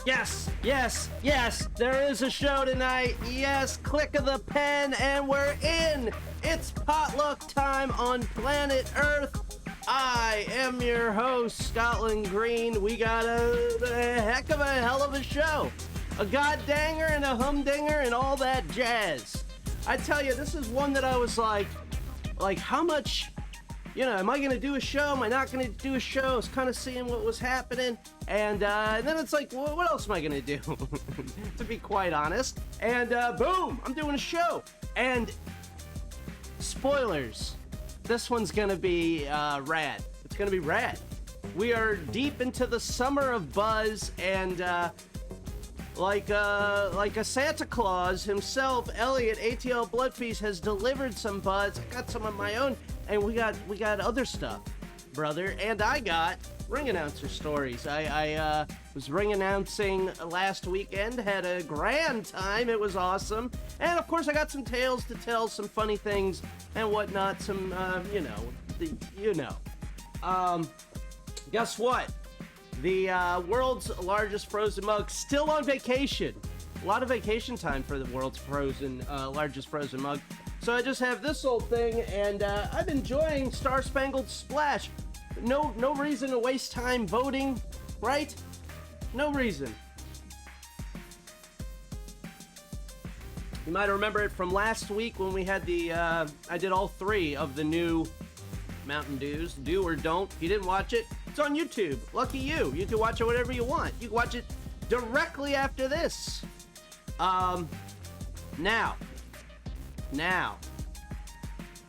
Yes, yes, yes, there is a show tonight. Yes, click of the pen and we're in. It's potluck time on planet Earth. I am your host, Scotland Green. We got a heck of a hell of a show. A goddanger and a humdinger and all that jazz. I tell you, this is one that I was like how much, you know, am I going to do a show? Am I not going to do a show? I was kind of seeing what was happening. And then it's like, well, what else am I going to do? To be quite honest. And boom, I'm doing a show. And spoilers, this one's going to be rad. It's going to be rad. We are deep into the summer of buzz, and like a Santa Claus himself, Elliot, ATL Bloodfeast, has delivered some buzz. I got some of my own. And we got other stuff, brother. And I got ring announcer stories. I was ring announcing last weekend, had a grand time. It was awesome. And of course I got some tales to tell, some funny things and whatnot. Some, guess what? The world's largest frozen mug still on vacation. A lot of vacation time for the world's largest frozen mug. So I just have this old thing, and I'm enjoying Star Spangled Splash. No reason to waste time voting, right? No reason. You might remember it from last week when we had the, I did all three of the new Mountain Dews, do or don't. If you didn't watch it, it's on YouTube. Lucky you. You can watch it whatever you want. You can watch it directly after this. Now,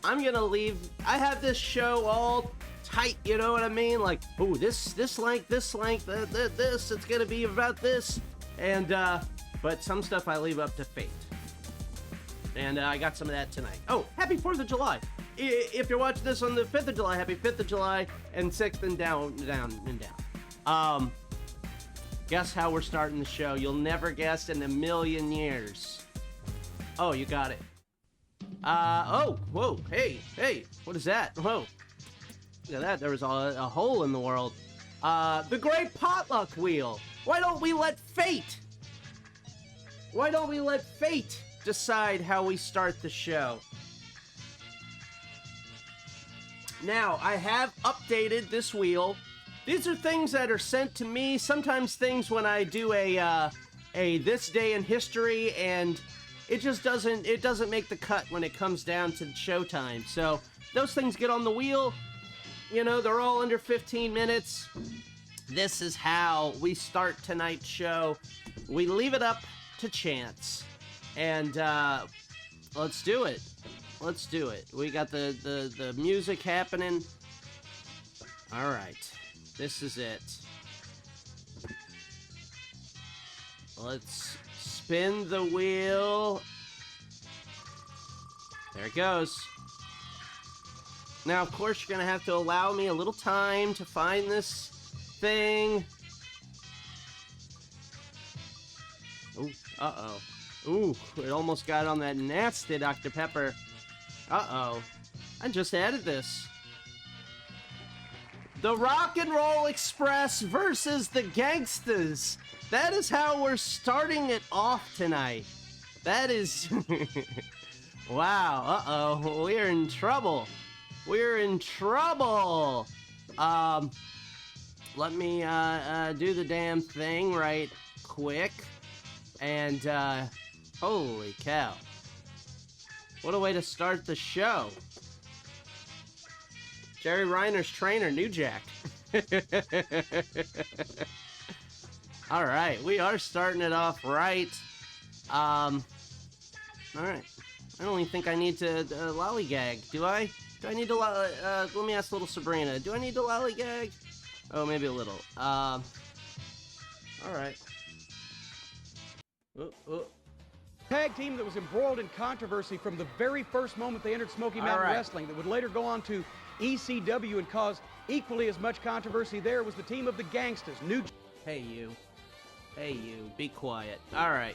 I'm gonna leave. I have this show all tight, you know what I mean? Like, ooh, this length, this, it's gonna be about this. And, but some stuff I leave up to fate. And I got some of that tonight. Oh, happy 4th of July. If you're watching this on the 5th of July, happy 5th of July, and 6th and down. Guess how we're starting the show? You'll never guess in a million years. Oh, you got it. Oh, whoa, hey, what is that? Whoa, look at that, there was a hole in the world. The Great Potluck Wheel. Why don't we let fate decide how we start the show? Now, I have updated this wheel. These are things that are sent to me, sometimes things when I do a this day in history, and it just doesn't make the cut when it comes down to showtime. So those things get on the wheel. You know, they're all under 15 minutes. This is how we start tonight's show. We leave it up to chance. And let's do it. Let's do it. We got the music happening. All right. This is it. Let's spin the wheel. There it goes. Now, of course, you're going to have to allow me a little time to find this thing. Ooh, uh-oh. Ooh, it almost got on that nasty Dr. Pepper. Uh-oh. I just added this. The Rock and Roll Express versus the Gangstaz. That is how we're starting it off tonight. That is... Wow, uh-oh. We're in trouble. We're in trouble. Let me do the damn thing right quick. And, holy cow. What a way to start the show. Jerry Reiner's trainer, New Jack. All right, we are starting it off right. All right. I don't even think I need to lollygag, do I? Do I need to, let me ask little Sabrina. Do I need to lollygag? Oh, maybe a little. All right. Tag team that was embroiled in controversy from the very first moment they entered Smoky Mountain Wrestling, that would later go on to ECW and caused equally as much controversy there was the team of the Gangstaz. Hey, you. Hey, you. Be quiet. All right.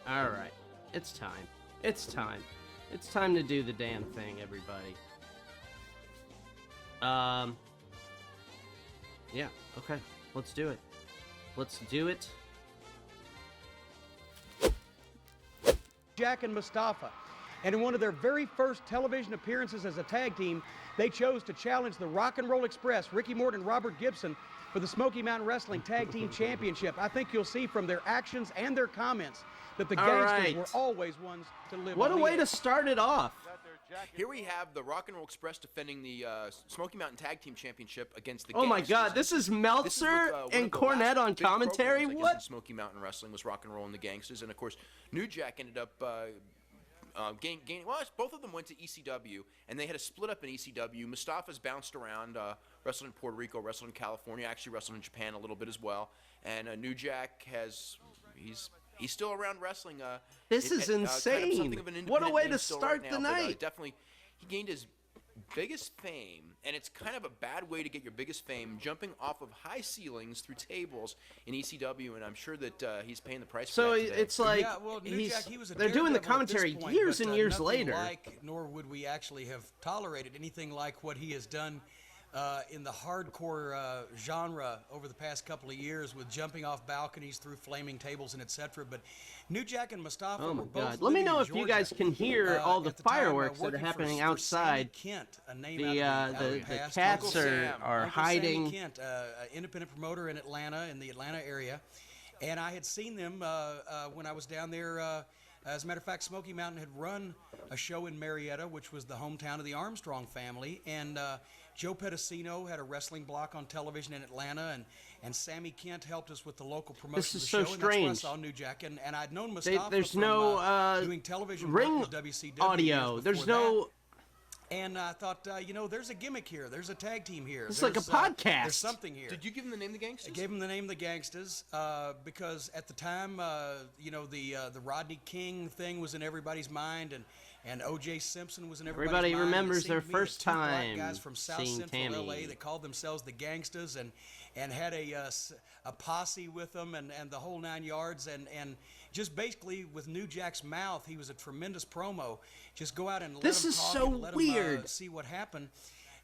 All right. It's time. It's time. It's time to do the damn thing, everybody. Yeah, okay. Let's do it. Let's do it. Jack and Mustafa. And in one of their very first television appearances as a tag team, they chose to challenge the Rock and Roll Express, Ricky Morton and Robert Gibson, for the Smoky Mountain Wrestling Tag Team Championship. I think you'll see from their actions and their comments that the Gangsters were always ones to live on. What a way to start it off. Here we have the Rock and Roll Express defending the Smoky Mountain Tag Team Championship against the Oh my Gangstaz. God, this is Meltzer and Cornette on commentary? What? Smoky Mountain Wrestling was Rock and Roll and the Gangstaz, and of course, New Jack ended up gaining. Well, both of them went to ECW, and they had a split up in ECW. Mustafa's bounced around, wrestled in Puerto Rico, wrestled in California, actually wrestled in Japan a little bit as well. And New Jack he's still around wrestling. This is insane. Kind of something of an What a way independent to still start right the now, but, night. definitely, he gained his biggest fame, and it's kind of a bad way to get your biggest fame, jumping off of high ceilings through tables in ECW, and I'm sure that he's paying the price for that today. It's like they're doing the commentary years and years later. Nor would we actually have tolerated anything like what he has done in the hardcore genre over the past couple of years, with jumping off balconies through flaming tables and etc. But New Jack and Mustafa were both God. Let me know if you guys can hear all the fireworks that are happening outside. The cats are hiding. Sammy Kent, independent promoter in Atlanta, in the Atlanta area. And I had seen them when I was down there. As a matter of fact, Smoky Mountain had run a show in Marietta, which was the hometown of the Armstrong family, and Joe Pedicino had a wrestling block on television in Atlanta, and Sammy Kent helped us with the local promotion This is of the so show, strange. and that's where I saw New Jack, and I'd known Mustafa There's from no doing television ring work with WCW audio. years There's before no... that. And I thought, there's a gimmick here. There's a tag team here. It's like a podcast. There's something here. Did you give him the name the Gangstaz? I gave him the name the Gangstaz because at the time, the Rodney King thing was in everybody's mind, and O.J. Simpson was in everybody's mind. Everybody remembers It seemed their to me that first two black time guys from South seeing Central Tammy. L.A. that called themselves the Gangstaz and had a posse with them and the whole 9 yards and just basically with New Jack's mouth, he was a tremendous promo. Just go out and let This them is talk so and let weird. them see what happened.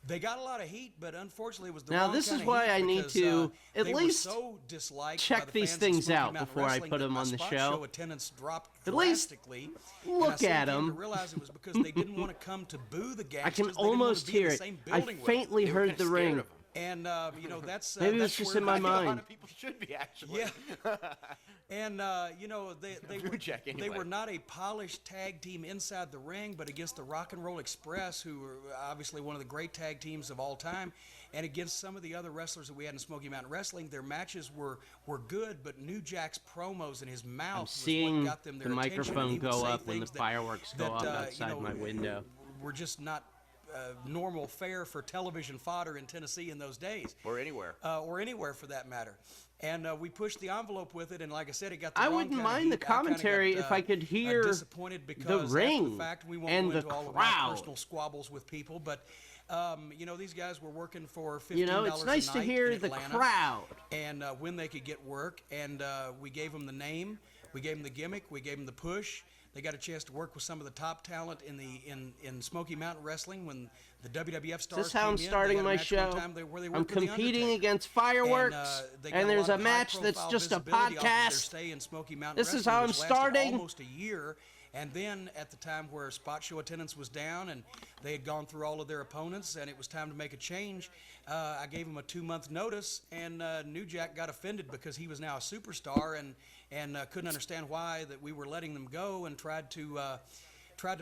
They got a lot of heat, but unfortunately it was the Now, wrong this kind is of why heat I need because, to at they were least so disliked check by the these fans of things Smoky out Mountain before I Wrestling put that them my on the spot show. attendance dropped At least drastically, look and I soon at came 'em. to realize it was because they didn't want to come to boo the Gangsters. I can They didn't want almost to be in hear the it. same I building with them. faintly They were heard kinda the scared ring. of him. And that's Maybe that's it's just where in my they- A lot mind. of people should be, actually. Yeah. And New Jack, they anyway. were not a polished tag team inside the ring, but against the Rock and Roll Express, who were obviously one of the great tag teams of all time, and against some of the other wrestlers that we had in Smoky Mountain Wrestling, their matches were good, but New Jack's promos and his mouth was Seeing what got them their the attention. And microphone he would go say up when the things fireworks go up outside my window. Were just not normal fare for television fodder in Tennessee in those days. Or anywhere. Or anywhere for that matter. And we pushed the envelope with it, and like I said, it got the I wrong wouldn't kind of mind heat. the I kinda commentary got, if I could hear disappointed because the after ring the fact, we won't and go the into all of crowd. my personal squabbles with people, but these guys were working for $15 It's nice a to night hear in the Atlanta, crowd. and when they could get work, and we gave them the name, we gave them the gimmick, we gave them the push. They got a chance to work with some of the top talent in Smoky Mountain Wrestling when the WWF stars Is this how I'm came in. starting They had a my match one show? time where they I'm worked with The competing Undertaker. against fireworks, they got and there's lot a of match that's high-profile just a visibility off of their podcast. stay in Smoky Mountain This is Wrestling, how I'm which lasted starting. almost a year. And then at the time where spot show attendance was down and they had gone through all of their opponents and it was time to make a change, I gave them a 2-month notice, and New Jack got offended because he was now a superstar and couldn't understand why that we were letting them go, and tried to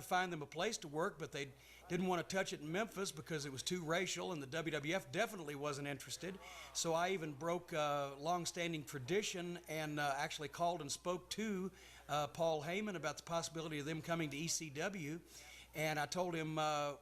find them a place to work, but they didn't want to touch it in Memphis because it was too racial, and the WWF definitely wasn't interested. So I even broke long-standing tradition and actually called and spoke to Paul Heyman about the possibility of them coming to ECW, and I told him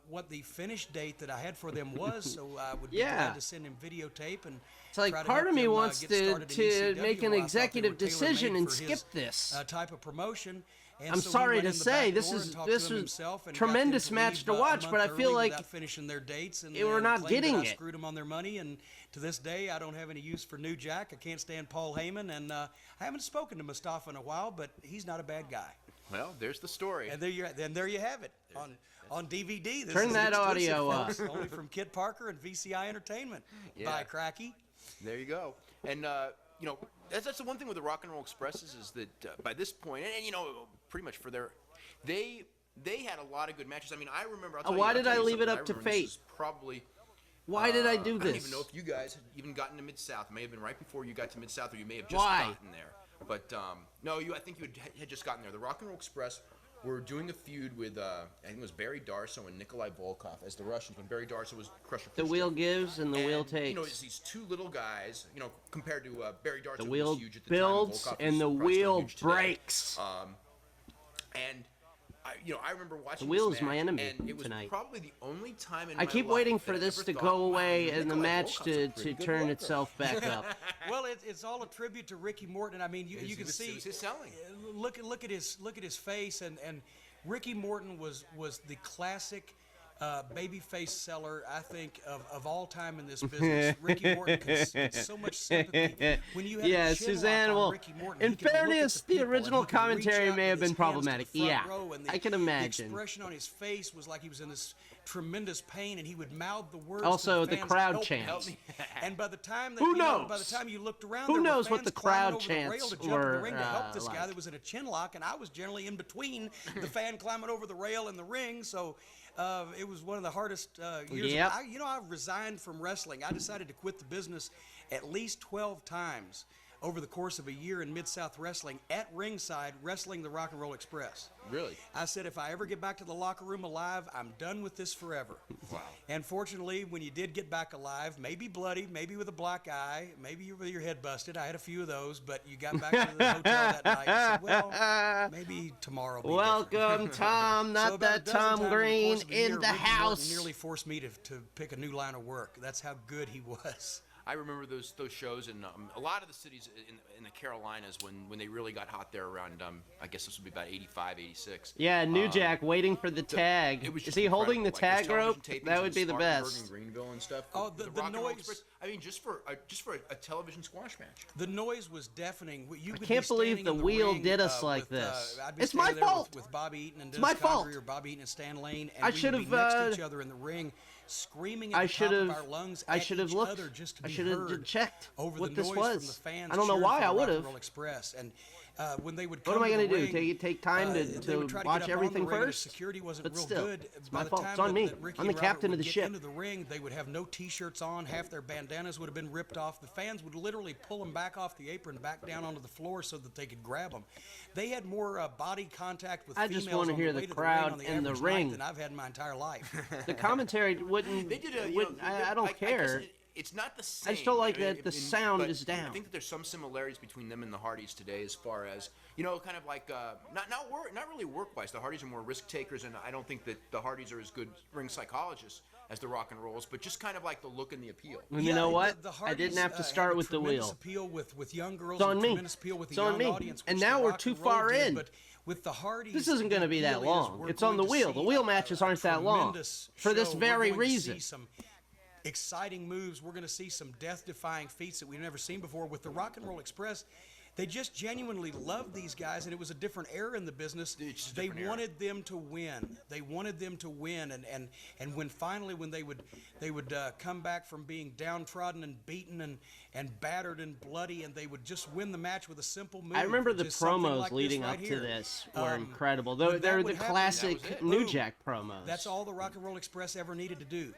what the finish date that I had for them was, so I would be glad to send him videotape. And it's like try to part help of me them, wants get to started in ECW, make an where I thought they executive were decision tailor-made and for skip his, this. type of promotion. And I'm so he sorry went to in the say, back this door is and talked this to them was himself and got tremendous them match leave, to watch, a but I month feel early like without finishing their dates, and they were not claimed that getting I it. screwed them on their money, and to this day I don't have any use for New Jack. I can't stand Paul Heyman, and I haven't spoken to Mustafa in a while, but he's not a bad guy. Well, there's the story. And there you have it on DVD. This Turn is that exclusive, audio folks, up. only from Kit Parker and VCI Entertainment. Yeah. Bye, Cracky. There you go. And you know, that's the one thing with the Rock and Roll Expresses is that by this point, and you know, pretty much for they had a lot of good matches. I mean, I remember. I'll tell Why you, did I'll I tell you leave it something. up to I remember fate? This is probably. Why did I do I this? don't even know if you guys had even gotten to Mid South. It may have been right before you got to Mid South, or you may have just Why? gotten there. But no, I think you had just gotten there. The Rock and Roll Express were doing a feud with I think it was Barry Darsow and Nikolai Volkov as the Russians when Barry Darsow was Crusher. The wheel gives and the wheel And, takes. You know, it's these two little guys. You know, compared to Barry Darsow, The who wheel was huge at the builds time, Volkov and is the probably still wheel huge today. breaks. And I remember watching. The wheel this is my match, enemy and it was tonight. probably the only time in I my keep life waiting that for I this ever to thought, go wow, away and the Nikolai match Volkov's a to pretty good turn worker. itself back up. Well, it's all a tribute to Ricky Morton. I mean, you can see. It was his selling. Look at his face, and Ricky Morton was the classic babyface seller, I think, of all time in this business. Ricky Morton could so much sympathy. When you had Yeah, a chin lock Suzanne, on well, Ricky Morton, in he could look at fairness, the people and original he could reach commentary out may with have his been hands to the problematic. front Yeah, row, and I can imagine. The expression on his face was like he was in this tremendous pain, and he would mouth the words. Also, to the the fans, crowd "Help me, chants. help me." And by the time that Who by knows? the time you looked around, Who there were knows what fans the climbing crowd over the rail chants to jump in the were, ring to help this guy like? that was in a chin lock, and I was generally in between the fan climbing over the rail and the ring, so it was one of the hardest years. Yep. I resigned from wrestling. I decided to quit the business at least 12 times over the course of a year in Mid-South Wrestling at ringside, wrestling the Rock and Roll Express. Really? I said, if I ever get back to the locker room alive, I'm done with this forever. Wow. And fortunately, when you did get back alive, maybe bloody, maybe with a black eye, maybe with your head busted. I had a few of those, but you got back to the hotel that night and said, well, maybe tomorrow will be different. Welcome, Tom, So not about that a dozen Tom times over the Green course of a year, in the Ricky Morton house. nearly forced me to pick a new line of work. That's how good he was. I remember those shows in a lot of the cities in the Carolinas when they really got hot there around I guess this would be about 85, 86. Yeah, New Jack waiting for the tag. It was Is just he holding the incredible. Like, tag those rope? television tapings That in would be the Spartanburg best. and Greenville and stuff. Oh, the Rock and Roll noise. Express, I mean, just for a television squash match. The noise was deafening. You could can't be believe standing the in the wheel ring, did us like with, this. I'd be It's my standing there fault. with Bobby Eaton and It's Dennis my fault. Convery or Bobby Eaton and Stan Lane, and I we should would be have, next to each other in the ring, screaming at I the should top of have. our lungs I at should have each looked. other just to I be should have heard checked over what the this noise was. from the fans. I don't know cheering why. for I the would Rock and have. Roll Express, and when they would What come am I to gonna the do? ring, Take time they to would try to watch get up on the everything ring, and the first? security wasn't But real still, good. it's By my the fault. time It's on that- me. that Ricky I'm the and Robert captain would of the get ship. into the ring, they would have no T-shirts on. Half their bandanas would have been ripped off. The fans would literally pull them back off the apron, back down onto the floor so that they could grab them. They had more body contact with I just females wanna on hear the the way to crowd on the in the average ring. night than I've had in my entire life. The commentary wouldn't. They did I don't care. It's not the same. I just don't like mean, that the sound but is down. I think that there's some similarities between them and the Hardys today, as far as kind of like not really work-wise. The Hardys are more risk takers, and I don't think that the Hardys are as good ring psychologists as the Rock and Rolls, but just kind of like the look and the appeal. And you know what? I didn't have to start with the wheel. Appeal with young girls. It's on and me. Tremendous appeal with the It's on young me. audience. And which now the we're Rock too and Roll far did, in. But with the Hardys, This isn't going to be that really is long. we're It's on the going to wheel. The see wheel matches aren't that long. tremendous For this show. very We're going to reason. see some exciting moves. We're going to see some death-defying feats that we've never seen before. With the Rock and Roll Express, they just genuinely loved these guys, and it was a different era in the business. It's a They different era. wanted them to win. They wanted them to win, and when finally they would come back from being downtrodden and beaten and battered and bloody, and they would just win the match with a simple move. I remember the just something promos like this leading right up to here. this were incredible. when They're that the would happen, classic that was it. New Boom. Jack promos. That's all the Rock and Roll Express ever needed to do.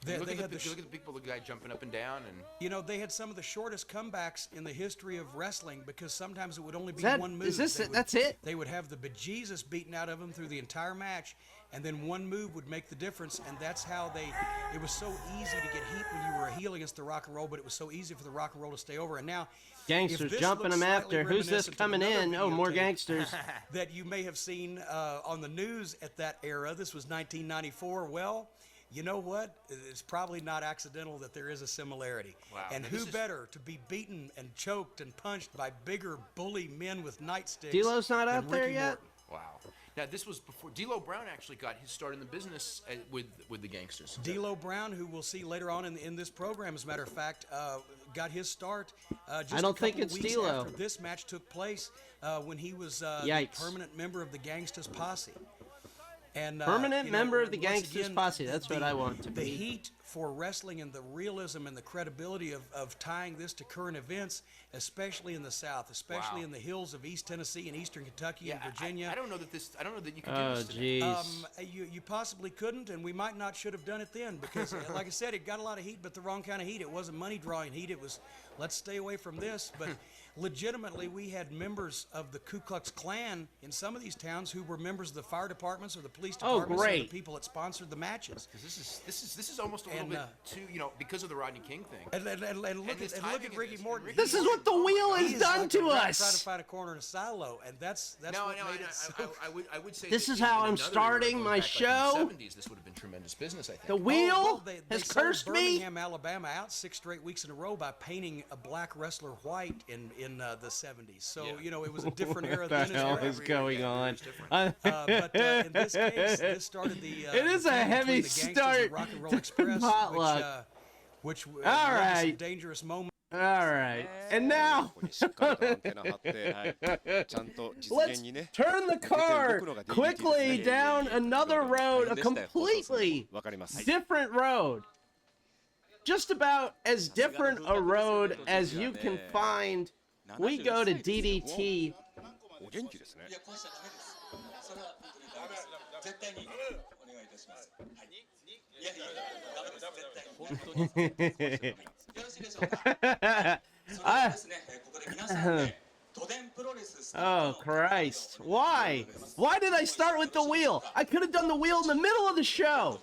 They Look had at the the people, the guy jumping up and down, and they had some of the shortest comebacks in the history of wrestling, because sometimes it would only be that- one move. is this They it? That's it? They would have the bejesus beaten out of them through the entire match, and then one move would make the difference, and that's how it was so easy to get heat when you were a heel against the Rock and Roll, but it was so easy for the Rock and Roll to stay over. And now, Gangsters if this jumping looks them slightly after. Who's this reminiscent of coming another in? Oh, more videotape gangsters. that you may have seen on the news at that era. This was 1994. Well, you know what? It's probably not accidental that there is a similarity. Wow. And Now, who this is- better to be beaten and choked and punched by bigger bully men with nightsticks D'Lo's not than out there Ricky yet? Morton? Wow. Now, this was before D'Lo Brown actually got his start in the business with the Gangsters. D'Lo Brown, who we'll see later on in this program, as a matter of fact, got his start just I don't a think couple it's of weeks D'Lo. after this match took place when he was the Yikes. permanent member of the Gangstaz Posse. And, Permanent member of the once Gangstaz again, Posse. That's what I want to the be. heat for wrestling and the realism and the credibility of tying this to current events, especially in the South, especially Wow. in the hills of East Tennessee and Eastern Kentucky and Virginia. I don't know that you could do Oh, this today. jeez. You possibly couldn't, and we might not should have done it then because, like I said, it got a lot of heat, but the wrong kind of heat. It wasn't money drawing heat. It was, let's stay away from this. But legitimately, we had members of the Ku Klux Klan in some of these towns who were members of the fire departments or the police Oh, departments or the great. people that sponsored the matches. This is almost a little bit too, because of the Rodney King thing. And look this at timing of Ricky this, Morton. and This is what the wheel He has is done like to a rat trying to us. find a corner in a silo, and that's No, what made it so. I would say This that is in how I'm another era, starting going my back, like, show. in the 70s, this would have been tremendous business, I think. The wheel well, they has sold cursed me. Birmingham, Alabama out 6 straight weeks in a row by painting a black wrestler white in the 70s. So, Yeah. It was a different era What then the as hell well. is going on? But in this case, this started the It is the a feud heavy between the Gangstaz start and Rock and Roll to Express, Potluck. which All led to some right. dangerous moments. All right. And now, ここにしっかりとアンテナ張ってちゃんと実 let's 現にね turn the car quickly down another road, a completely わかります different road. Just about as different a road as you can find. We go to DDT. お元気ですね絶対にお願いいたします。はい。いやいやいや、ダメです。絶対に。本当に。よろしいでしょうか。それではですね、ここで皆さんで都電プロレススター Oh ト Christ! Why? Why did I start with the wheel? I could have done the wheel in the middle of the show.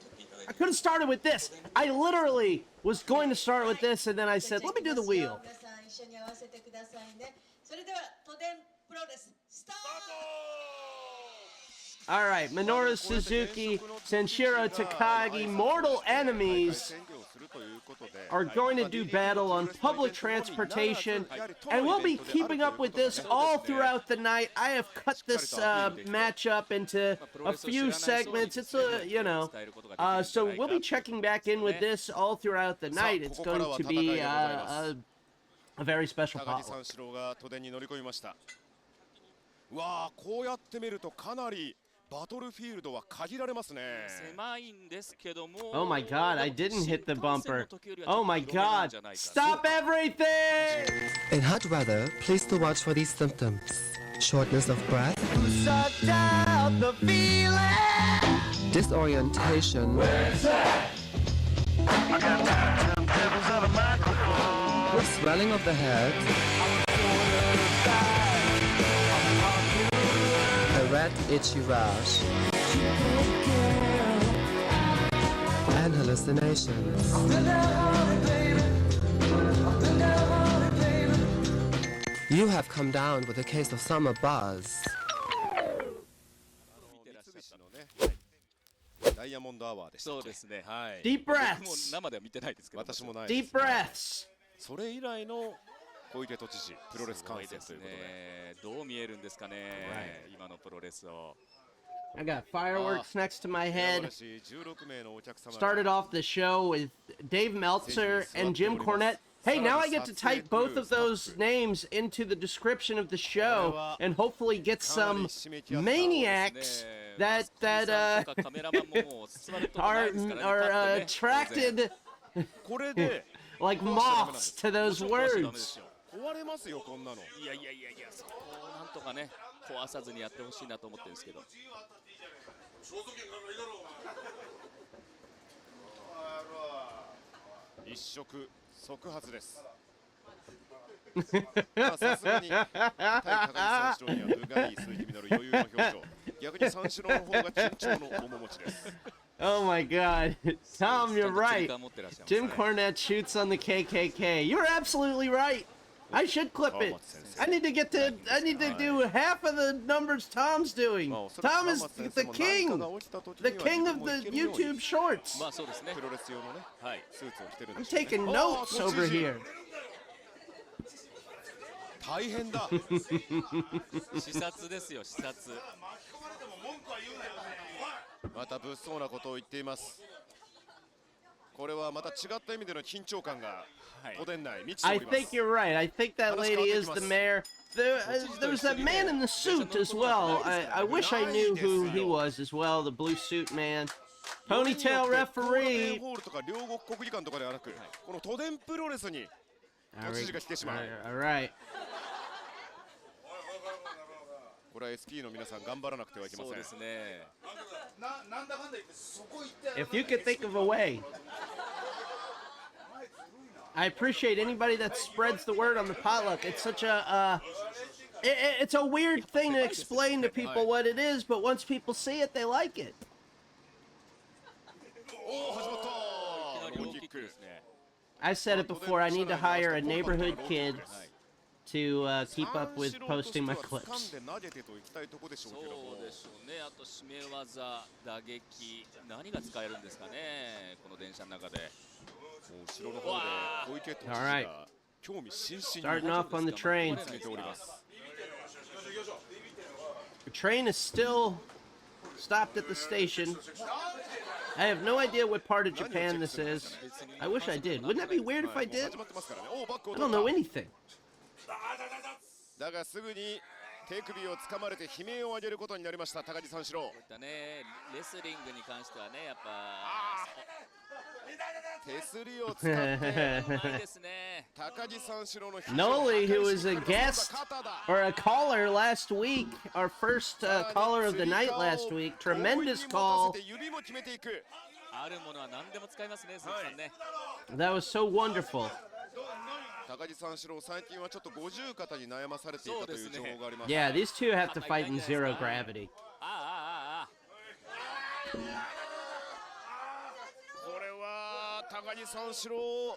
I could have started with this. I literally was going to start with this, and then I said, "Let me do the wheel." 皆さん一緒に合わせてくださいね。それでは都電プロレススタート。 All right, Minoru Suzuki, Sanshiro Takagi, mortal enemies, are going to do battle on public transportation, and we'll be keeping up with this all throughout the night. I have cut this match up into a few segments. It's so we'll be checking back in with this all throughout the night. It's going to be a very special 高木 potluck. 三四郎が都電に乗り込みましたうわあこうやって見るとかなりバトルフィールドは限られますね Oh my god, I didn't hit the bumper. Oh my god, stop everything! In hot weather, please to watch for these symptoms. Shortness of breath, Sucked out the feeling! disorientation, swelling of the head, a red itchy rash, and hallucinations. You have come down with a case of summer buzz. 三菱のねダイヤモンドアワーでしたっけそうですね。はい Deep 僕も breaths! 生では見てないですけど。私もないです Deep breaths! それ以来の小池都知事プロレス観すごいです戦ということでね。どう見えるんですかね。今のプロレスを。 I got fireworks next to my 選 head. ばれし16名のお客様が Started off the show with Dave Meltzer and Jim Cornette. Hey, now I get to type both of those names into the description of the show and hopefully get some maniacs that are attracted これで like moths to those words. 壊れますよこんなのいやいやいやいや、そこをなんとかね、壊さずにやってほしいなと思ってるんですけど。一触即発ですまあさすがに対高木三四郎には分がいい鈴木みのる余裕の表情逆に三四郎の方が緊張の面持ちです Oh my god. Tom, you're right. ちゃんと中間持ってらっしゃいます Jim Cornette shoots on the KKK. You're absolutely right. I should clip it. I need to do half of the numbers Tom's doing. Tom is the king of the YouTube shorts. まあそうですねプ。ロレス用のねはい。スーツを着てるん I'm でしょうね taking notes over here. 大変だ視察ですよ、視察。また物騒なことを言っています。これはまた違った意味での緊張感が都電内満ちて I おります。 think you're right. I think that lady is the mayor. There's that man in the suit as well. I wish I knew who he was as well, the blue suit man. Ponytail referee. ホールとか両国国技館とかではなく、この都電プロレスに都知事が来てしまう。 All right. これは SP の皆さん頑張らなくてはいけません。そうですね。 If you could think of a way. I appreciate anybody that spreads the word on the potluck. It's such a it's a weird thing to explain to people what it is, but once people see it, they like it. おお、始まった。ローキック。 I said it before. I need to hire a neighborhood kid to keep up with posting my clips. そうでしょうね。あと締め技、打撃、何が使えるんですかね。この電車の中で。 後ろの方で小池都知事が興味津々に Starting off on the train. ついております。 The train is still stopped at the station. I have no idea what part of Japan this is. I wish I did. Wouldn't that be weird if I did? I don't know anything. だがすぐに手首をつかまれて悲鳴を上げることになりました高木三四郎。レスリングに関してはね、やっぱ Noli, who was a guest or a caller last week, our first caller of the night last week, tremendous call. That was so wonderful. 高木三四郎、最近はちょっと五十肩に悩まされていたという情報があります。 Yeah, these two have to fight in zero gravity. これは高木三四郎、は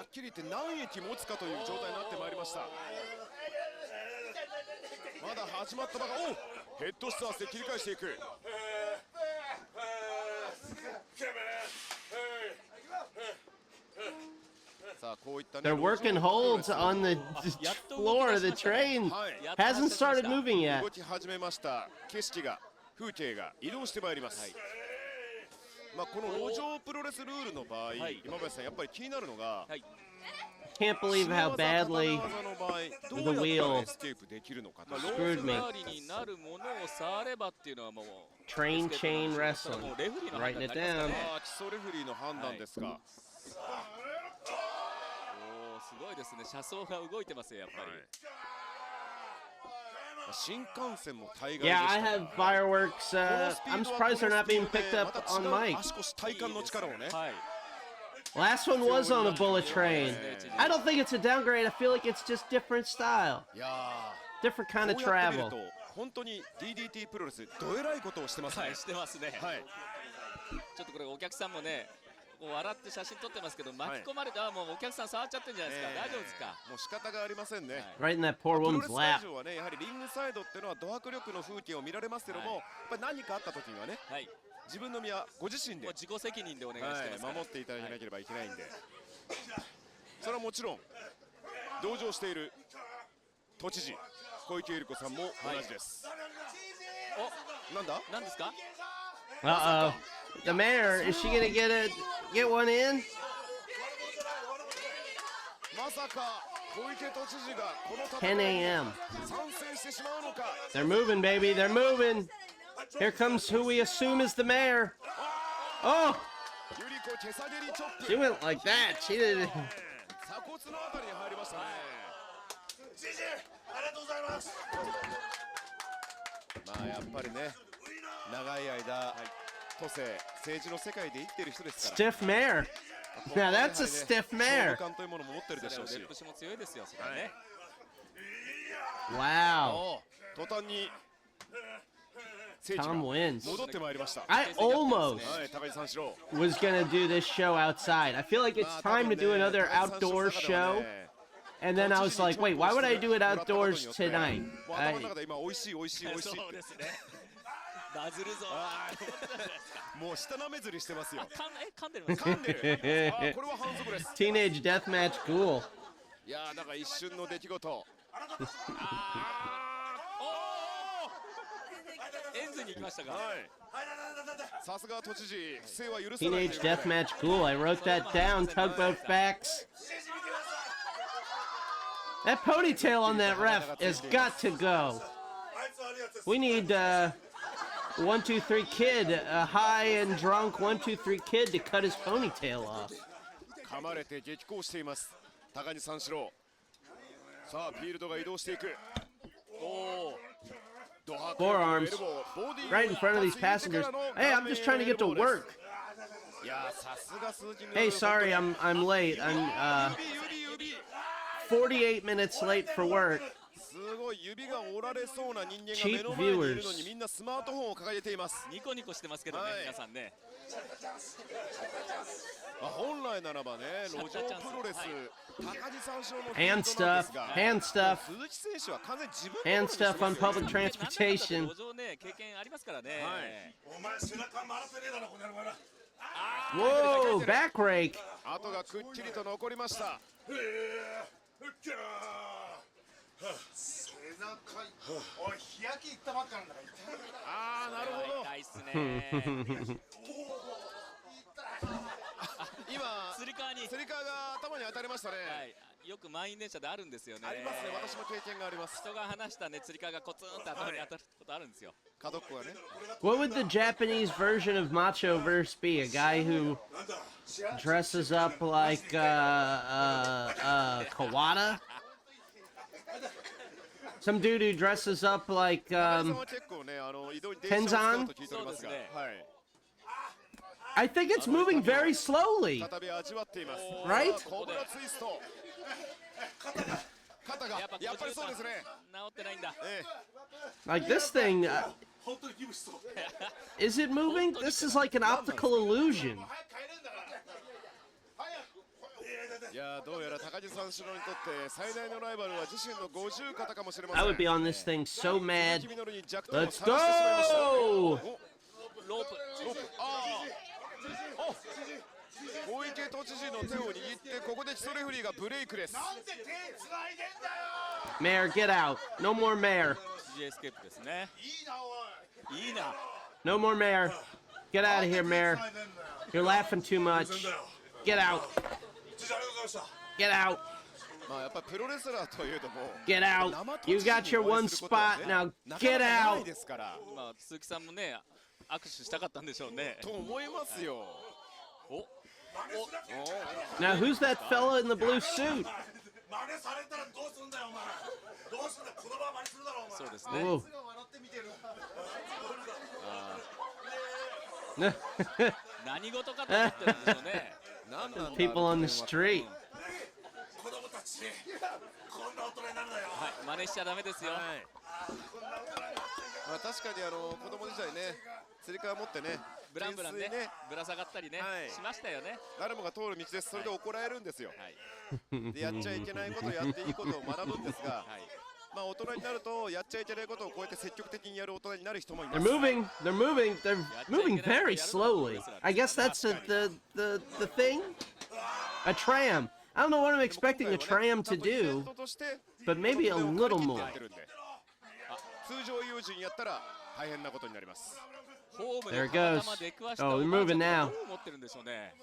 っきり言って何駅持つかという状態になってまいりました。まだ始まったばかり。お、ヘッドスタースで切り返していく。 They're working holds on the floor of the train. Hasn't started moving yet. 動き始めました。景色が、風景が移動してまいります。まあこの路上プロレスルールの場合、今林さんやっぱり気になるのが、 Can't believe how badly the wheel screwed me. Train chain wrestling. Writing it down. 基礎レフェリーの判断ですか。 すごいですね。車窓が動いてますよ、やっぱり。 新幹線も大概 Yeah, I have fireworks. I'm surprised they're not being picked up on mic. 足腰体幹の力をね。 Last one was on a bullet train. I don't think it's a downgrade. I feel like it's just different style. いやー、 Different kind of travel. 本当に DDT プロレスどえらいことをしてますね。はい、してますね。はい。ちょっとこれお客さんもね、笑って写真撮ってますけど、巻き込まれて、あ、もうお客さん触っちゃってるんじゃないですか。大丈夫ですか。もう仕方がありませんね。Right in that poor プロ woman's レス lap. 会場はね、やはりリングサイドっていうのはド迫力の風景を見られますけども、やっぱり何かあった時にはね、自分の身はご自身で自己責任でお願いしてます。守っていただかなければいけないんで、それはもちろん同情している都知事小池百合子さんも同じです。お、なんだ？なんですか？ Uh-oh. The mayor, is she gonna get one in? まさか小池都知事がこの10 a.m. 参戦してしまうのか。 They're moving, baby. They're moving. Here comes who we assume is the mayor. Oh! ゆり子手下げりチョップ。 She went like that. She did. 鎖骨のあたりに入りましたね。知事、ありがとうございます。まあやっぱりね、長い間、都政、政治の世界で生きている人ですから。 Stiff mayor. Now that's a stiff mayor. 勝負感というものも持ってるでしょうし。レップシも強いですよ、それはね。Wow. 途端に Tom wins. 戻ってまいりました。 I almost はい、高木三四郎。 was gonna do this show outside. I feel like it's time to do another outdoor show. And then I was like, wait, why would I do it outdoors tonight? 頭の中で今美味しい美味しい美味しい。そうですね。バズるぞ。もう下なめずりしてますよ。噛んでる。噛んでる。あ、これは反則です。 Teenage Deathmatch GHOUL. いやー、だから一瞬の出来事。エンズに行きましたが。さすが都知事、不正は許さない。 Teenage Deathmatch GHOUL. I wrote that down. Tugboat facts. That ponytail on that ref has got to go. We need 1-2-3 Kid, a high and drunk 1-2-3 Kid to cut his ponytail off. 噛まれて激高しています。高木三四郎。さあフィールドが移動していく。Forearms right in front of these passengers. Hey, I'm just trying to get to work. Hey, sorry, I'm late. I'm 48 minutes late for work. すごい指が折られそうな人間が Cheap 目の前にいる viewers. のにみんなスマートフォンを掲げています。ニコニコしてますけどね、皆さんね。本来ならばね、路上プロレス、高木三四郎の Hand stuff, hand stuff, 鈴木選手は完全に自分 hand stuff on public transportation. 路上ね、経験ありますからね。Whoa, back rake. 跡がくっきりと残りました。ああ、なるほど。痛いっすね。今、つり革が頭に当たりましたね。よく満員電車であるんですよね。ありますね、私も経験があります。人が離したね、つり革がコツンと頭に当たることあるんですよ。角っこがね。What would the Japanese version of Macho Verse be? A guy who dresses up like Kawada? Some dude who dresses up like Tenzan? I think it's moving very slowly. Right? Like this thing, is it moving? This is like an optical illusion. いやどうやら高木三四郎にとって最大のライバルは自身の50肩かもしれません。 I would be on this thing so mad. Let's go! ロープ。小池都知事の手を握ってここで基礎レフェリーがブレイクです。 Mayor, get out. No more mayor. G エスケープですね。いいな。 No more mayor. Get out of here, mayor. You're laughing too much. Get out. Get out. まあやっぱプロレスラーというとも Get out. You got your one spot. Now get out. ですから。まあ鈴木さんもね、握手したかったんでしょうね。と思いますよ。お。 Now who's that fella in the blue suit? そうですね。 Ooh. 何事かと思ってるんでしょうね。People on the street. はい、真似しちゃダメですよ。まあ確かに子供時代ね、釣り革持ってね、ブランブランね、ぶら下がったりね、しましたよね。誰もが通る道です。それで怒られるんですよ。でやっちゃいけないことやっていいことを学ぶんですが、まあ大人になるとやっちゃいけないことをこうやって積極的にやる大人になる人もいます。 They're moving very slowly. I guess that's the thing. A tram. I don't know what I'm expecting a tram to do, but maybe a little more. 通常友人やったら大変なことになります。 There it goes. Oh, they're moving now. 持ってるんでしょうね。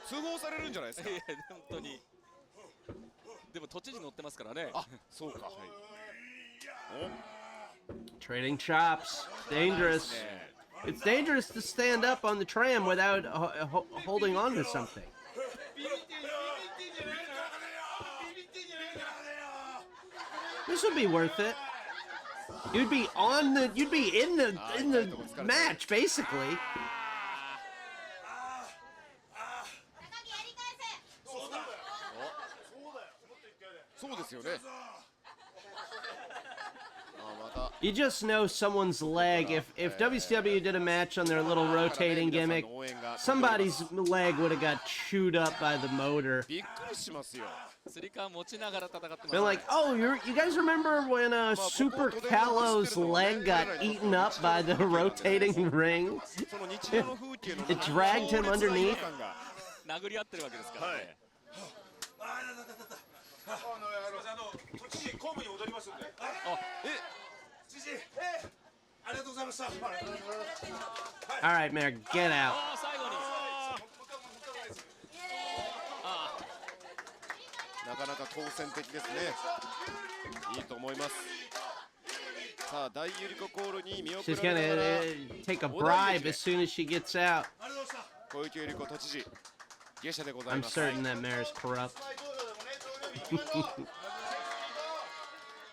通報されるんじゃないですか。いや本当に。でも都知事乗ってますからね。あ、そうか。Trading chops. Dangerous. It's dangerous to stand up on the tram without holding on to something. This would be worth it. You'd be in the match basically. そうですよね。 You just know someone's leg. If WCW did a match on their little rotating gimmick, somebody's leg would have got chewed up by the motor. びっくりしますよ。 釣り革持ちながら戦ってます。 They're like, oh, you guys remember when Super Calo's leg got eaten up by the rotating ring? It dragged him underneath. 殴り合ってるわけですからね。 え、All right, Mayor, get out. 最後になかなか好戦的ですね。いいと思います。さあ、大ユリココールに見送 She's られながら gonna take a bribe as soon as she gets out. 小池百合子都知事、下車でござい I'm ます。 certain that Mayor's corrupt.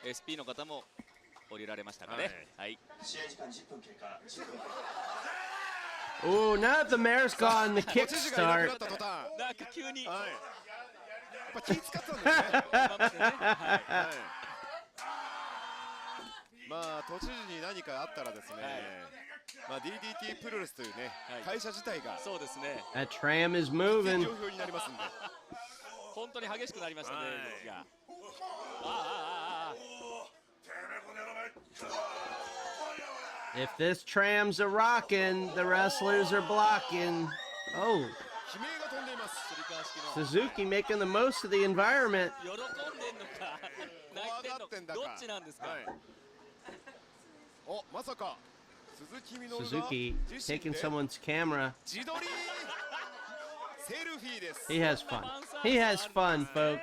SP の方も降りられましたかね。はい。 Oh, now that the Mayor's gone, the 都知事がいなくな kickstart. った途端、なんか急に。はい。やっぱ気使ったんですね。はい。まあ都知事に何かあったらですね、まあ DDT プロレスというね、会社自体がそうですね。 That tram is 状 moving. 況になりますんで。本当に激しくなりましたね。動きが。If this tram's a rockin', the wrestlers are blocking. Oh, 悲鳴が飛んでいます。 Suzuki making the most of the environment. 喜んでんのか泣いてんのかどっちなんですか。はい。お、まさか鈴木みのるが Suzuki 自身 taking で someone's camera. 自撮りセルフィーです。 He has fun. He has fun, folks.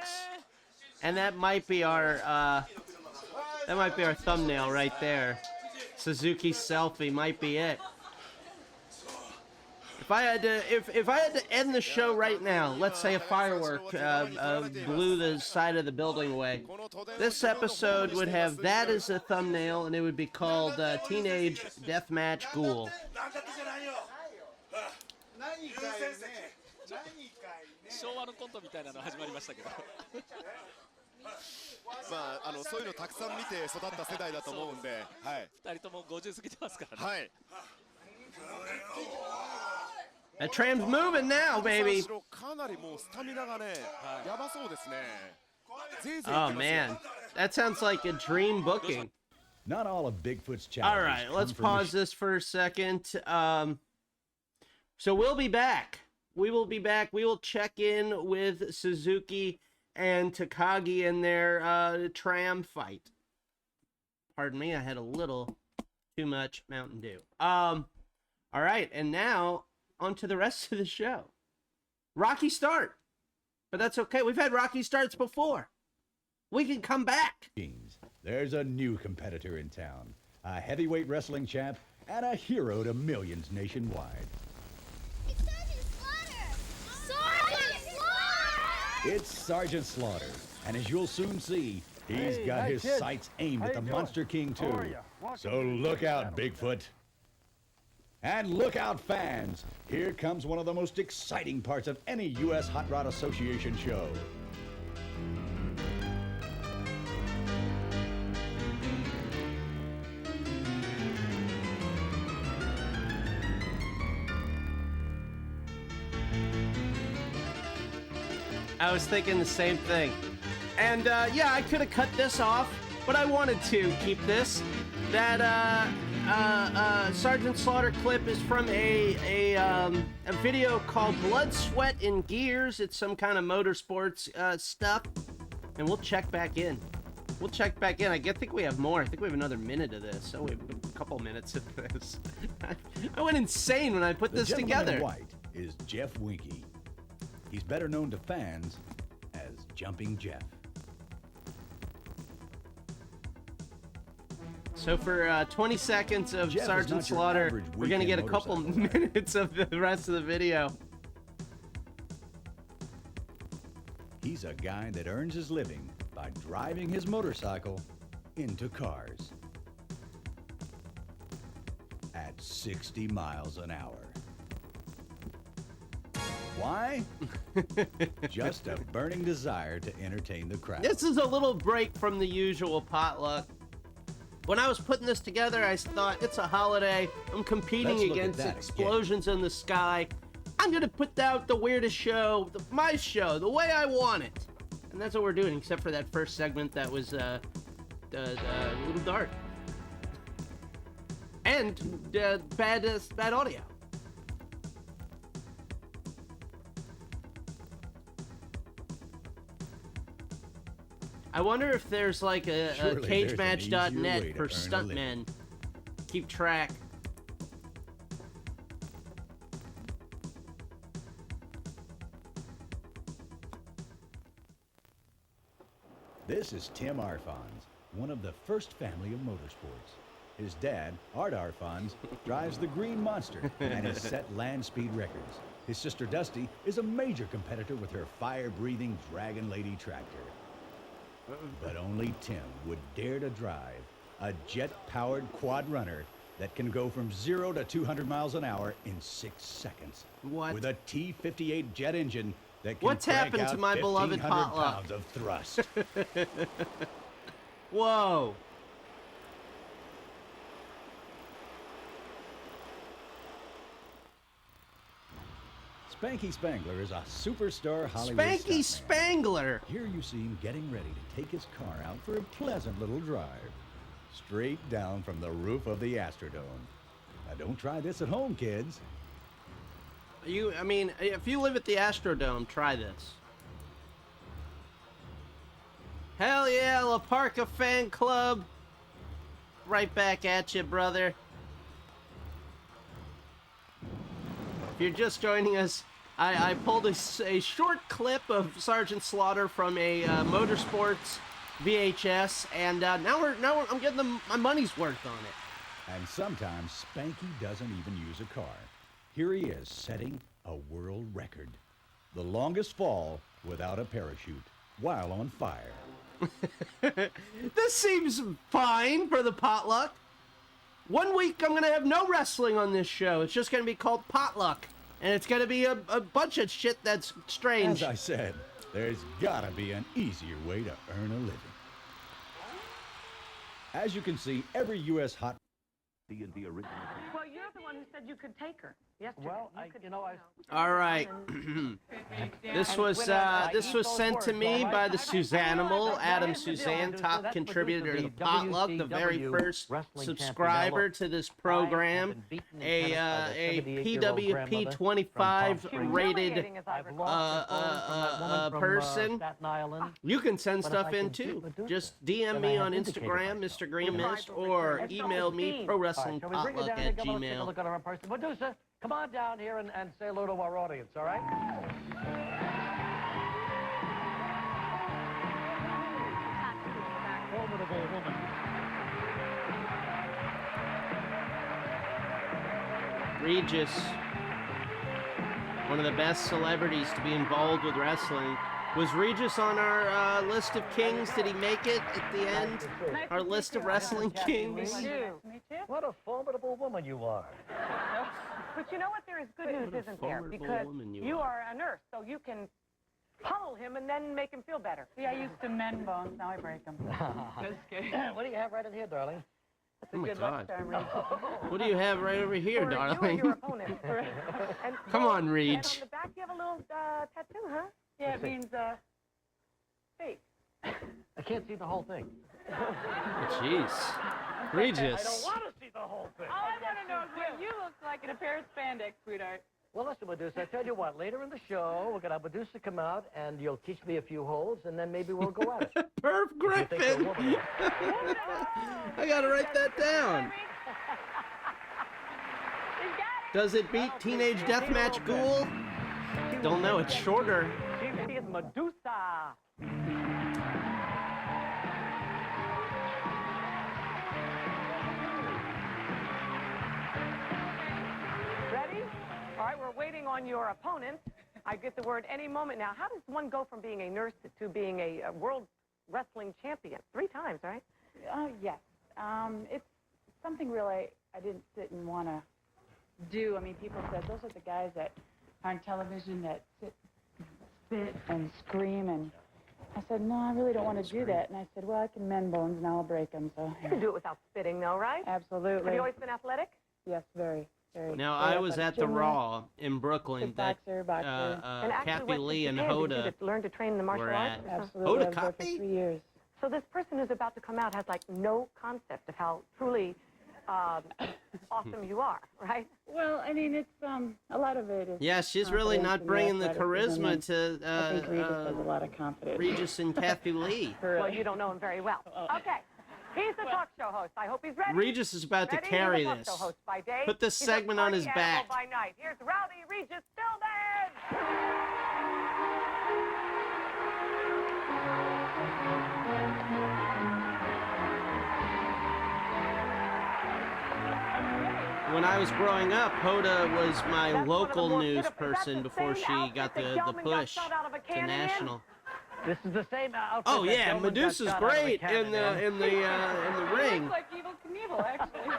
And that might be our thumbnail right there. Suzuki's selfie might be it. If I had to end the show right now, let's say a firework blew the side of the building away. This episode would have that as a thumbnail, and it would be called Teenage Deathmatch GHOUL. 昭和のコントみたいなの始まりましたけど。まあそういうのたくさん見て育った世代だと思うんで、はい。二人とも50過ぎてますからね。はい。 That tram's moving now, baby. かなりもうスタミナがね、やばそうですね。 Oh man, that sounds like a dream booking. Not all of Bigfoot's challenges. All right, let's pause this for a second. So we'll be back. We will be back. We will check in with Suzuki and Takagi in their tram fight. Pardon me, I had a little too much Mountain Dew. All right, and now on to the rest of the show. Rocky start, but that's okay. We've had rocky starts before. We can come back. There's a new competitor in town, a heavyweight wrestling champ and a hero to millions nationwide. It's Sergeant Slaughter! Sergeant Slaughter! It's Sergeant Slaughter, and as you'll soon see, he's got his sights aimed at the Monster King too. So look out, Bigfoot. And look out, fans! Here comes one of the most exciting parts of any U.S. Hot Rod Association show. I was thinking the same thing. And yeah, I could have cut this off, but I wanted to keep this. That Sergeant Slaughter clip is from a video called Blood, Sweat, and Gears. It's some kind of motorsports stuff. And we'll check back in. We'll check back in. I think we have more. I think we have another minute of this. So we have a couple minutes of this. I went insane when I put this together. The gentleman in white is Jeff Winky. He's better known to fans as Jumping Jeff. So for 20 seconds of Jeff Sergeant Slaughter, we're going to get a couple minutes of the rest of the video. He's a guy that earns his living by driving his motorcycle into cars at 60 miles an hour. Why? Just a burning desire to entertain the crowd. This is a little break from the usual potluck. When I was putting this together, I thought, it's a holiday. I'm competing against explosions in the sky. I'm going to put out the weirdest show, my show, the way I want it. And that's what we're doing, except for that first segment that was a little dark. And bad audio. I wonder if there's like a cagematch.net for stuntmen keep track. This is Tim Arfons, one of the first family of motorsports. His dad, Art Arfons, drives the Green Monster and has set land speed records. His sister Dusty is a major competitor with her fire-breathing Dragon Lady tractor. But only Tim would dare to drive a jet-powered quad runner that can go from 0 to 200 miles an hour in 6 seconds. What? With a T-58 jet engine that can What's crank happened out to my beloved 1,500 Potluck? pounds of thrust. Whoa. Spanky Spangler is a superstar Hollywood Spanky stuntman. Spangler. Here you see him getting ready to take his car out for a pleasant little drive. Straight down from the roof of the Astrodome. Now don't try this at home, kids. I mean, if you live at the Astrodome, try this. Hell yeah, La Parka Fan Club. Right back at you, brother. If you're just joining us, I pulled a short clip of Sergeant Slaughter from a motorsports VHS, and now I'm getting my money's worth on it. And sometimes Spanky doesn't even use a car. Here he is setting a world record. The longest fall without a parachute while on fire. This seems fine for the potluck. 1 week I'm gonna have no wrestling on this show. It's just gonna be called Potluck. And it's gonna be a bunch of shit that's strange. As I said, there's gotta be an easier way to earn a living. As you can see, every U.S. hot the original. Well, you're the one who said you could take her yesterday. Well, All right. This was sent to me by the Suzanimal, Adam Suzanne, top contributor to the Potluck, the very first subscriber to this program, a PWP 25 rated person. You can send stuff in too. Just DM me on Instagram, Mr. Green Mist, or email me prowrestlingpotluck@gmail.com. Look at our person. Producer, come on down here and say hello to our audience, all right? Formidable woman. Regis, one of the best celebrities to be involved with wrestling. Was Regis on our list of kings? Did he make it at the end? Our list of wrestling kings? What a formidable woman you are. But you know what? There is good news, isn't there? Because you are a nurse, so you can pummel him and then make him feel better. See, I used to mend bones, now I break them. What do you have right in here, darling? Oh my God. What do you have right over here, darling? Your opponent. Come on, Reg. And on the back you have a little tattoo, huh? Yeah, it means, fake. I can't see the whole thing. Jeez. Regis. I don't want to see the whole thing. all I want to know is what you look like in a pair of spandex, sweetheart. Well, listen, Medusa, I tell you what, later in the show, we're going to have Medusa come out, and you'll teach me a few holds, and then maybe we'll go at it. Perf Griffin. I got to write that down. Does it beat Teenage Deathmatch Ghoul? Don't know, it's shorter. She is Medusa. Ready? All right, we're waiting on your opponent. I get the word any moment now. How does one go from being a nurse to being a world wrestling champion? 3 times, right? Yes. It's something really I didn't sit and want to do. I mean, people said, those are the guys that are on television that sit, spit, and scream, and I said, no, I really don't want to do that. And I said, well, I can mend bones, and I'll break them, so. You can do it without spitting, though, right? Absolutely. Have you always been athletic? Yes, very, very. Now, I was at the Raw in Brooklyn that And actually, Kathy what Lee and did you Hoda to learn to train in the martial were arts? at. Absolutely. Hoda I was there for Kotb? 3 years. So this person who's about to come out has like no concept of how truly awesome you are, right? Well, I mean, it's a lot of it is. Yeah, she's really confidence not and bringing the athleticism, charisma and to I think Regis has a lot of confidence. Regis and Kathy Lee. Well, you don't know him very well. Okay. He's the talk show host. I hope he's ready. Regis is about to Ready? carry He's a talk this. show host by day. Put this He's a segment on his party animal back. by night. Here's Rowdy Regis Stillman. When I was growing up, Hoda was my local news person before she got the push to national. This is the same outfit. Oh that yeah, Gelman got Medusa's shot out of a great cannon in the ring. Looks like Evil Knievel, actually.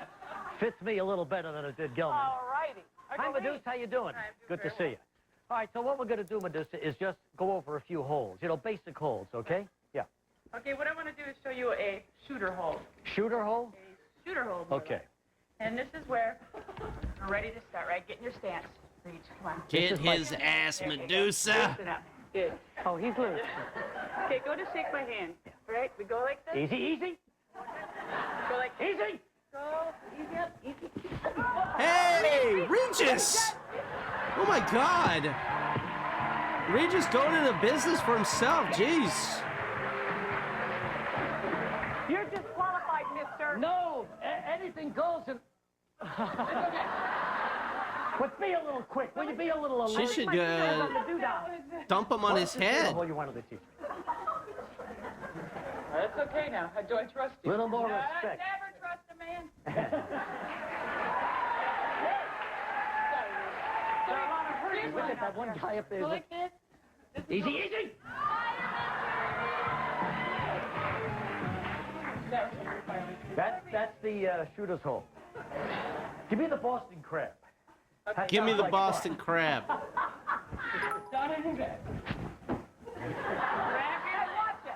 Fits me a little better than it did Gelman. All righty. Hi, Medusa. How you doing? Good to see you. All right, so what we're going to do, Medusa, is just go over a few holds. You know, basic holds, okay? Yeah. Okay, what I want to do is show you a shooter hold. Shooter hold? A shooter hold. Okay. And this is where we're ready to start, right? Get in your stance. Reach, come on. Get his ass, Medusa. Loosen up. Good. Oh, he's loose. Okay, go to shake my hand. Right? We go like this. Easy, easy. Go like easy. Go easy up, easy. Hey, Regis! Oh my God! Regis going into business for himself. Jeez. You're disqualified, mister. No, anything goes. And but be a little quick. Will you be a little alert? She should dump him on his head. What you wanted to teach me. That's okay now. Do I trust you? Little more No, respect. I never trust a man. Look at that one guy up there. Go like this. Easy, easy. That's the shooter's hole. Give me the Boston crab. Give me the Boston crab.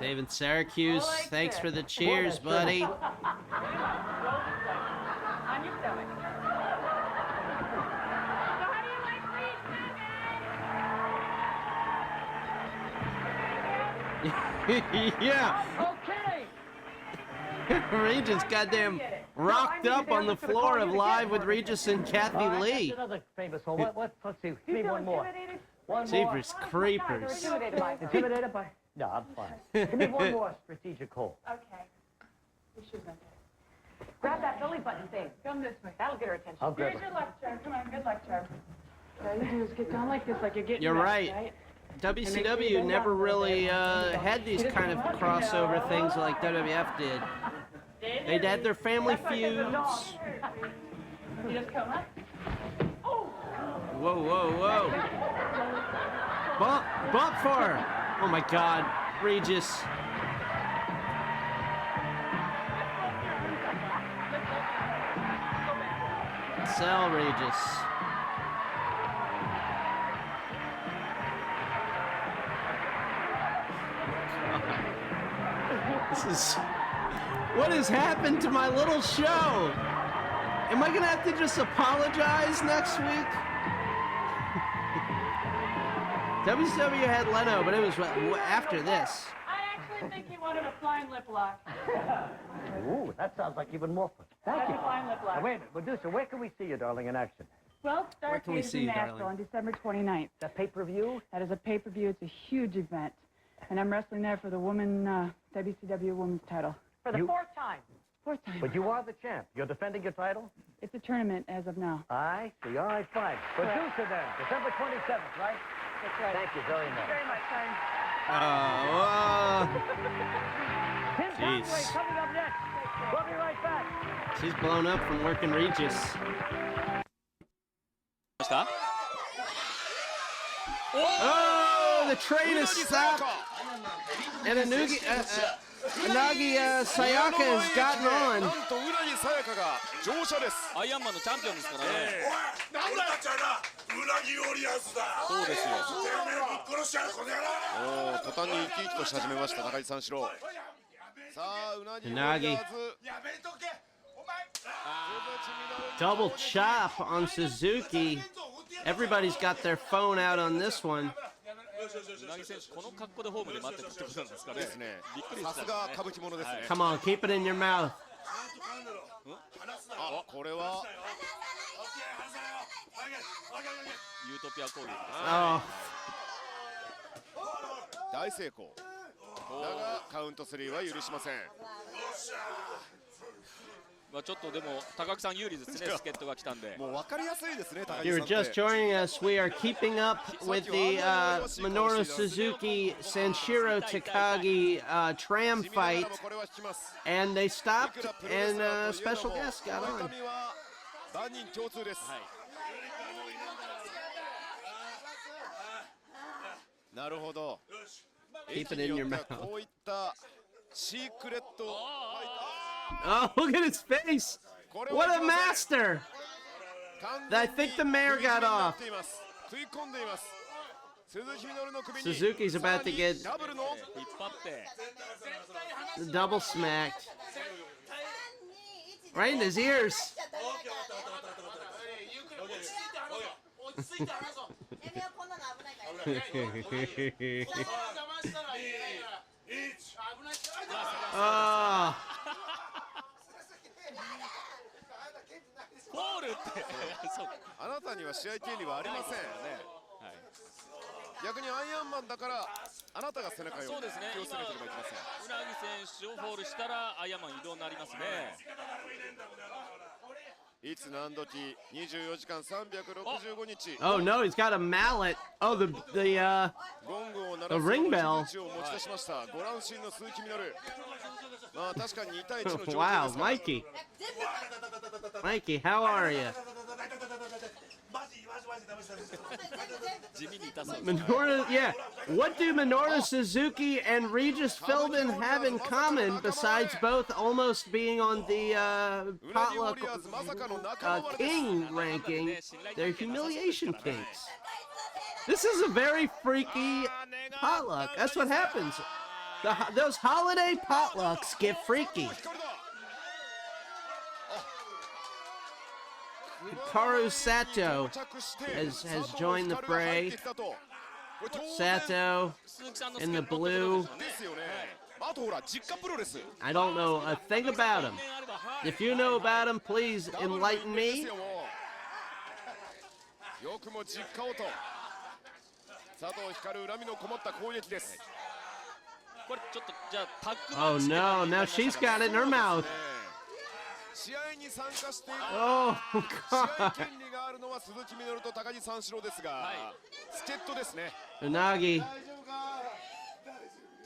David Syracuse, thanks for the cheers, buddy. On your stomach. Yeah. Okay. Regis goddamn rocked up on the floor of Live with Regis and Kathy Lee. That's another famous hole. Let's see. Give me one more. One more. Jeepers creepers. Intimidated by? No, I'm fine. Give me one more strategic hole. Okay. Your shoes on. Grab that belly button thing. Come this way. That'll get her attention. I'll grab Here's her. your luck charm. Come on, good luck charm. All you do is get down like this, like you're getting You're ready, right. WCW never really had these kind of crossover things like WWF did. They'd had their family feuds. You just come up. Whoa, whoa, whoa. Bump for her. Oh my God, Regis. Sell Regis. This is... What has happened to my little show? Am I gonna have to just apologize next week? WCW had Leno, but it was after this. I actually think he wanted a flying lip lock. Ooh, that sounds like even more fun. Thank you. Flying lip lock. Now, wait a minute, Medusa, where can we see you, darling, in action? Well, Where can we Starrcade is see in you, Nashville darling? on December 29th. That pay-per-view? That is a pay-per-view. It's a huge event. And I'm wrestling there for the WCW Women's title. For the fourth time. Fourth time. But you are the champ. You're defending your title? It's a tournament as of now. I see. All right, fine. Medusa then, December 27th, right? That's right. Thank you very much. Very much, Simon. Tim Conway Jeez. coming up next. We'll be right back. She's blown up from working Regis. Oh, the train is stopped. And Inagi Sayaka has gotten on. なんとうなぎさやかが乗車です。アイアンマンのチャンピオンですからね。俺たちはな、うなぎウォリアーズだ。そうですよ。てめえぶっ殺しやるこの野郎。おお、途端に生き生きとし始めました高木三四郎。さあ、うなぎウォリアーズ。やめとけ。お前。Double chop on Suzuki. Everybody's got their phone out on this one. うなぎ選手この格好でホームで待ってたってことなんですかね。ですね。びっくりさすがしたね。歌舞伎者ですね。 Come on, keep it in your mouth. あ、これは。ユートピア攻撃ですね。 Oh, 大成功。だがカウント3は許しません。まあちょっとでも高木さん有利ですね。助っ人が来たんで。もう分かりやすいですね。 If you're just joining us, we are keeping up with the Minoru Suzuki Sanshiro Takagi tram fight, and they stopped, and a special guest got on. 万人共通です。なるほど。 Keep it in your mouth. こういったシークレット。 Oh, look at his face! What a master! I think the mayor got off. Suzuki's about to get double smacked. Right in his ears. Oh. フォールってあなたには試合権利はありません。逆にアイアンマンだからあなたが背中を気をつけなければいけません。うなぎ選手をフォールしたらアイアンマン移動になりますね。いつ何時24時間365日。 Oh no, he's got a mallet. Oh, the ring bell. ご乱心の鈴木みのる。まあ確かに2対1の状況です。 Wow, Mikey. Mikey, how are you? Minoru, yeah. What do Minoru Suzuki and Regis Philbin have in common besides both almost being on the potluck king ranking? They're humiliation kings. This is a very freaky potluck. That's what happens. Those holiday potlucks get freaky. Hikaru Sato has joined the fray. Sato in the blue. I don't know a thing about him. If you know about him, please enlighten me. Oh no, now she's got it in her mouth. Oh God. Unagi.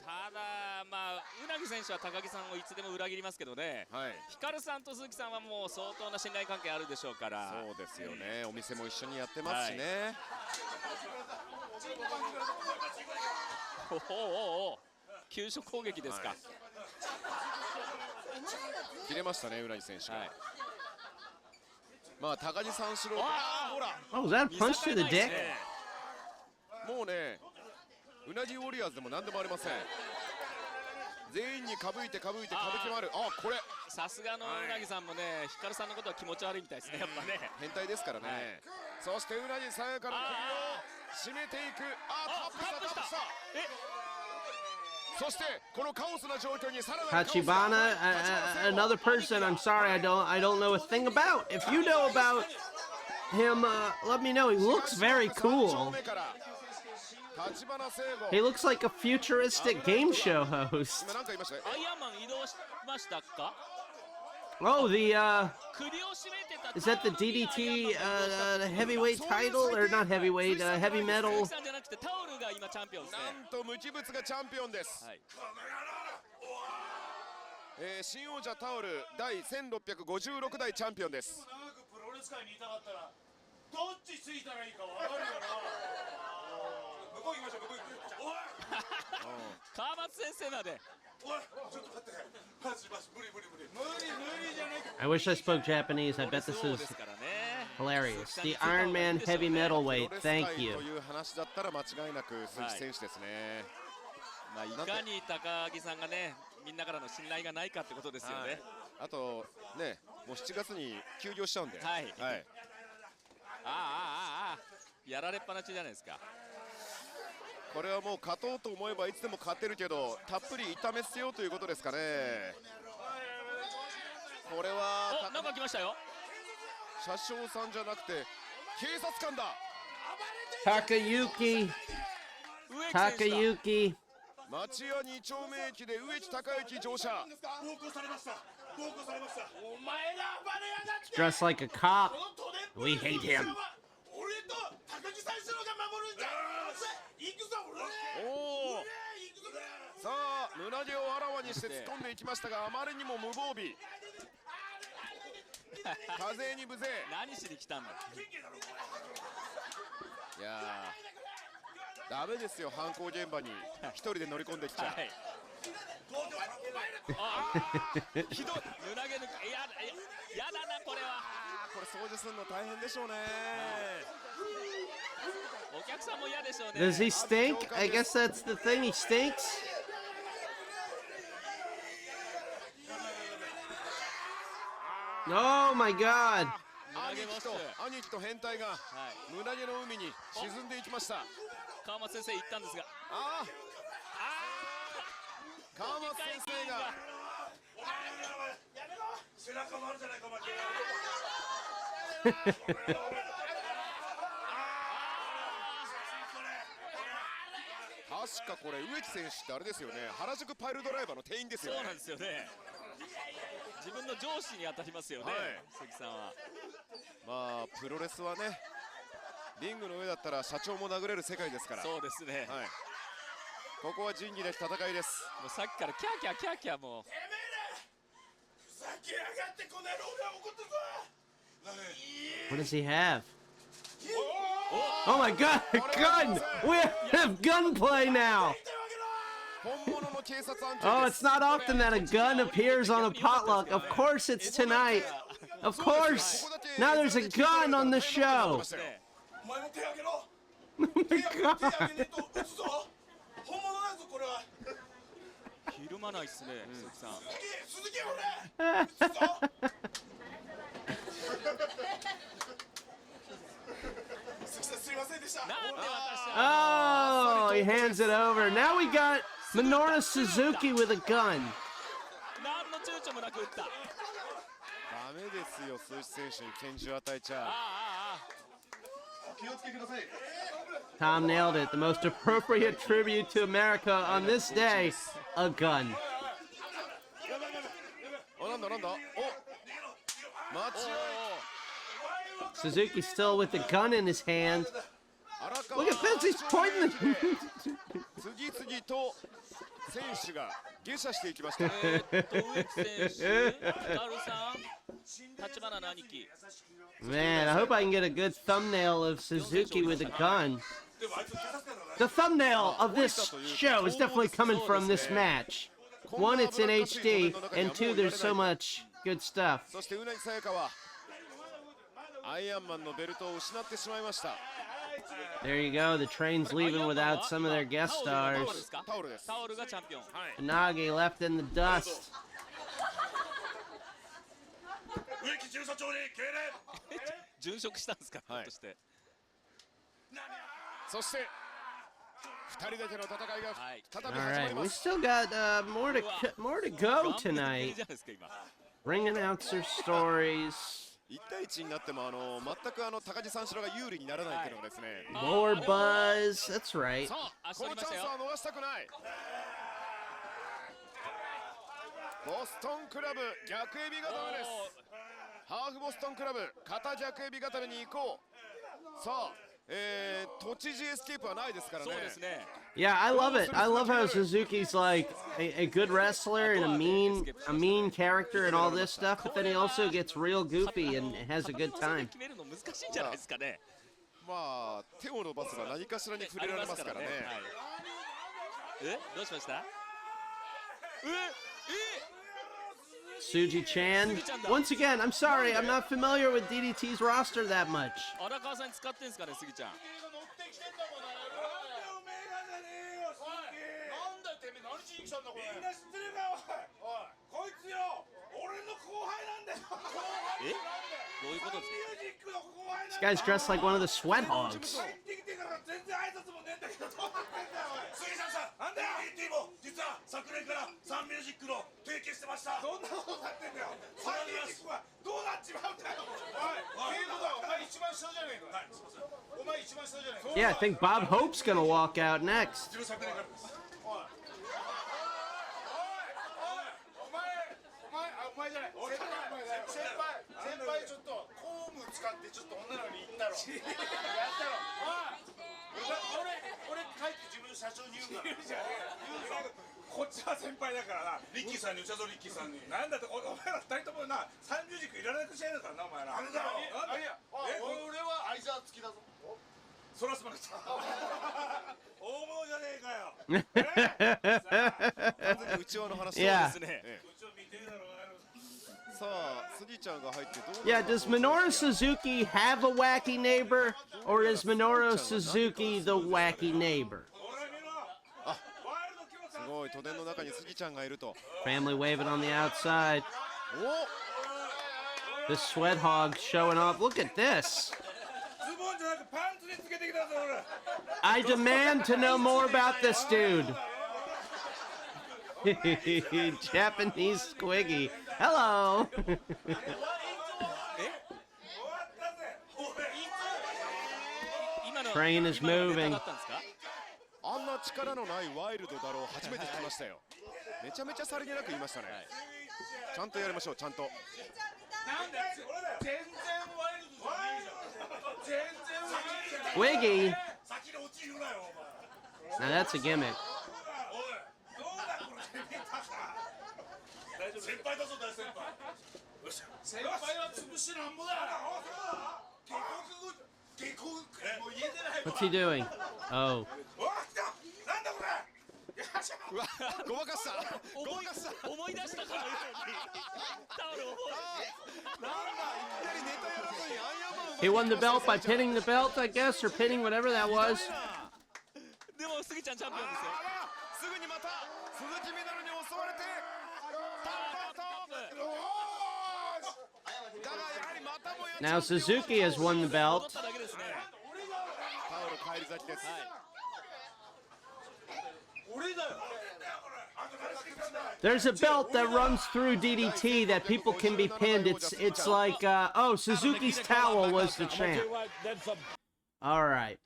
ただまあうなぎ選手は高木さんをいつでも裏切りますけどね。ヒカルさんと鈴木さんはもう相当な信頼関係あるでしょうから。そうですよね。お店も一緒にやってますしね。おお、急所攻撃ですか。切れましたね、うなぎ選手が。まあ高木三四郎。ほら。Oh, is that a punch to the dick? もうね、うなぎウォリアーズでも何でもありません。全員にかぶいてかぶいてかぶき回る。あ、これ。さすがのうなぎさんもね、ヒカルさんのことは気持ち悪いみたいですね、やっぱね。変態ですからね。そしてうなぎさやかの首を締めていく。あ、タップした。そしてこのカオスな状況にさらなる Tachibana, another person. I'm sorry, I don't know a thing about. If you know about him, let me know. He looks very cool. He looks like a futuristic game show host. Oh, is that the DDT heavyweight title or not heavyweight? Heavy metal. なんと無機物がチャンピオンです。新王者タオル第1656代チャンピオンです。川松先生まで。 I wish I spoke Japanese. I bet this is hilarious. The Iron Man heavy metal weight. Thank you. という話だったら間違いなく鈴木選手ですね。まあいかに高木さんがね、みんなからの信頼がないかってことですよね。あとね、もう7月に休業しちゃうんで。はい。やられっぱなしじゃないですか。 これはもう勝とうと思えばいつでも勝てるけど、たっぷり痛めつけようということですかね。これはなんか来ましたよ。車掌さんじゃなくて警察官だ。Takayuki. 町屋2丁目駅で植木孝之乗車。Dressed like a cop. We hate him. おお。さあ胸毛をあらわにして突っ込んでいきましたが、あまりにも無防備。風に無勢。何しに来たんだ。いやー、ダメですよ、犯行現場に一人で乗り込んできちゃう。ひどい。胸毛抜く。やだなこれは。これ掃除するの大変でしょうね。お客さんも嫌でしょうね。 Does he stink? I guess that's the thing. He stinks. Oh my God. 兄貴と変態が胸毛の海に沈んでいきました。川松先生言ったんですが、川松先生が背中もあるじゃないかお前。確かこれ植木選手ってあれですよね、原宿パイルドライバーの店員ですよね。そうなんですよね。自分の上司に当たりますよね、鈴木さんは。まあプロレスはね、リングの上だったら社長も殴れる世界ですから。そうですね。はい、ここは仁義なき戦いです。もうさっきからキャーキャーキャーキャーもう。ふざけやがってこの野郎が怒ったぞ。 What does he have? Oh my God! Gun! We have gunplay now! Oh, it's not often that a gun appears on a potluck. Of course it's tonight. Of course! Now there's a gun on the show! Oh my God! ひるまないっすね、鈴木さん。鈴木俺 Oh, he hands it over. Now we got Minoru Suzuki with a gun. 何の躊躇もなく撃った。ダメですよ、鈴木選手に拳銃与えちゃ。気をつけください。 Tom nailed it. The most appropriate tribute to America on this day, a gun. なんだなんだ。お、間違い。 Suzuki still with the gun in his hand. Look at this, he's pointing the... 次々と選手が下車していきました。植木選手、カールさん、立花の兄貴。 Man, I hope I can get a good thumbnail of Suzuki with a gun. The thumbnail of this show is definitely coming from this match. One, it's in HD, and two, there's so much good stuff. そしてうなぎさやかはアイアンマンのベルトを失ってしまいました。 There you go, the train's leaving without some of their guest stars. タオルです。タオルがチャンピオン。Takagi left in the dust. 植木巡査長に敬礼。殉職したんですか、ひょっとして。そして2人だけの戦いが再び All 始まり right, ま we す。 still got more to go tonight. Ring announcer stories. 1対1になっても全く高地三四郎が有利にならないっていうのがですね。More buzz. That's right. このチャンスは逃したくない。ボストンクラブ逆エビ固めです。ハーフボストンクラブ肩逆エビ固めに行こう。さあ、都知事エスケープはないですからね。そうですね。Yeah, I love it. I love how Suzuki's like a good wrestler and a mean character and all this stuff, but then he also gets real goofy and has a good time. 決めるの難しいんじゃないですかね。まあ手を伸ばせば何かしらに触れられますからね。どうしました？ Suji-chan. Once again, I'm sorry, I'm not familiar with DDT's roster that much. 荒川さんに使ってんすかね、スギちゃん。どういうことですか？ This guy's dressed like one of the sweat hogs. 実は昨年からサンミュージックの提携してました。どんなことなってんだよ。サンミュージックはどうなっちまうんだよ。おい、お前一番下じゃねえか。はい、すいません。お前一番下じゃねえか。 Yeah, I think Bob Hope's gonna walk out next. 昨年からです。おい、こっちは先輩だからな、リッキーさんに打ち合わせリッキーさんになんだってお前ら二人ともなサンミュージックいらなくしちゃうんだからなお前ら。俺は相沢付きだぞ。そらすまなかった。大物じゃねえかよ。完全に内輪の話ですね。さあ、杉ちゃんが入ってどう Yeah, does Minoru Suzuki have a wacky neighbor, or is Minoru Suzuki the wacky neighbor? すごい、都電の中に杉ちゃんがいると。 Family waving on the outside. The sweat hog showing off. Look at this. I demand to know more about this dude. Japanese squiggy. Hello. Train is moving. あんな力のないワイルドだろう初めて聞きましたよ。めちゃめちゃさりげなく言いましたね。ちゃんとやりましょう、ちゃんと。Squiggy. Now that's a gimmick. 先輩だぞ大先輩。先輩は潰しなんぼだ。What's he doing? Oh. うわ、ごまかした。ごまかした。思い出したかのようにタオルを放って。 He won the belt by pinning the belt, I guess, or pinning whatever that was. でもスギちゃんチャンピオンですよ。すぐにまた鈴木みのるに襲われて。Now Suzuki has won the belt. There's a belt that runs through DDT that people can be pinned. It's like oh, Suzuki's towel was the champ. All right.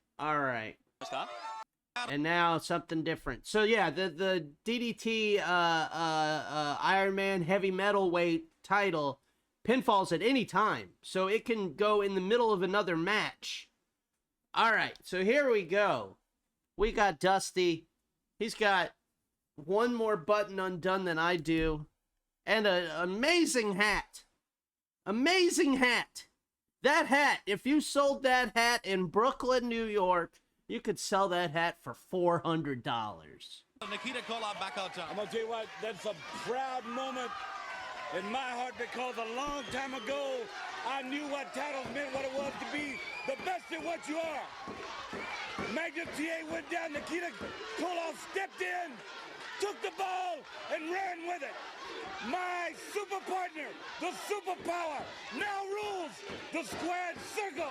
And now something different. So yeah, the DDT Iron Man heavy metal weight title pinfalls at any time, so it can go in the middle of another match. All right, so here we go. We got Dusty. He's got one more button undone than I do, and an amazing hat. Amazing hat. That hat, if you sold that hat in Brooklyn, New York, you could sell that hat for $400. Nikita Koloff back out time. I'm gonna tell you what, that's a proud moment in my heart, because a long time ago, I knew what titles meant, what it was to be the best at what you are. Magnum TA went down, Nikita Koloff stepped in, took the ball, and ran with it. My super partner, the superpower, now rules the squared circle,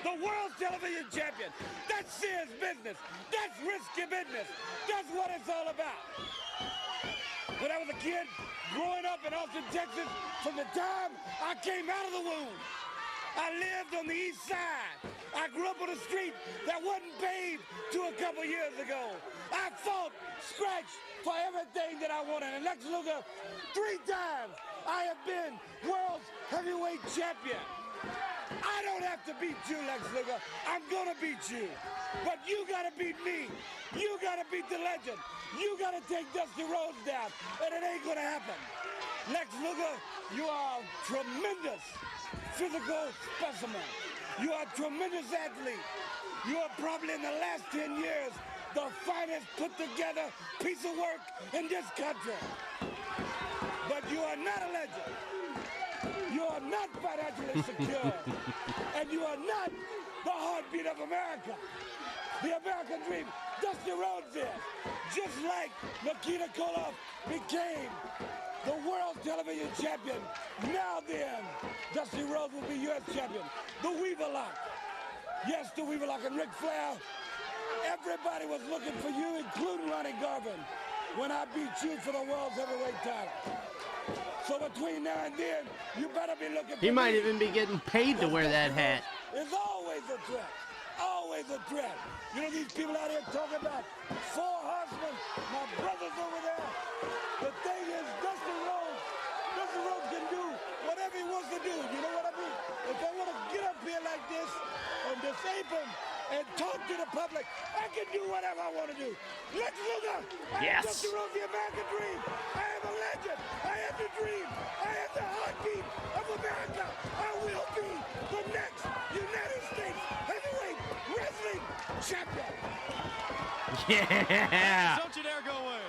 the world television champion. That's serious business. That's risky business. That's what it's all about. When I was a kid, growing up in Austin, Texas, from the time I came out of the womb, I lived on the east side. I grew up on a street that wasn't paved to a couple years ago. I fought, scratched for everything that I wanted. And Lex Luger, 3 times I have been world's heavyweight champion. I don't have to beat you, Lex Luger. I'm gonna beat you. But you gotta beat me. You gotta beat the legend. You gotta take Dusty Rhodes down, and it ain't gonna happen. Lex Luger, you are a tremendous physical specimen. You are a tremendous athlete. You are probably in the last 10 years the finest put together piece of work in this country. But you are not a legend. You are not financially secure. And you are not the heartbeat of America. The American dream, Dusty Rhodes is. Just like Nikita Koloff became the world television champion. Now then, Dusty Rhodes will be U.S. champion. The Weaver Lock. Yes, the Weaver Lock and Ric Flair. Everybody was looking for you, including Ronnie Garvin, when I beat you for the world's heavyweight title. So between now and then, you better be looking for He might me. even be getting paid to wear that hat. It's always a threat. Always a threat. You know these people out here talking about 4 horsemen, my brothers over there. The thing is, Dusty Rhodes can do whatever I want to do. Lex Luger, I am just the road the American dream. I am a legend. I am the dream. I am the heartbeat of America. I will be the next United States heavyweight wrestling champion. Yeah. Don't you dare go away.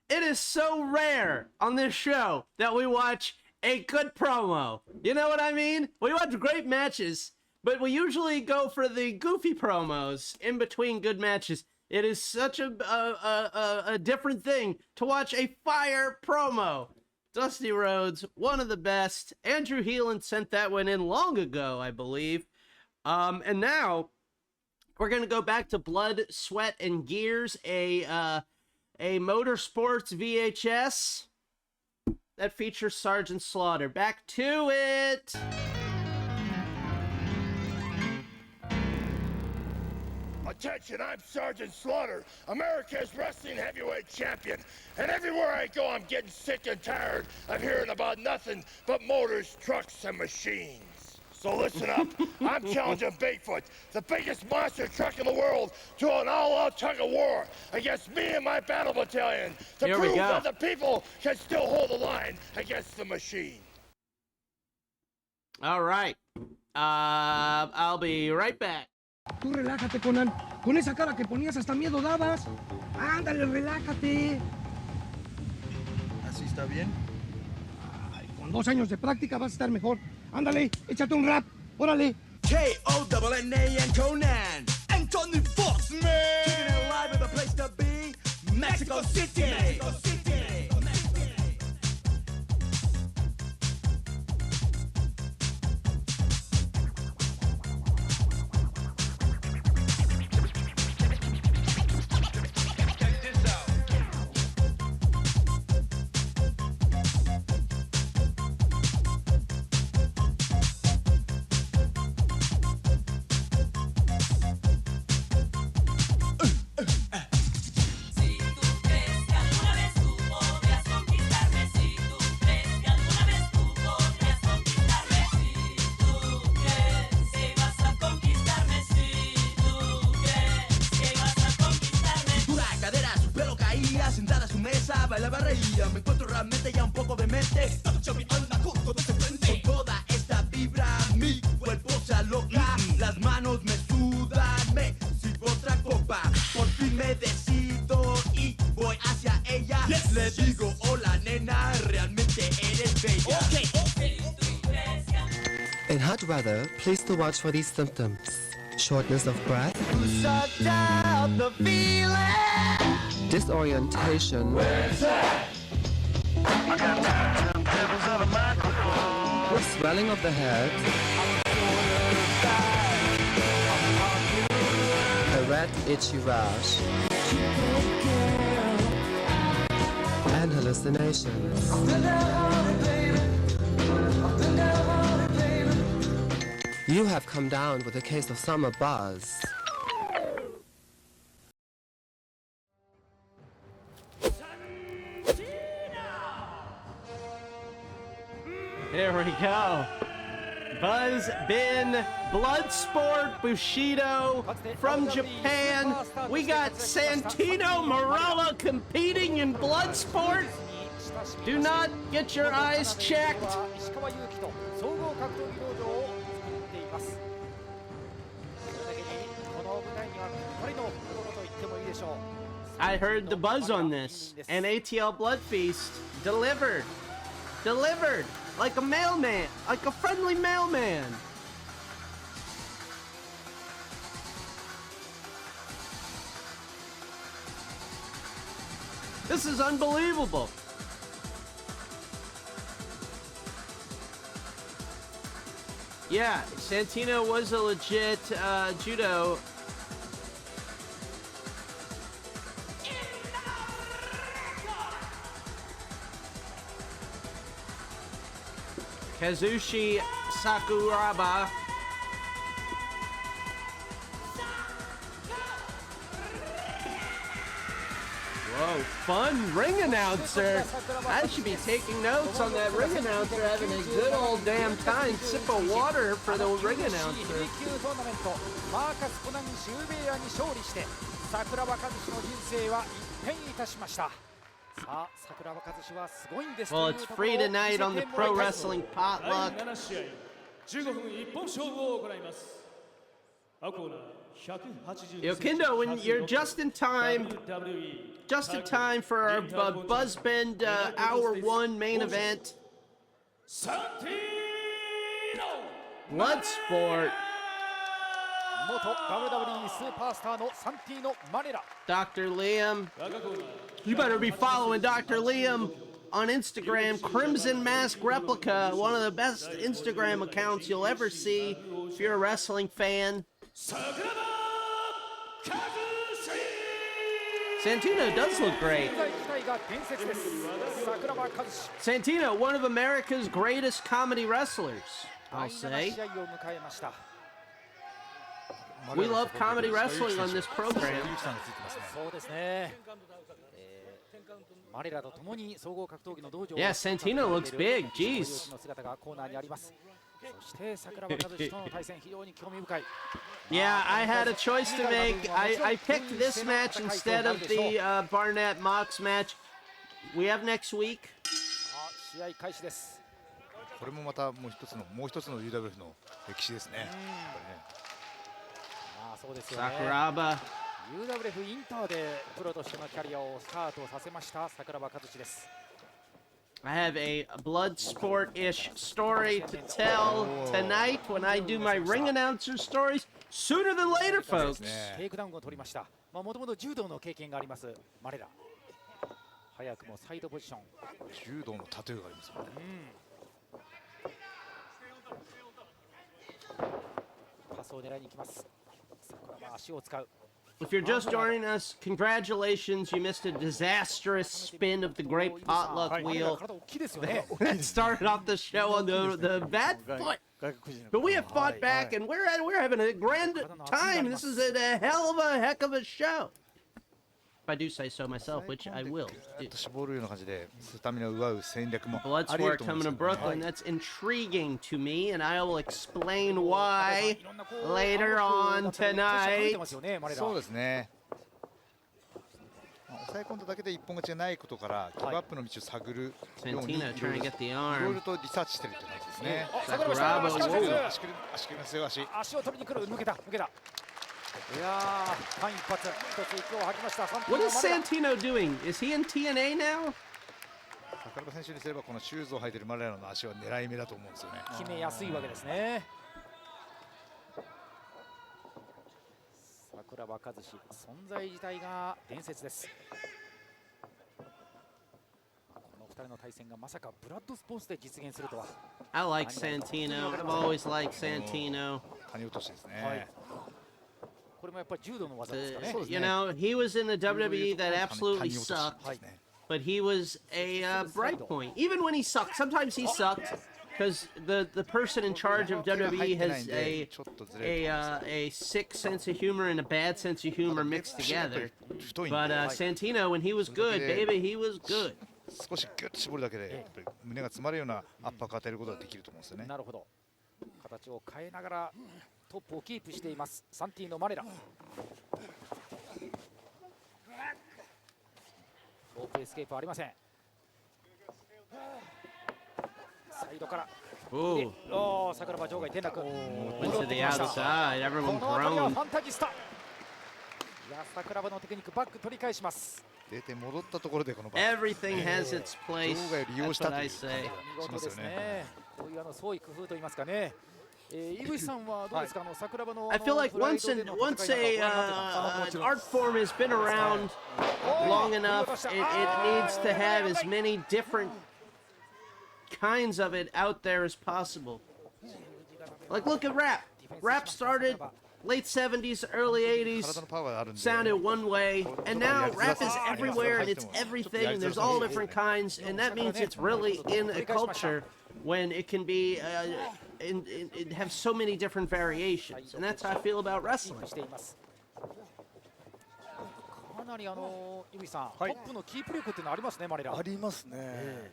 It is so rare on this show that we watch a good promo. You know what I mean? We watch great matches, but we usually go for the goofy promos in between good matches. It is such a different thing to watch a fire promo. Dusty Rhodes, one of the best. Andrew Heelan sent that one in long ago, I believe. And now we're going to go back to Blood, Sweat, and Gears, a motorsports VHS that features Sergeant Slaughter. Back to it! Attention, I'm Sergeant Slaughter, America's wrestling heavyweight champion. And everywhere I go, I'm getting sick and tired of hearing about nothing but motors, trucks, and machines. So listen up, I'm challenging Bigfoot, the biggest monster truck in the world, to an all-out tug of war against me and my battle battalion to prove that the people can still hold the line against the machine. All right. I'll be right back. Tú relájate, Conan. Con esa cara que ponías hasta miedo dabas. Ándale, relájate. ¿Así está bien? Ay, con 2 años de práctica vas a estar mejor. Ándale, échate un rap. Órale. K-O-N-N-A and Conan. Anthony Fox, man. Keeping it alive with a place to be. Mexico City. Mexico City. Sentada a su mesa, bailaba, reía. Me encuentro realmente ya un poco demente. Mi alma justo no se prende. Con toda esta vibra, mi cuerpo se aloca. Las manos me sudan, me sirvo otra copa. Por fin me decido y voy hacia ella. Le digo, hola nena, realmente eres bella. In hot weather, please to watch for these symptoms. Shortness of breath, disorientation, swelling of the head, a red itchy rash, and hallucinations. You have come down with a case of summer buzz. There we go. Buzz Bin, Bloodsport, Bushido from Japan. We got Santino Marella competing in Bloodsport. Do not get your eyes checked. I heard the buzz on this, and ATL Blood Feast delivered. Delivered like a mailman, like a friendly mailman. This is unbelievable. Yeah, Santino was a legit judo. Kazushi Sakuraba. Whoa, fun ring announcer. I should be taking notes on that ring announcer, having a good old damn time. Sip of water for the ring announcer. Well, it's free tonight on the Pro Wrestling Potluck. Yokindo, when you're just in time for our Buzzbend Hour 1 main event. Bloodsport. Dr. Liam. You better be following Dr. Liam on Instagram. Crimson Mask Replica, one of the best Instagram accounts you'll ever see if you're a wrestling fan. Santino does look great. Santino, one of America's greatest comedy wrestlers, I'll say. We love comedy wrestling on this program. Yeah, Santino looks big, jeez. Yeah, I had a choice to make. I picked this match instead of the Barnett Mox match. We have next week. Sakuraba. UWF インターでプロとしてのキャリアをスタートさせました桜庭和志です。I have a Bloodsport-ish story to tell tonight when I do my ring announcer stories. Sooner than later, folks. テイクダウンを取りました。もともと柔道の経験がありますマレラ。早くもサイドポジション。柔道のタトゥーがありますもんね。パスを狙いに行きます。桜庭足を使う。If you're just joining us, congratulations, you missed a disastrous spin of the Great Potluck Wheel. That started off the show on the bad foot. But we have fought back, and we're having a grand time. This is a heck of a show. If I do say so myself, which I will do. Bloodsport coming to Brooklyn, that's intriguing to me, and I will explain why later on tonight. Santina trying to get the arm. What is Santino doing? Is he in TNA now? 桜庭選手にすればこのシューズを履いているマレラの足は狙い目だと思うんですよね。決めやすいわけですね。桜庭和志、存在自体が伝説です。この2人の対戦がまさかブラッドスポーツで実現するとは。I like Santino. I've always liked Santino. 谷落としですね。You know, he was in the WWE that absolutely sucked, but he was a bright point. Even when he sucked, sometimes he sucked because the person in charge of WWE has a sick sense of humor and a bad sense of humor mixed together. But Santino, when he was good, baby, he was good. 少しギュッと絞るだけで胸が詰まるような圧迫を与えることができると思うんですよね。なるほど。形を変えながらトップをキープしていますサンティのマレラ。ロープエスケープありません。サイドから。おお、桜庭場外転落。Went to the outside. Everyone groaned. ファンタジスタ。いや、桜庭のテクニックバック取り返します。出て戻ったところでこのバック。Everything has its place. That's what I say. 見事ですね。こういう創意工夫と言いますかね。I feel like once an art form has been around long enough, it needs to have as many different kinds of it out there as possible. Like, look at rap. Rap started late 70s, early 80s, sounded one way, and now rap is everywhere and it's everything, and there's all different kinds, and that means it's really in a culture when it can be it have so many different variations, and that's how I feel about wrestling. かなり井口さん、トップのキープ力っていうのはありますね、マレラ。ありますね。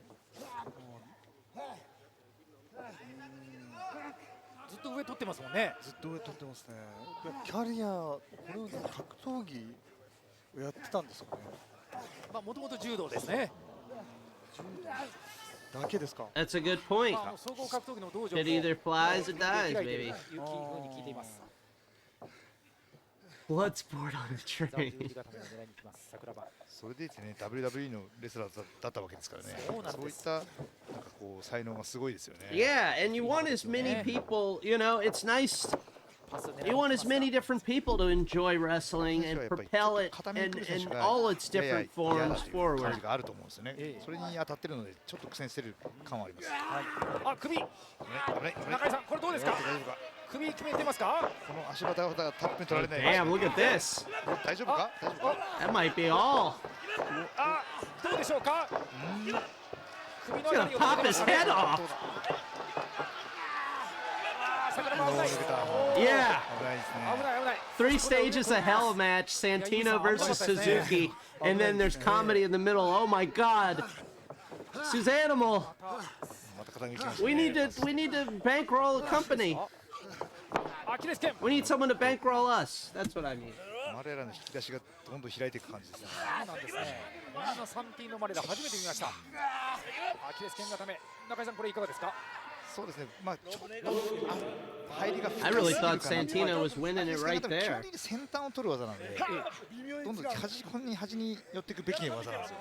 ずっと上取ってますもんね。ずっと上取ってますね。キャリア、これを格闘技をやってたんですかね。まあもともと柔道ですね。だけですか。 That's a good point. 総合格闘技の道場 It either flies or dies, と baby. いうふうに聞いています。Bloodsport on a train. それでいてね、WWE のレスラーだったわけですからね。そういったなんかこう才能がすごいですよね。Yeah, and you want as many people, you know, it's nice. You want as many different people to enjoy wrestling and propel it in all its different forms forward. があると思うんですよね。それに当たってるのでちょっと苦戦してる感はあります。あ、首。中井さん、これどうですか。首決めてますか。この足場がタップに取られない。Damn, look at this. 大丈夫か？大丈夫か？ That might be all. あ、どうでしょうか。首の He's gonna pop his head off. Yeah. 3 stages of hell match, Santino versus Suzuki, and then there's comedy in the middle. Oh my God. Susanimal. We need to bankroll a company. We need someone to bankroll us. That's what I mean. マレラの引き出しがどんどん開いていく感じですね。そうなんですね。右の3Pのマレラ初めて見ました。アキレス腱固め。中井さんこれいかがですか。そうですね。まあちょっと入りが I really thought Santino was winning it right there. 急に先端を取る技なので、どんどん端に寄っていくべき技なんですよ。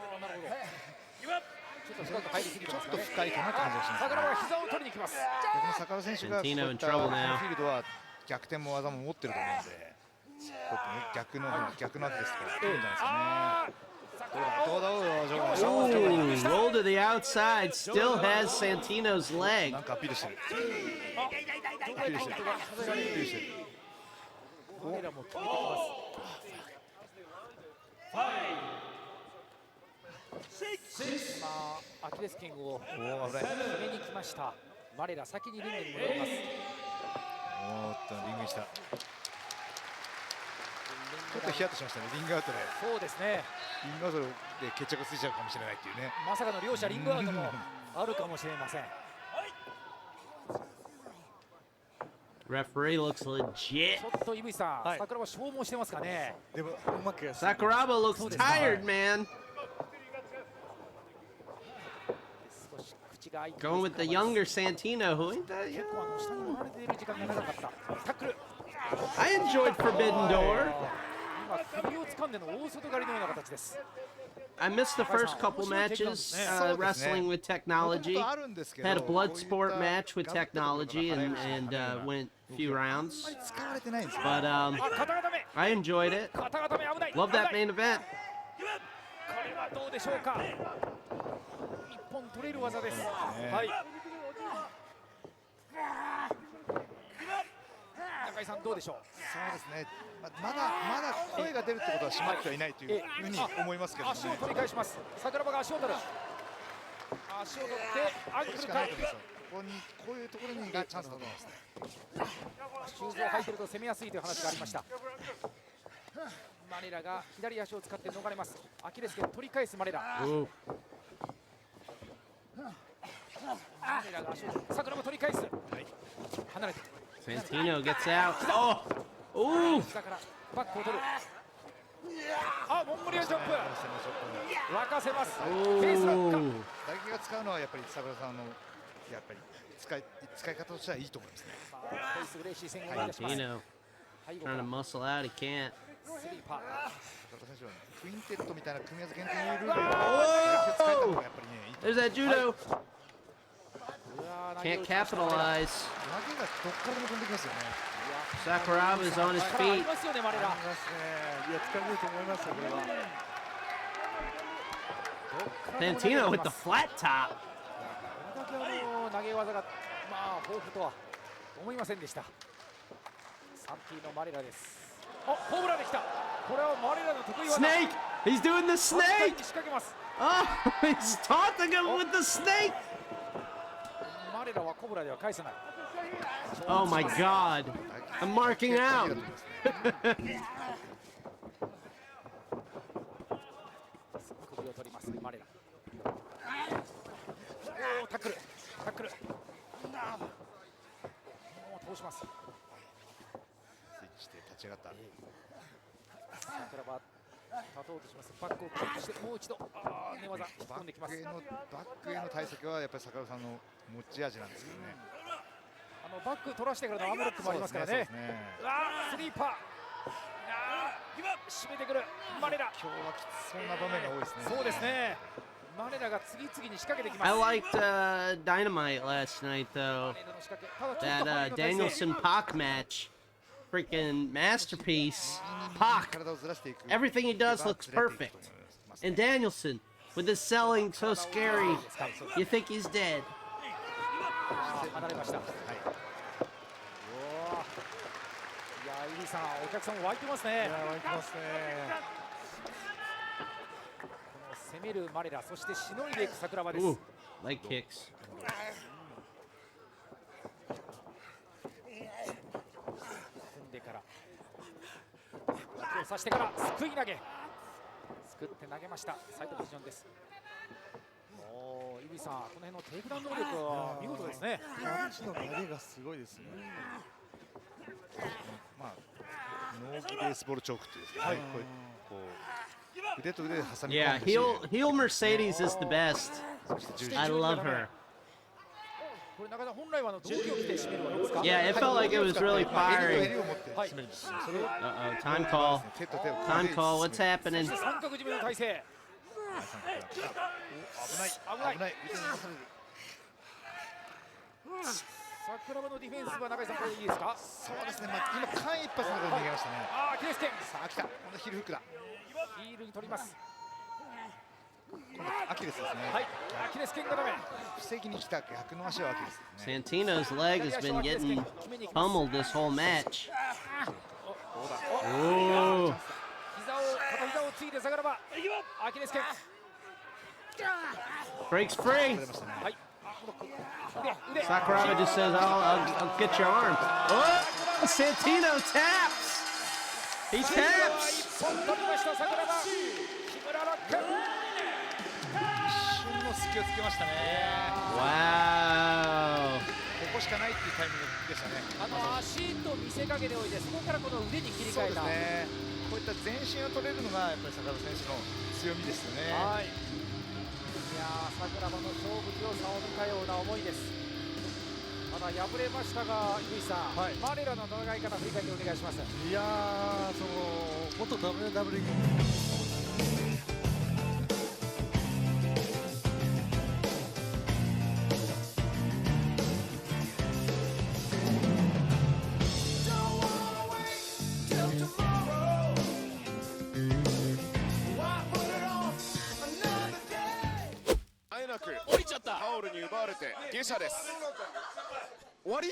ちょっと深く入りすぎてますかね。ちょっと深いかなって感じがします。桜が膝を取りに行きます。逆に坂田選手がそういったフィールドは逆転も技も持ってると思うんで、逆のわけですからいいんじゃないですかね。Ooh, roll to the outside. Still has Santino's leg. なんかアピールしてる。マレラも決めてきます。今アキレス腱を決めに来ました。マレラ先にリングに戻ります。おっとリングにした。ちょっとヒヤッとしましたね、リングアウトで。そうですね。リングアウトで決着ついちゃうかもしれないっていうね。まさかの両者リングアウトもあるかもしれません。Referee looks legit. ちょっと井口さん、桜は消耗してますかね。でもうまく。Sakuraba looks tired, man. Going with the younger Santino, who ain't that young. I enjoyed Forbidden Door. I missed the first couple matches wrestling with technology. Had a blood sport match with technology and went a few rounds. But I enjoyed it. Love that main event. 取れる技です。はい。中井さんどうでしょう。そうですね。まだ声が出るってことはしまってはいないというふうに思いますけどね。足を取り返します。桜庭が足を取る。足を取ってアンクルか。こういうところにチャンスだと思いますね。シューズを履いてると攻めやすいという話がありました。マレラが左足を使って逃れます。アキレス腱取り返すマレラ。桜も取り返す。離れて。Santino gets out. Oh! Ooh! バックを取る。あ、モンゴリアンジャンプ。沸かせます。フェイスラッカ。打撃が使うのはやっぱり桜さんのやっぱり使い方としてはいいと思いますね。フェイス嬉しい戦を出します。Santino trying to muscle out. He can't. 桜選手はクインテットみたいな組み合わせ限定のルールを使えた方がやっぱりね。There's that judo. Can't capitalize. Sakuraba's on his feet. Santino with the flat top. 投げ技が豊富とは思いませんでした。3P のマレラです。あ、ホームランできた。これはマレラの得意技。Snake! He's doing the snake! 仕掛けます。Oh, he's taunting him with the snake! マレラはコブラでは返さない。Oh my God! I'm marking out. タックルタックル通します。スイッチして立ち上がった。桜庭立とうとします。バックをキープしてもう一度寝技引っ込んできます。バックへの対策はやっぱり桜庭さんの持ち味なんですけどね。バック取らしてからのアームロックもありますからね。スリーパー締めてくるマレラ。今日はきつそうな場面が多いですね。そうですね。マレラが次々に仕掛けてきます。I liked Dynamite last night though. That Danielson Pac match. Freaking masterpiece. Pac. Everything he does looks perfect. And Danielson, with his selling so scary, you think he's dead. 離れました。いや、イリーさん、お客さんも湧いてますね。湧いてますね。攻めるマレラ、そしてしのいでいく桜庭です。Leg kicks. 踏んでから、脇を刺してからすくい投げ。すくって投げました。サイドポジションです。イビさん、この辺のテイクダウン能力は見事ですね。パンチの投げがすごいですね。まあノーズベースボールチョークっていうんですかね。こう腕と腕で挟み込んで。Yeah, heel Mercedes is the best. I love her. これ中田本来は動きを着て締めるわけですか？ Yeah, it felt like it was really firing. Time call. Time call. What's happening? 三角締めの体勢。危ない。桜庭のディフェンスは中井さん、これいいですか？そうですね。今間一髪のところに逃げましたね。アキレス腱。さあ来た。今度ヒールフックだ。ヒールに取ります。アキレスですね。はい。アキレス腱がダメ。防ぎに来た逆の足はアキレスですね。 Santino's leg has been getting pummeled this whole match. Oh. 片膝をついて桜庭。アキレス腱。Breaks free. Sakuraba just says, I'll get your arm. Oh, Santino taps. He taps. 隙をつけましたね。Wow. ここしかないっていうタイミングでしたね。足と見せかけておいて、そこからこの腕に切り替えた。こういった前進を取れるのがやっぱり桜庭選手の強みですよね。はい。いやー、桜庭の勝負強さを見たような思いです。ただ敗れましたが、井口さん、マレラの戦い方振り返ってお願いします。いやー、元 WWE。タオルに奪われて下車です。終わり？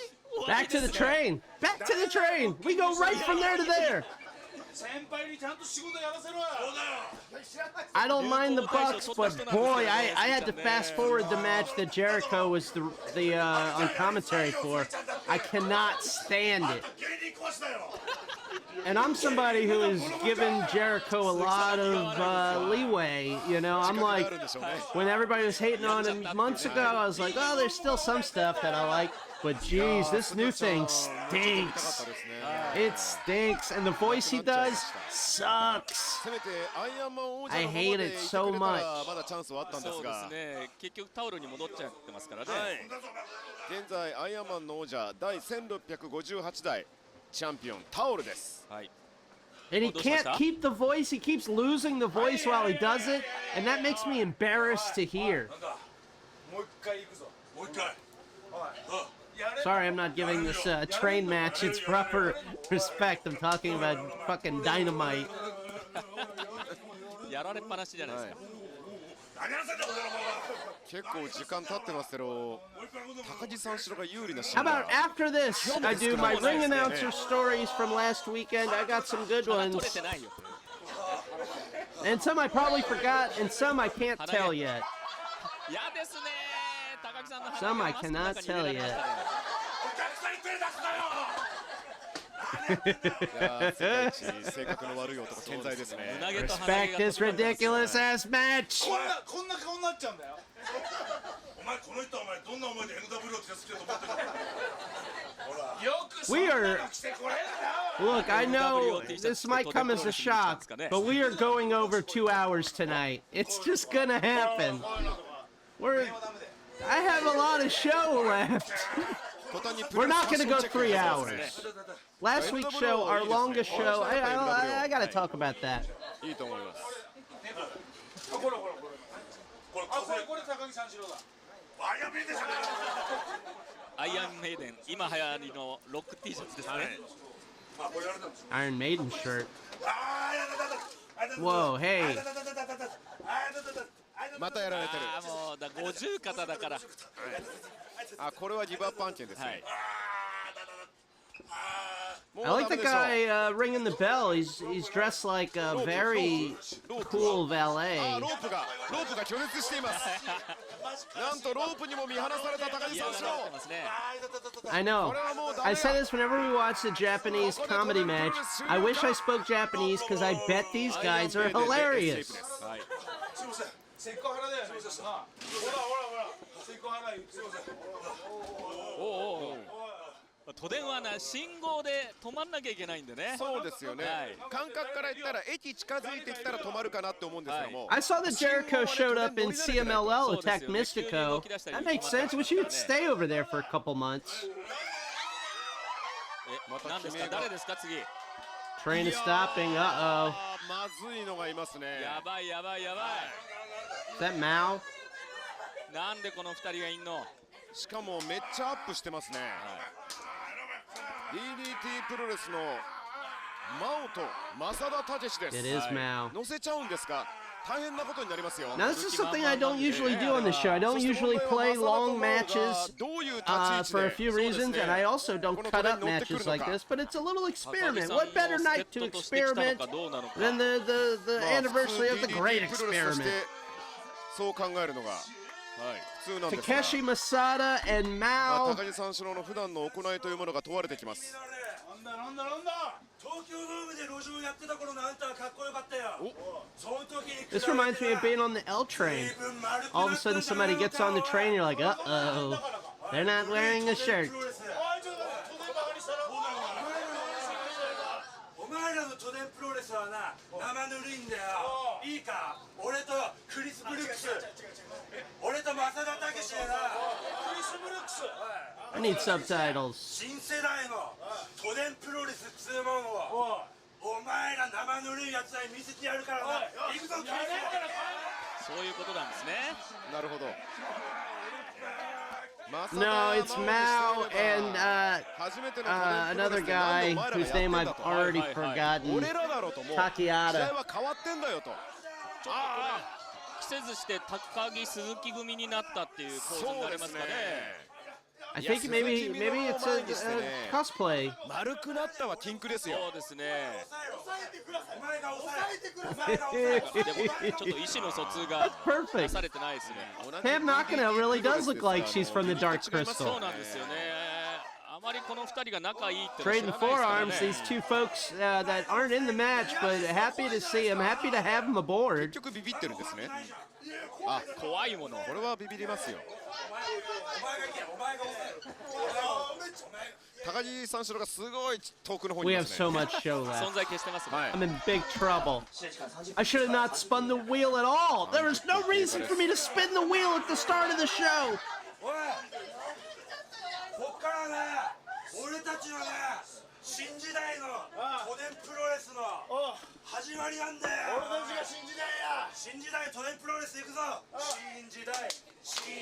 Back to the train. Back to the train. We go right from there to there. I don't mind the Bucks, but boy, I had to fast forward the match that Jericho was the on commentary for. I cannot stand it. And I'm somebody who has given Jericho a lot of leeway, you know. I'm like, when everybody was hating on him months ago, I was like, oh, there's still some stuff that I like. But geez, this new thing stinks. It stinks, and the voice he does sucks. I hate it so much. そうですね。結局タオルに戻っちゃってますからね。現在アイアンマンの王者第1658代チャンピオンタオルです。はい。 And he can't keep the voice. He keeps losing the voice while he does it, and that makes me embarrassed to hear. Sorry, I'm not giving this train match its proper respect. I'm talking about fucking Dynamite. やられっぱなしじゃないですか。結構時間経ってますけど、高木三四郎が有利なシー How ンが。 about after this, I do my ring announcer stories from last weekend. I got some good ones. And some I probably forgot, and some I can't tell yet. Some I cannot tell yet. Respect this ridiculous ass match. We are. Look, I know this might come as a shock, but we are going over 2 hours tonight. It's just gonna happen. I have a lot of show left. We're not gonna go 3 hours. Last week's show, our longest show, I gotta talk about that. アイアンメイデン、今流行りのロック T シャツですね。Iron Maiden shirt. Whoa, hey. またやられてる。もうだ50肩だから。あ、これはギブアップ案件ですね。I like the guy ringing the bell. He's dressed like a very cool valet. ロープが拒絶しています。なんとロープにも見放された高木三四郎。I know. I say this whenever we watch the Japanese comedy match. I wish I spoke Japanese because I bet these guys are hilarious. 都電はな信号で止まんなきゃいけないんでね。そうですよね。感覚から言ったら駅近づいてきたら止まるかなって思うんですけども。I saw that Jericho showed up in CMLL, attacked Mystico. That makes sense. Wish you could stay over there for a couple months. 何ですか？誰ですか次？Train is stopping. Uh-oh. まずいのがいますね。やばいやばいやばい。Is that Mao? なんでこの2人がいんの？しかもめっちゃアップしてますね。DDT プロレスのマオと正田武史です。It is Mao. 乗せちゃうんですか？大変なことになりますよ。 Now this is something I don't usually do on the show. I don't usually play long matches for a few reasons, and I also don't cut up matches like this. But it's a little experiment. What better night to experiment than the anniversary of the great experiment? そう考えるのが普通なんですが。 Takeshi Masada and Mao. 高木三四郎の普段の行いというものが問われてきます。This reminds me of being on the L train. All of a sudden somebody gets on the train, you're like, uh-oh, they're not wearing a shirt. お前らの都電プロレスはな、生ぬるいんだよ。いいか、俺とクリス・ブルックス、俺と正田武史やな。クリス・ブルックス。 I need subtitles. 新世代の都電プロレス2門をお前ら生ぬるいやつらに見せてやるからな。行くぞ、クリス。そういうことなんですね。なるほど。 No, it's Mao and another guy whose name I've already forgotten. Takiata. 季節して高木鈴木組になったっていう構図になりますかね。 I think maybe it's a cosplay. 丸くなったはキンクですよ。そうですね。でもちょっと意思の疎通がなされてないですね。 Pam Nakano really does look like she's from the Dark そ Crystal. うなんですよね。あまりこの2人が仲いいって Trading forearms, these two folks that aren't in the match, but happy to see them, happy to have them aboard. 結局ビビってるんですね。あ、怖いもの。これはビビりますよ。高木三四郎がすごい遠くの方にい We ま have すね。 so much show 存 left. 在消してますね。 I'm in big trouble. I should have not spun the wheel at all. There was no reason for me to spin the wheel at the start of the show. こっからね、俺たちはね、新時代の都電プロレスの始まりなんだよ。俺たちが新時代や。新時代都電プロレス行くぞ。新時代。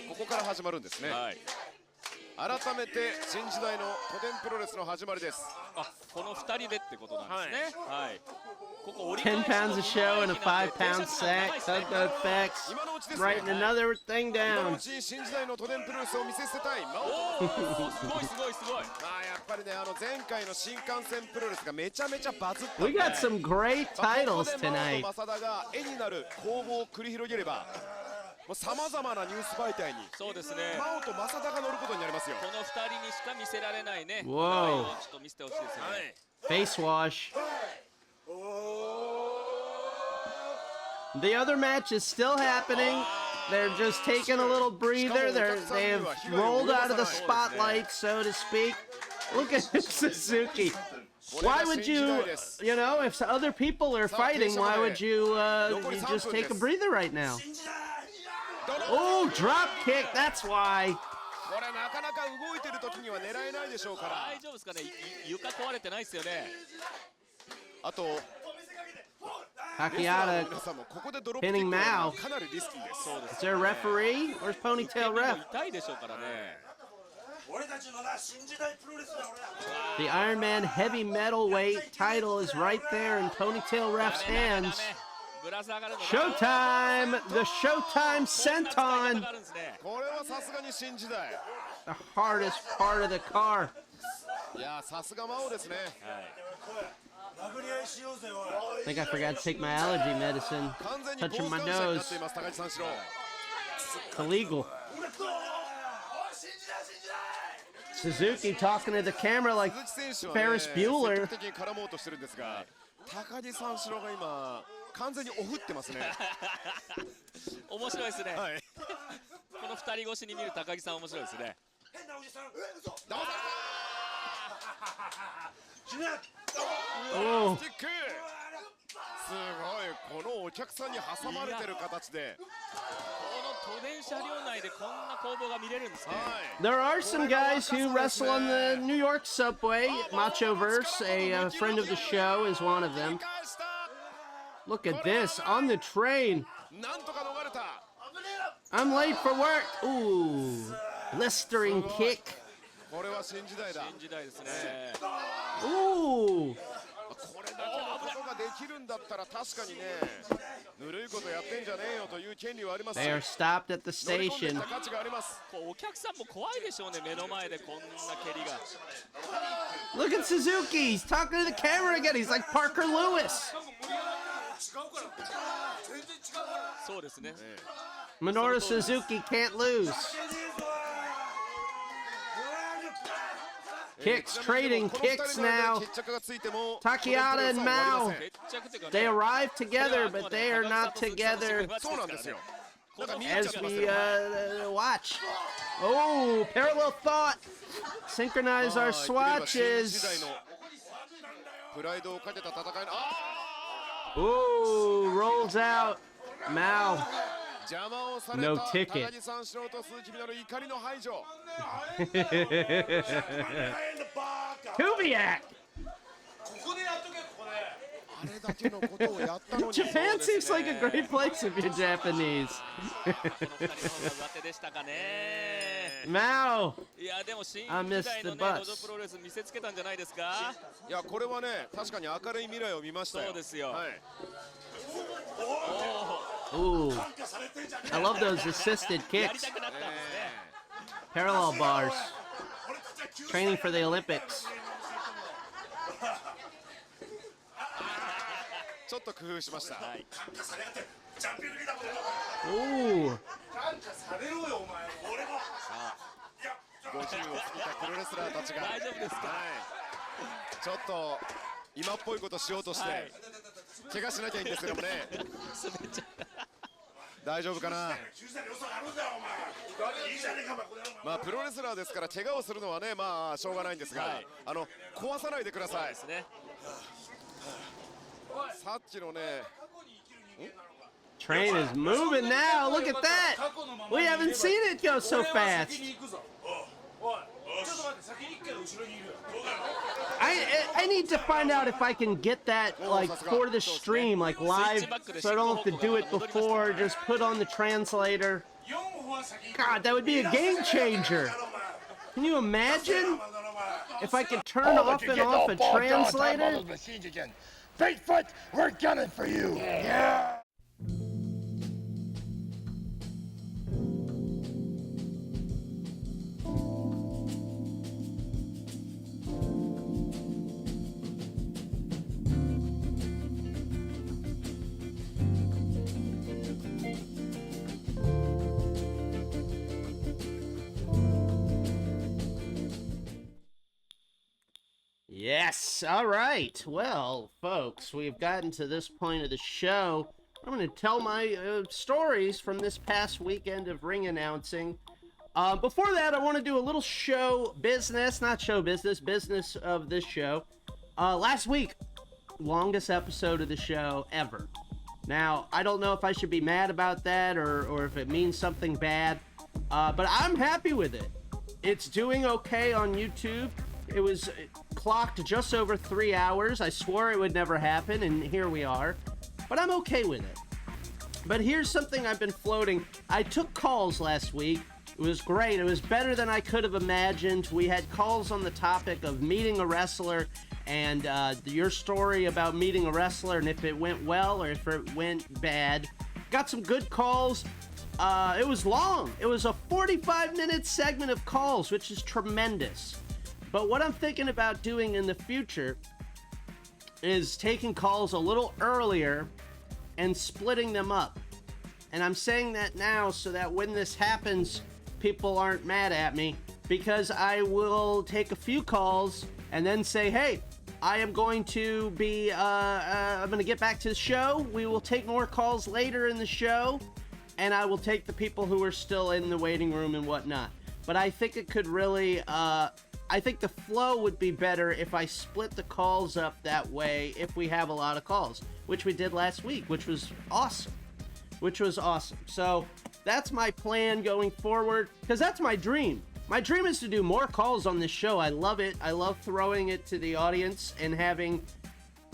ここから始まるんですね。改めて新時代の都電プロレスの始まりです。あ、この2人でってことなんですね。はい。ここ折り 10 pounds a show and a 5-pound sack. Tug effects. Writing another thing 今の down. うちに新時代の都電プロレスを見せたい。おー、すごいすごいすごい。まあやっぱりね、前回の新幹線プロレスがめちゃめちゃバズったんで。 We got some great titles tonight. 正田が絵になる攻防を繰り広げれば、さまざまなニュース媒体にそうですね。真央と正田が乗ることになりますよ。この2人にしか見せられないね。 Whoa. ちょっと見せてほしいですよね。Face wash. The other match is still happening. They're just taking a little breather. They've rolled out of the spotlight, so to speak. Look at Suzuki. Why would you, you know, if other people are fighting, why would you just take a breather right now? Oh, drop kick, that's why. これなかなか動いてる時には狙えないでしょうから。大丈夫ですかね。床壊れてないですよね。あと Takiata pinning Mao. Is there a referee? Where's Ponytail ref? The Iron Man heavy metalweight title is right there in Ponytail ref's hands. Showtime! The Showtime senton! The hardest part of the car. I think I forgot to take my allergy medicine. Touching my nose. It's illegal. Suzuki talking to the camera like Ferris Bueller. 高木三四郎が今完全にオフってますね。面白いですね。この二人越しに見る高木さん面白いですね。おスティック。すごいこのお客さんに挟まれてる形で。この都電車両内でこんな攻防が見れるんですね。There are some guys who wrestle on the New York subway. Machoverse, a friend of the show, is one of them. Look at this on the train. I'm late for work. Ooh, blistering kick. これは新時代だ。新時代ですね。Ooh. これだけのことができるんだったら確かにね、ぬるいことやってんじゃねえよという権利はあります。They are stopped at the station. お客さんも怖いでしょうね、目の前でこんな蹴りが。Look at Suzuki. He's talking to the camera again. He's like Parker Lewis. そうですね。Minoru Suzuki can't lose. Kicks, trading kicks now. Takiata and Mao. They arrived together, but they are not together as we watch. Oh, parallel thought. Synchronize our swatches. Ooh, rolls out. Mao. No ticket. Kubiak! Japan seems like a great place if you're Japanese. Mao! I missed the bus. いやこれはね確かに明るい未来を見ましたよ。そうですよ。Ooh, I love those assisted kicks. Parallel bars. Training for the Olympics. ちょっと工夫しました。Ooh. 50を過ぎたプロレスラーたちが大丈夫ですか。ちょっと今っぽいことしようとして、怪我しなきゃいいんですけどもね。大丈夫かな。まあプロレスラーですから怪我をするのはねまあしょうがないんですが、壊さないでください。さっきのね。Train is moving now. Look at that. We haven't seen it go so fast. I need to find out if I can get that like for the stream, like live, so I don't have to do it before. Just put on the translator. God, that would be a game changer. Can you imagine if I could turn off and off a translator? Bigfoot, we're gunning for you. Yeah. Yes, all right. Well, folks, we've gotten to this point of the show I'm going to tell my stories from this past weekend of ring announcing. Before that, I want to do a little show business, not show business, business of this show. Last week, longest episode of the show ever. Now, I don't know if I should be mad about that or if it means something bad, but I'm happy with it. It's doing okay on YouTube. It was clocked just over 3 hours. I swore it would never happen, and here we are. But I'm okay with it. But here's something I've been floating. I took calls last week. It was great. It was better than I could have imagined. We had calls on the topic of meeting a wrestler and your story about meeting a wrestler and if it went well or if it went bad. Got some good calls. It was long. It was a 45-minute segment of calls, which is tremendous. But what I'm thinking about doing in the future is taking calls a little earlier and splitting them up. And I'm saying that now so that when this happens, people aren't mad at me, because I will take a few calls and then say, hey, I am going to be, I'm going to get back to the show. We will take more calls later in the show, and I will take the people who are still in the waiting room and whatnot. But I think it could really, I think the flow would be better if I split the calls up that way if we have a lot of calls, which we did last week, which was awesome. So that's my plan going forward, because that's my dream. My dream is to do more calls on this show. I love it. I love throwing it to the audience and having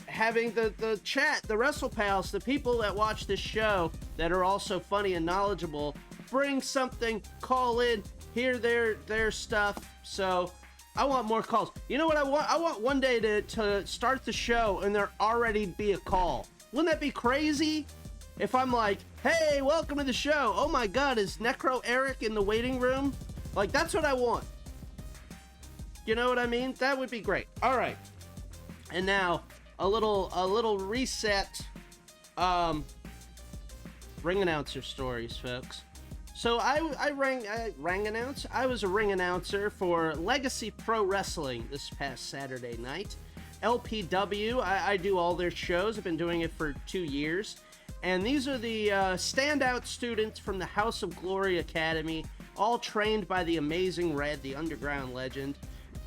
the chat, the Wrestle Pals, the people that watch this show that are also funny and knowledgeable, bring something, call in, hear their stuff. So I want more calls. You know what I want? I want one day to start the show and there already be a call. Wouldn't that be crazy? If I'm like, hey, welcome to the show. Oh my God, is Necro Eric in the waiting room? Like, that's what I want. You know what I mean? That would be great. All right. And now a little reset. Ring announcer stories, folks. So I was a ring announcer for Legacy Pro Wrestling this past Saturday night. LPW, I do all their shows. I've been doing it for 2 years. And these are the standout students from the House of Glory Academy, all trained by the amazing Red, the underground legend.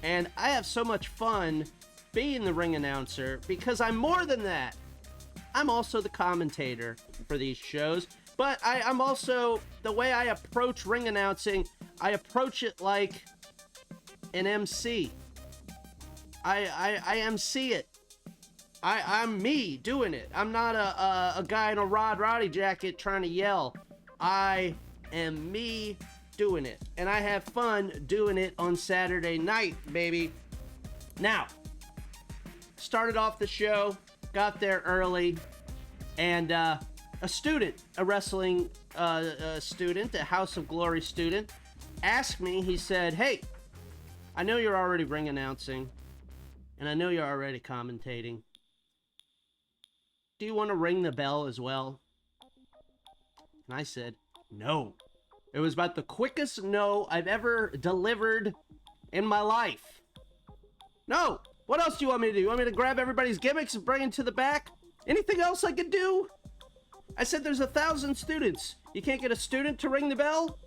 And I have so much fun being the ring announcer because I'm more than that. I'm also the commentator for these shows. But I'm also, the way I approach ring announcing, I approach it like an MC. I MC it. I'm me doing it. I'm not a guy in a Rod Roddy jacket trying to yell. I am me doing it. And I have fun doing it on Saturday night, baby. Now, started off the show, got there early, and a wrestling student, a House of Glory student, asked me, he said, hey, I know you're already ring announcing, and I know you're already commentating. Do you want to ring the bell as well? And I said, no. It was about the quickest no I've ever delivered in my life. No. What else do you want me to do? You want me to grab everybody's gimmicks and bring them to the back? Anything else I could do? I said there's 1,000 students. You can't get a student to ring the bell?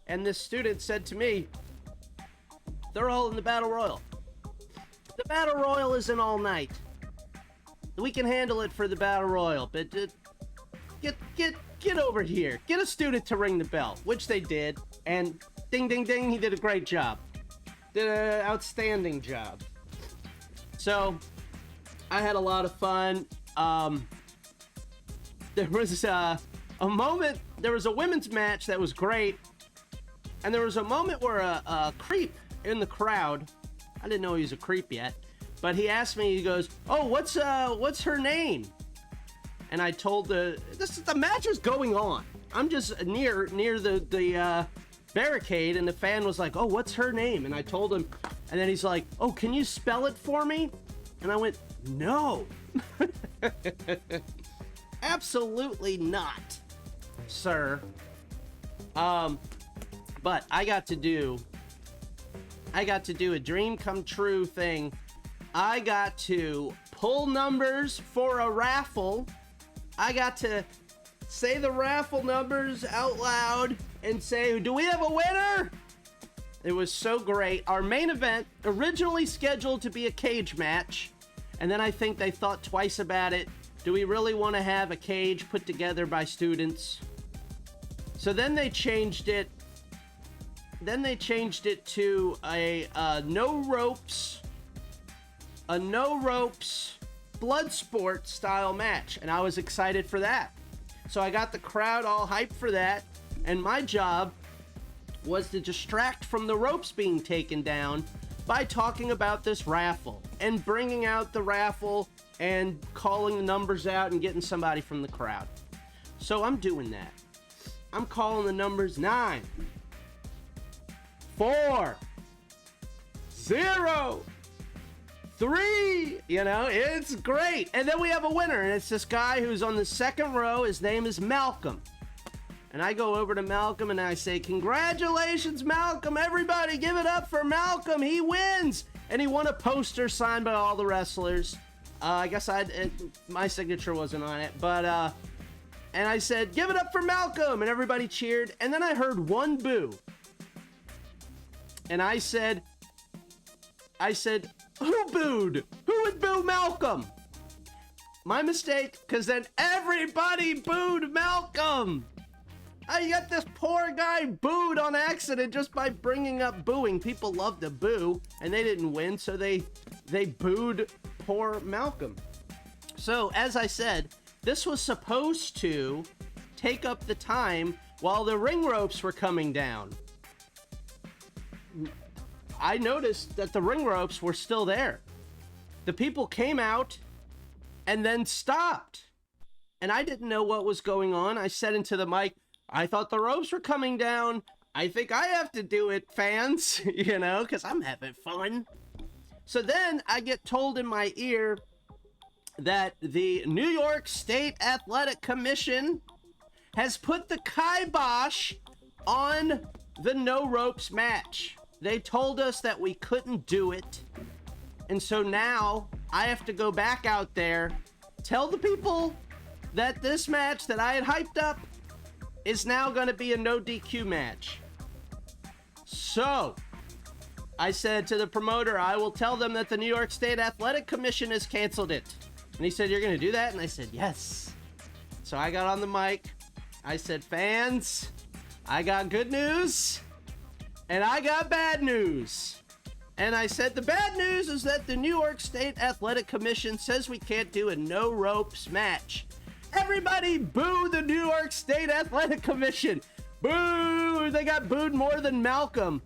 And this student said to me, they're all in the Battle Royal. The Battle Royal isn't all night. We can handle it for the Battle Royal, but get over here. Get a student to ring the bell, which they did, and ding, ding, ding, he did a great job. Did an outstanding job. So, I had a lot of fun. There was a moment, there was a women's match that was great, and there was a moment where a creep in the crowd, I didn't know he was a creep yet, but he asked me, he goes, oh, what's her name? And I told the match is going on. I'm just near the barricade, and the fan was like, oh, what's her name? And I told him, and then he's like, oh, can you spell it for me? And I went, no. Absolutely not, sir. But I got to do a dream come true thing. I got to pull numbers for a raffle I got to say the raffle numbers out loud and say, do we have a winner? It was so great. Our main event, originally scheduled to be a cage match, and then I think they thought twice about it. Do we really want to have a cage put together by students? So then they changed it. Then they changed it to a no ropes blood sport style match, and I was excited for that. So I got the crowd all hyped for that, and my job was to distract from the ropes being taken down by talking about this raffle and bringing out the raffle and calling the numbers out and getting somebody from the crowd. So I'm doing that. I'm calling the numbers 9, 4, 0, 3. You know, it's great. And then we have a winner, and it's this guy who's on the second row. His name is Malcolm. And I go over to Malcolm and I say, congratulations, Malcolm. Everybody give it up for Malcolm. He wins. And he won a poster signed by all the wrestlers. I guess my signature wasn't on it. But, and I said, give it up for Malcolm. And everybody cheered. And then I heard one boo. And I said, who booed? Who would boo Malcolm? My mistake, because then everybody booed Malcolm. I got this poor guy booed on accident just by bringing up booing. People love to boo, and they didn't win, so they booed poor Malcolm. So, as I said, this was supposed to take up the time while the ring ropes were coming down. I noticed that the ring ropes were still there. The people came out and then stopped. And I didn't know what was going on. I said into the mic, I thought the ropes were coming down. I think I have to do it, fans, you know, because I'm having fun. So then I get told in my ear that the New York State Athletic Commission has put the kibosh on the no ropes match. They told us that we couldn't do it. And so now I have to go back out there, tell the people that this match that I had hyped up is now going to be a no DQ match. So, I said to the promoter, I will tell them that the New York State Athletic Commission has canceled it. And he said, you're going to do that? And I said, yes. So I got on the mic. I said, fans, I got good news and I got bad news. And I said, the bad news is that the New York State Athletic Commission says we can't do a no ropes match. Everybody boo the New York State Athletic Commission. Boo! They got booed more than Malcolm.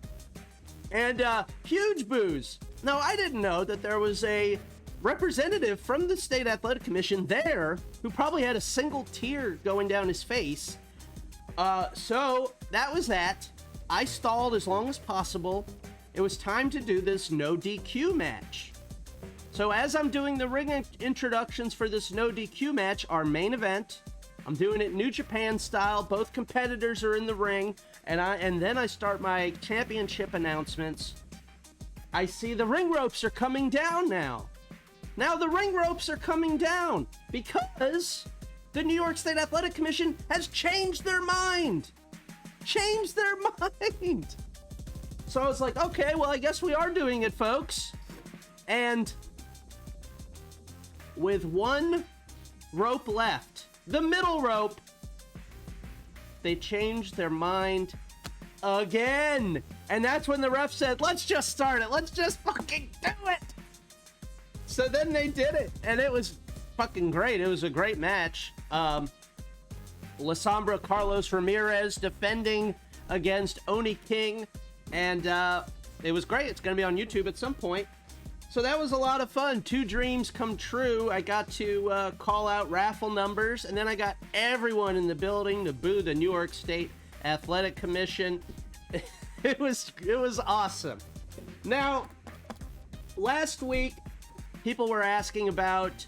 And huge boos. Now, I didn't know that there was a representative from the State Athletic Commission there who probably had a single tear going down his face. So that was that. I stalled as long as possible. It was time to do this no DQ match. So as I'm doing the ring introductions for this no DQ match, our main event, I'm doing it New Japan style. Both competitors are in the ring, and then I start my championship announcements. I see the ring ropes are coming down now. Now the ring ropes are coming down because the New York State Athletic Commission has changed their mind. Changed their mind. So I was like, okay, well, I guess we are doing it, folks. And with one rope left, the middle rope, they changed their mind again. And that's when the ref said, let's just start it. Let's just fucking do it. So then they did it, and it was fucking great. It was a great match. La Sombra Carlos Ramirez defending against Oni King, and it was great. It's going to be on YouTube at some point. So that was a lot of fun. 2 dreams come true. I got to call out raffle numbers, and then I got everyone in the building to boo the New York State Athletic Commission. It was awesome. Now, last week, people were asking about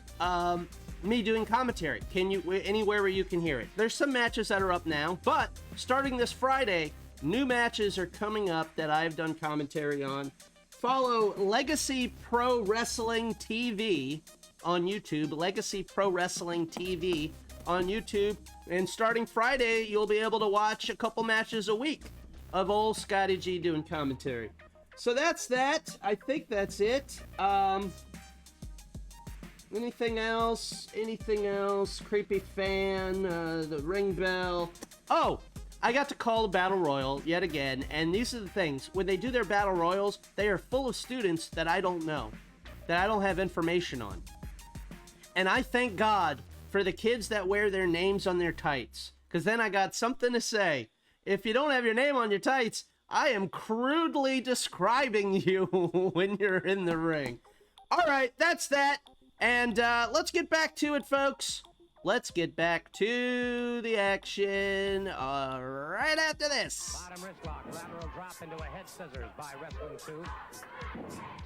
me doing commentary. Can you anywhere where you can hear it? There's some matches that are up now, but starting this Friday, new matches are coming up that I've done commentary on. Follow Legacy Pro Wrestling TV on YouTube, Legacy Pro Wrestling TV on YouTube. And starting Friday, you'll be able to watch a couple matches a week of old Scotty G doing commentary. So that's that. I think that's it. Anything else? Anything else? Creepy fan, the ring bell. Oh, I got to call a battle royal yet again, and these are the things. When they do their battle royals, they are full of students that I don't know, that I don't have information on. And I thank God for the kids that wear their names on their tights, because then I got something to say. If you don't have your name on your tights, I am crudely describing you when you're in the ring. All right, that's that. And let's get back to it, folks. Let's get back to the action right after this. Bottom wrist lock, lateral drop into a head scissors by Wrestling 2.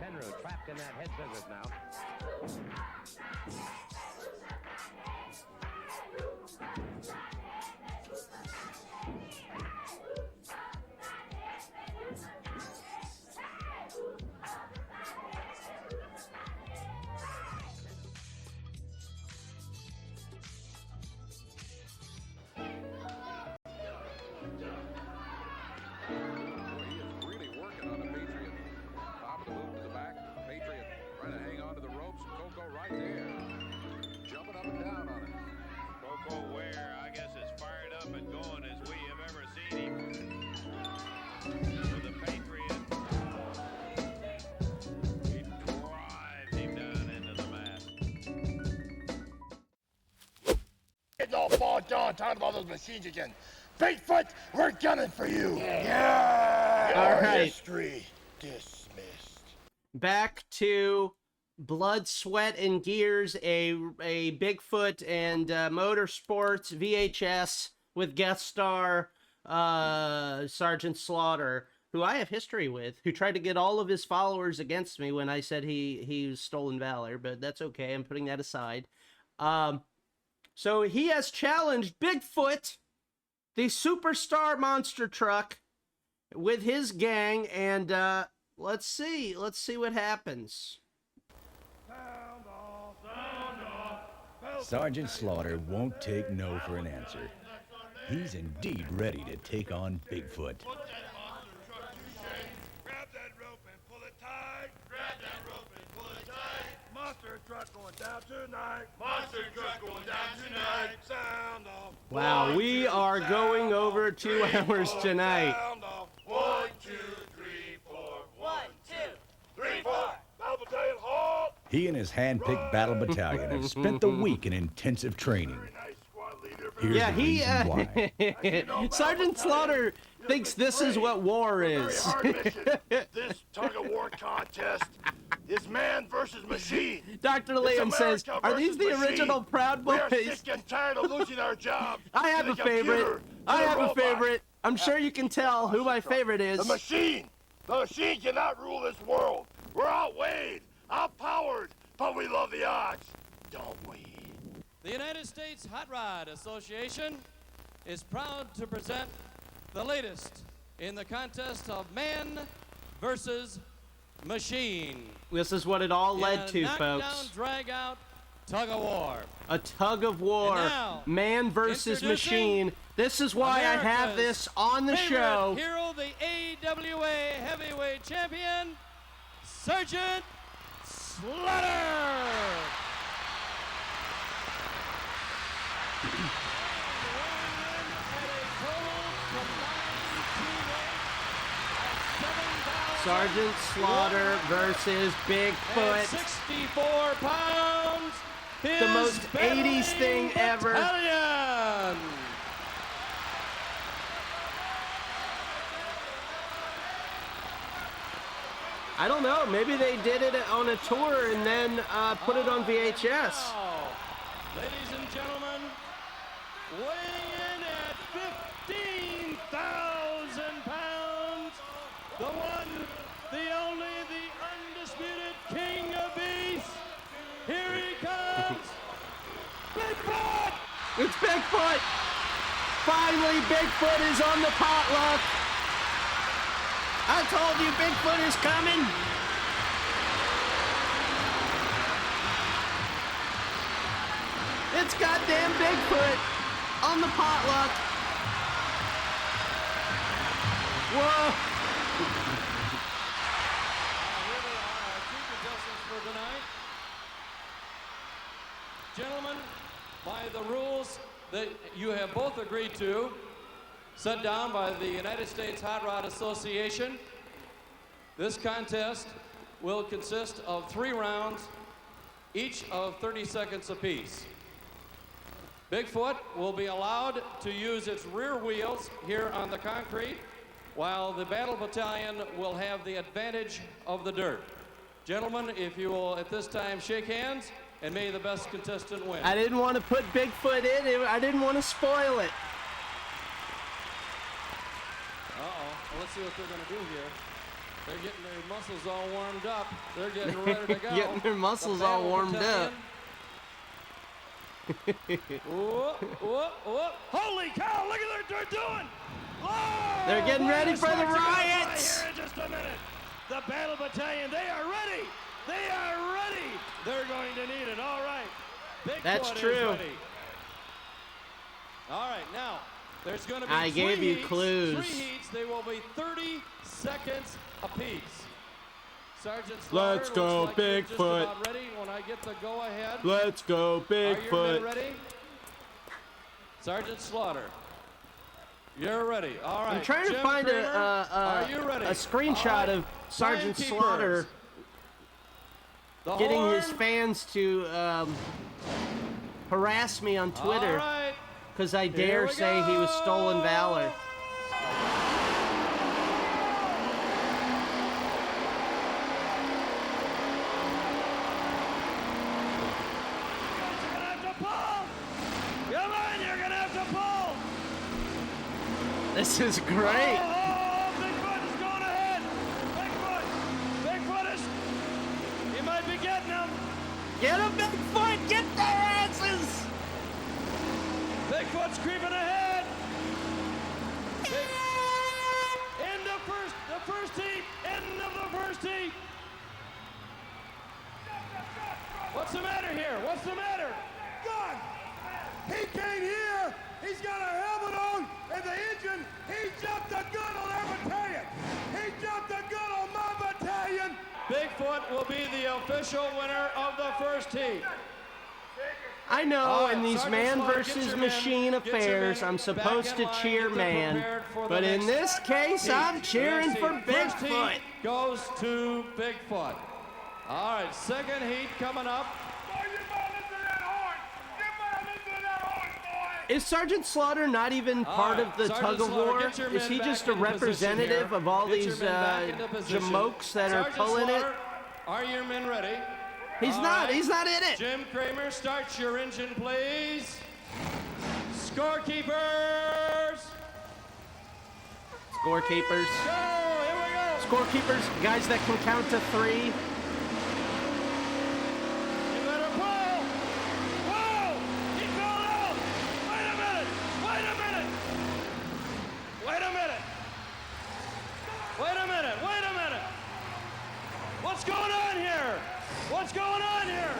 Tenru trapped in that head scissors now. All bogged down talking about those machines again. Bigfoot, we're gunning for you. Yeah. All right. History dismissed. Back to Blood, Sweat, and Gears, a Bigfoot and Motorsports VHS with guest star Sergeant Slaughter, who I have history with, who tried to get all of his followers against me when I said he was stolen valor, but that's okay. I'm putting that aside. So he has challenged Bigfoot, the superstar monster truck, with his gang, and let's see what happens. Sergeant Slaughter won't take no for an answer. He's indeed ready to take on Bigfoot. Grab that rope and pull it tight. Grab that rope and pull it tight. Monster truck going down tonight. Monster truck going down tonight. Sound off. Wow, we are going over 2 hours tonight. Sound off. 1, 2, 3, 4. 1, 2, 3, 4. Battle battalion halt. He and his hand-picked battle battalion have spent the week in intensive training. Here's Yeah, the he, reason why. Sergeant Slaughter thinks this is what war is. This tug-of-war contest is man versus machine. Dr. Liam says, are these the original Proud Boys? We are sick and tired of losing our jobs. I have a favorite. I'm sure you can tell who my favorite is. The machine cannot rule this world. We're outweighed, outpowered, but we love the odds, don't we? The United States Hot Rod Association is proud to present the latest in the contest of man versus machine. This is what it all led to, knockdown, folks. drag out, tug of war. A tug of war, now, man versus machine. This is why I have this on the favorite show. hero, the AWA heavyweight champion, Sergeant Slaughter. Sergeant Slaughter versus Bigfoot. At 64 pounds, The most 80s thing ever. Battalion. I don't know. Maybe they did it on a tour and then put it on VHS. Ladies and gentlemen, weighing in at 15,000 pounds, the one, the only, the undisputed king of beasts. Here he comes, Bigfoot! It's Bigfoot! Finally, Bigfoot is on the potluck. I told you Bigfoot is coming. It's goddamn Bigfoot on the potluck. Whoa. Here they are, our two contestants for tonight. Gentlemen, by the rules that you have both agreed to, set down by the United States Hot Rod Association, this contest will consist of 3 rounds, each of 30 seconds apiece. Bigfoot will be allowed to use its rear wheels here on the concrete, while the Battle Battalion will have the advantage of the dirt. Gentlemen, if you will at this time shake hands, and may the best contestant win. I didn't want to put Bigfoot in. I didn't want to spoil it. Uh-oh. Well, let's see what they're going to do here. They're getting their muscles all warmed up. They're getting ready to go. Getting their muscles all warmed up. Whoop, whoop, whoop. Holy cow, look at what they're doing. Oh, They're getting ready for the riots. riots. Here in just a minute. The Battle Battalion, they are ready. They are ready. They're going to need it. All right. Bigfoot That's is true. ready. All right, now, there's going to be I gave you heats, clues. 3 heats. They will be 30 seconds apiece. Sergeant Slaughter, Let's go, looks like you're just Bigfoot. about ready when I get the go-ahead. Let's go, Are your men Bigfoot. ready? Sergeant Slaughter, you're ready. All right. I'm trying to Jim find Kramer, are you a ready? screenshot All right. of Sergeant Timekeepers. Slaughter The getting horn. his fans to harass me on Twitter right. because I Here dare we say he was stolen valor. Come on, you're gonna have to pull. This is great. Oh, Bigfoot is going ahead. Bigfoot is. You might be getting him. Get him, Bigfoot! Get their asses! Bigfoot's creeping ahead. End of the first heat. End of the first heat. What's the matter here? What's the matter? God! He came here, he's got a helmet on, and the engine, he jumped the gun on our battalion! He jumped the gun on my battalion! Bigfoot will be the official winner of the first heat. I know All right, in these Sergeant man Slaughter, versus get your machine men, get your affairs, men I'm back supposed in to line, cheer get them man. prepared for the But in next this case, heat. I'm cheering Next for heat. First Bigfoot. heat goes to Bigfoot. All right, second heat coming up. Is Sergeant Slaughter not even part of the Sergeant tug of Slaughter, war? get your Is men he back just a into position representative here. of all Get your these men back into position. jamokes that are Sergeant pulling it? Slaughter, are your men ready? He's All not. right. He's not in it. Jim Kramer, start your engine, please. Scorekeepers. Scorekeepers. Go, here we go. Scorekeepers, guys that can count to 3. You better pull. Whoa! He fell out. Wait a minute. Wait a minute. Wait a minute. Wait a minute. Wait a minute. What's going on here? What's going on here?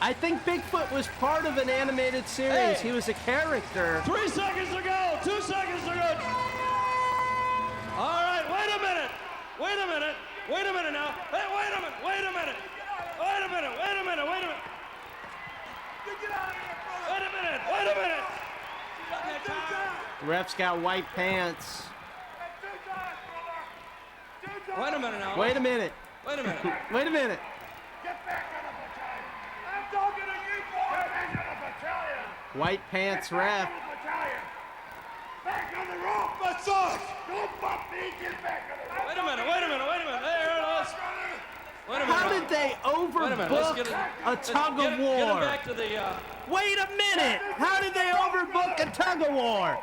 I think Bigfoot was part of an animated series. Hey. He was a character. 3 seconds to go. 2 seconds to go. All right, wait a minute. Wait a minute. Wait a minute now. Hey, wait a minute. Wait a minute. Wait a minute. Wait a minute. Wait a minute. Wait a minute. Wait a minute. The ref's got white pants. Wait a minute now. Wait a minute. Wait a minute. Wait a minute. I'm talking to you boys! Back on the battalion! White pants ref. Back on the rope! That's us! Don't bump me! Get back on the rope! Wait a minute. Wait a minute. Wait a minute. Hey, let's. Wait a minute. How did they Wait a minute. Let's overbook get it. a tug of Get it war? back to the. Wait a minute! How did they overbook a tug of war?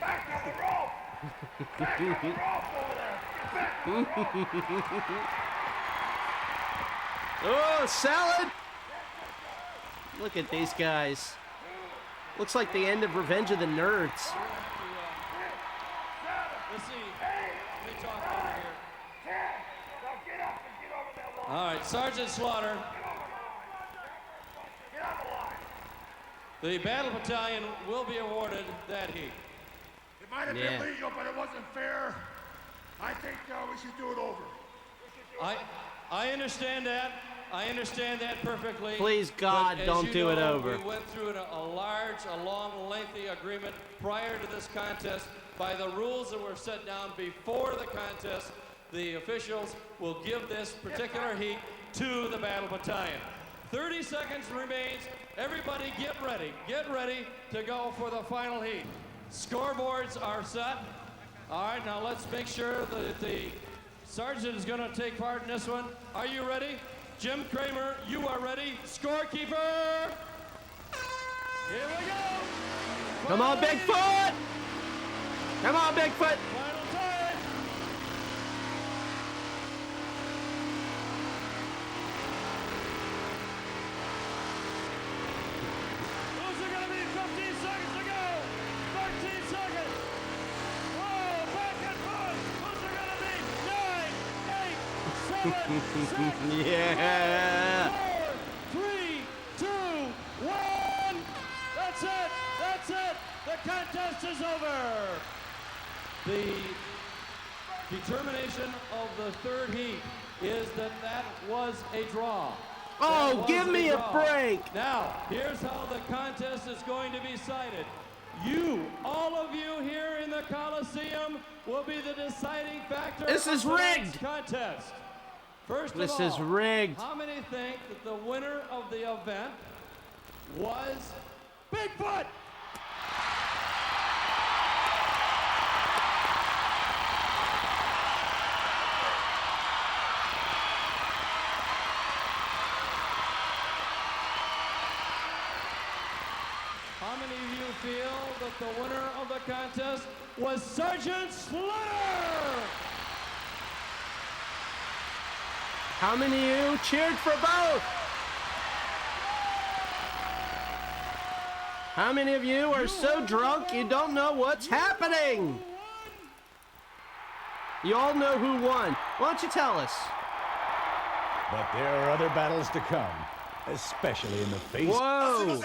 Back on the rope! Back on the rope over there! Get back on the rope! Oh, salad! Look at these guys. Looks like the end of Revenge of the Nerds. Let's see. Let me talk over here. All right, Sergeant Slaughter. the battle battalion will be awarded that heat. It might have been legal, but it wasn't fair. I think we should do it over. I understand that. I understand that perfectly. Please, God, don't do it over. We went through a long, lengthy agreement prior to this contest. By the rules that were set down before the contest, the officials will give this particular heat to the battle battalion. 30 seconds remains. Everybody get ready. Get ready to go for the final heat. Scoreboards are set. All right, now let's make sure that the sergeant is going to take part in this one. Are you ready? Jim Kramer, you are ready. Scorekeeper! Here we go! Come on, Bigfoot! Come on, Bigfoot! Final time! Those are going to be 15 seconds to go! 13 seconds! Whoa, back and forth! Those are going to be 9, 8, 7, 6, Yeah! 4, 3, 2, 1! That's it! That's it! The contest is over! The determination of the third heat is that was a draw. Oh, give me a break! Now, here's how the contest is going to be cited. You, all of you here in the Coliseum, will be the deciding factor. This is of tonight's rigged. Contest. First This of all, is rigged. how many think that the winner of the event was Bigfoot? How many of you feel that the winner of the contest was Sergeant Slaughter? How many of you cheered for both? How many of you are so drunk you don't know what's happening? You all know who won. Why don't you tell us? But there are other battles to come, especially in the face. Whoa!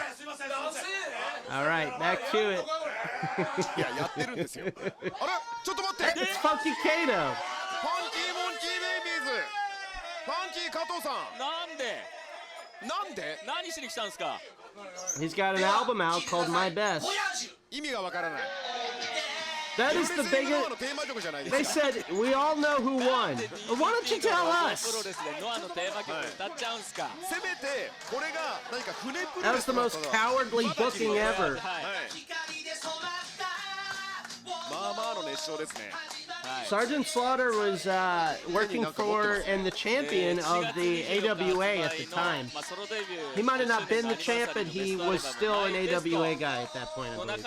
All right, back to it. いや、やってるんですよ。あれ、ちょっと待って。 It's Funky Kato. ファンキーモンキーベイビーズ。ファンキー加藤さん。なんで何しに来たんですか He's got an album out called My Best. 意味がわからない。 That is the biggest. They said we all know who won. Why don't you tell us? That was the most cowardly booking ever. まあまあの熱唱ですね。 Sergeant Slaughter was working for and the champion of the AWA at the time. He might have not been the champ, but he was still an AWA guy at that point, I believe.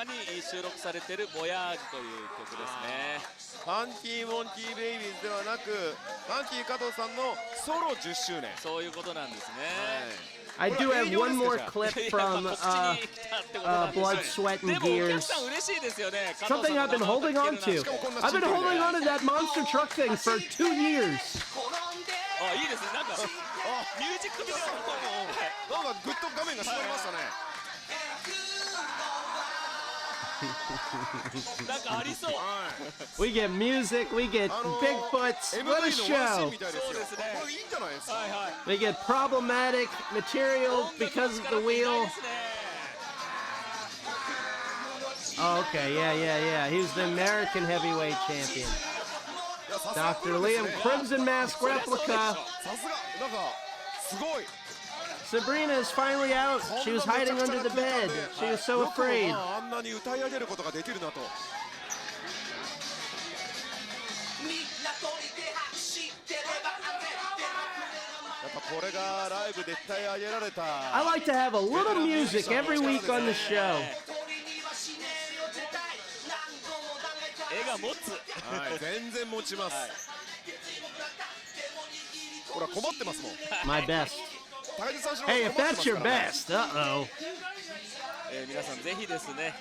ファンキーモンキーベイビーズではなく、ファンキー加藤さんのソロ10周年。そういうことなんですね。 I do have one more clip from Blood, Sweat, and Gears. Something I've been holding on to. I've been holding on to that monster truck thing for 2 years. あ、いいですね。なんかミュージックビデオなんかグッと画面が閉まりましたね。 We get music, we get Bigfoots, what a show! We get problematic material because of the wheel. Oh, okay, yeah. He was the American heavyweight champion. Dr. Liam, Crimson Mask replica. Sabrina is finally out. She was hiding under the bed. She was so afraid. あんなに歌い上げることができるなと。 I like to have a little music every week on the show. 絵が持つ。はい、全然持ちます。ほら困ってますもん。My best. Hey, if that's your best, uh-oh. 皆さんぜひですね、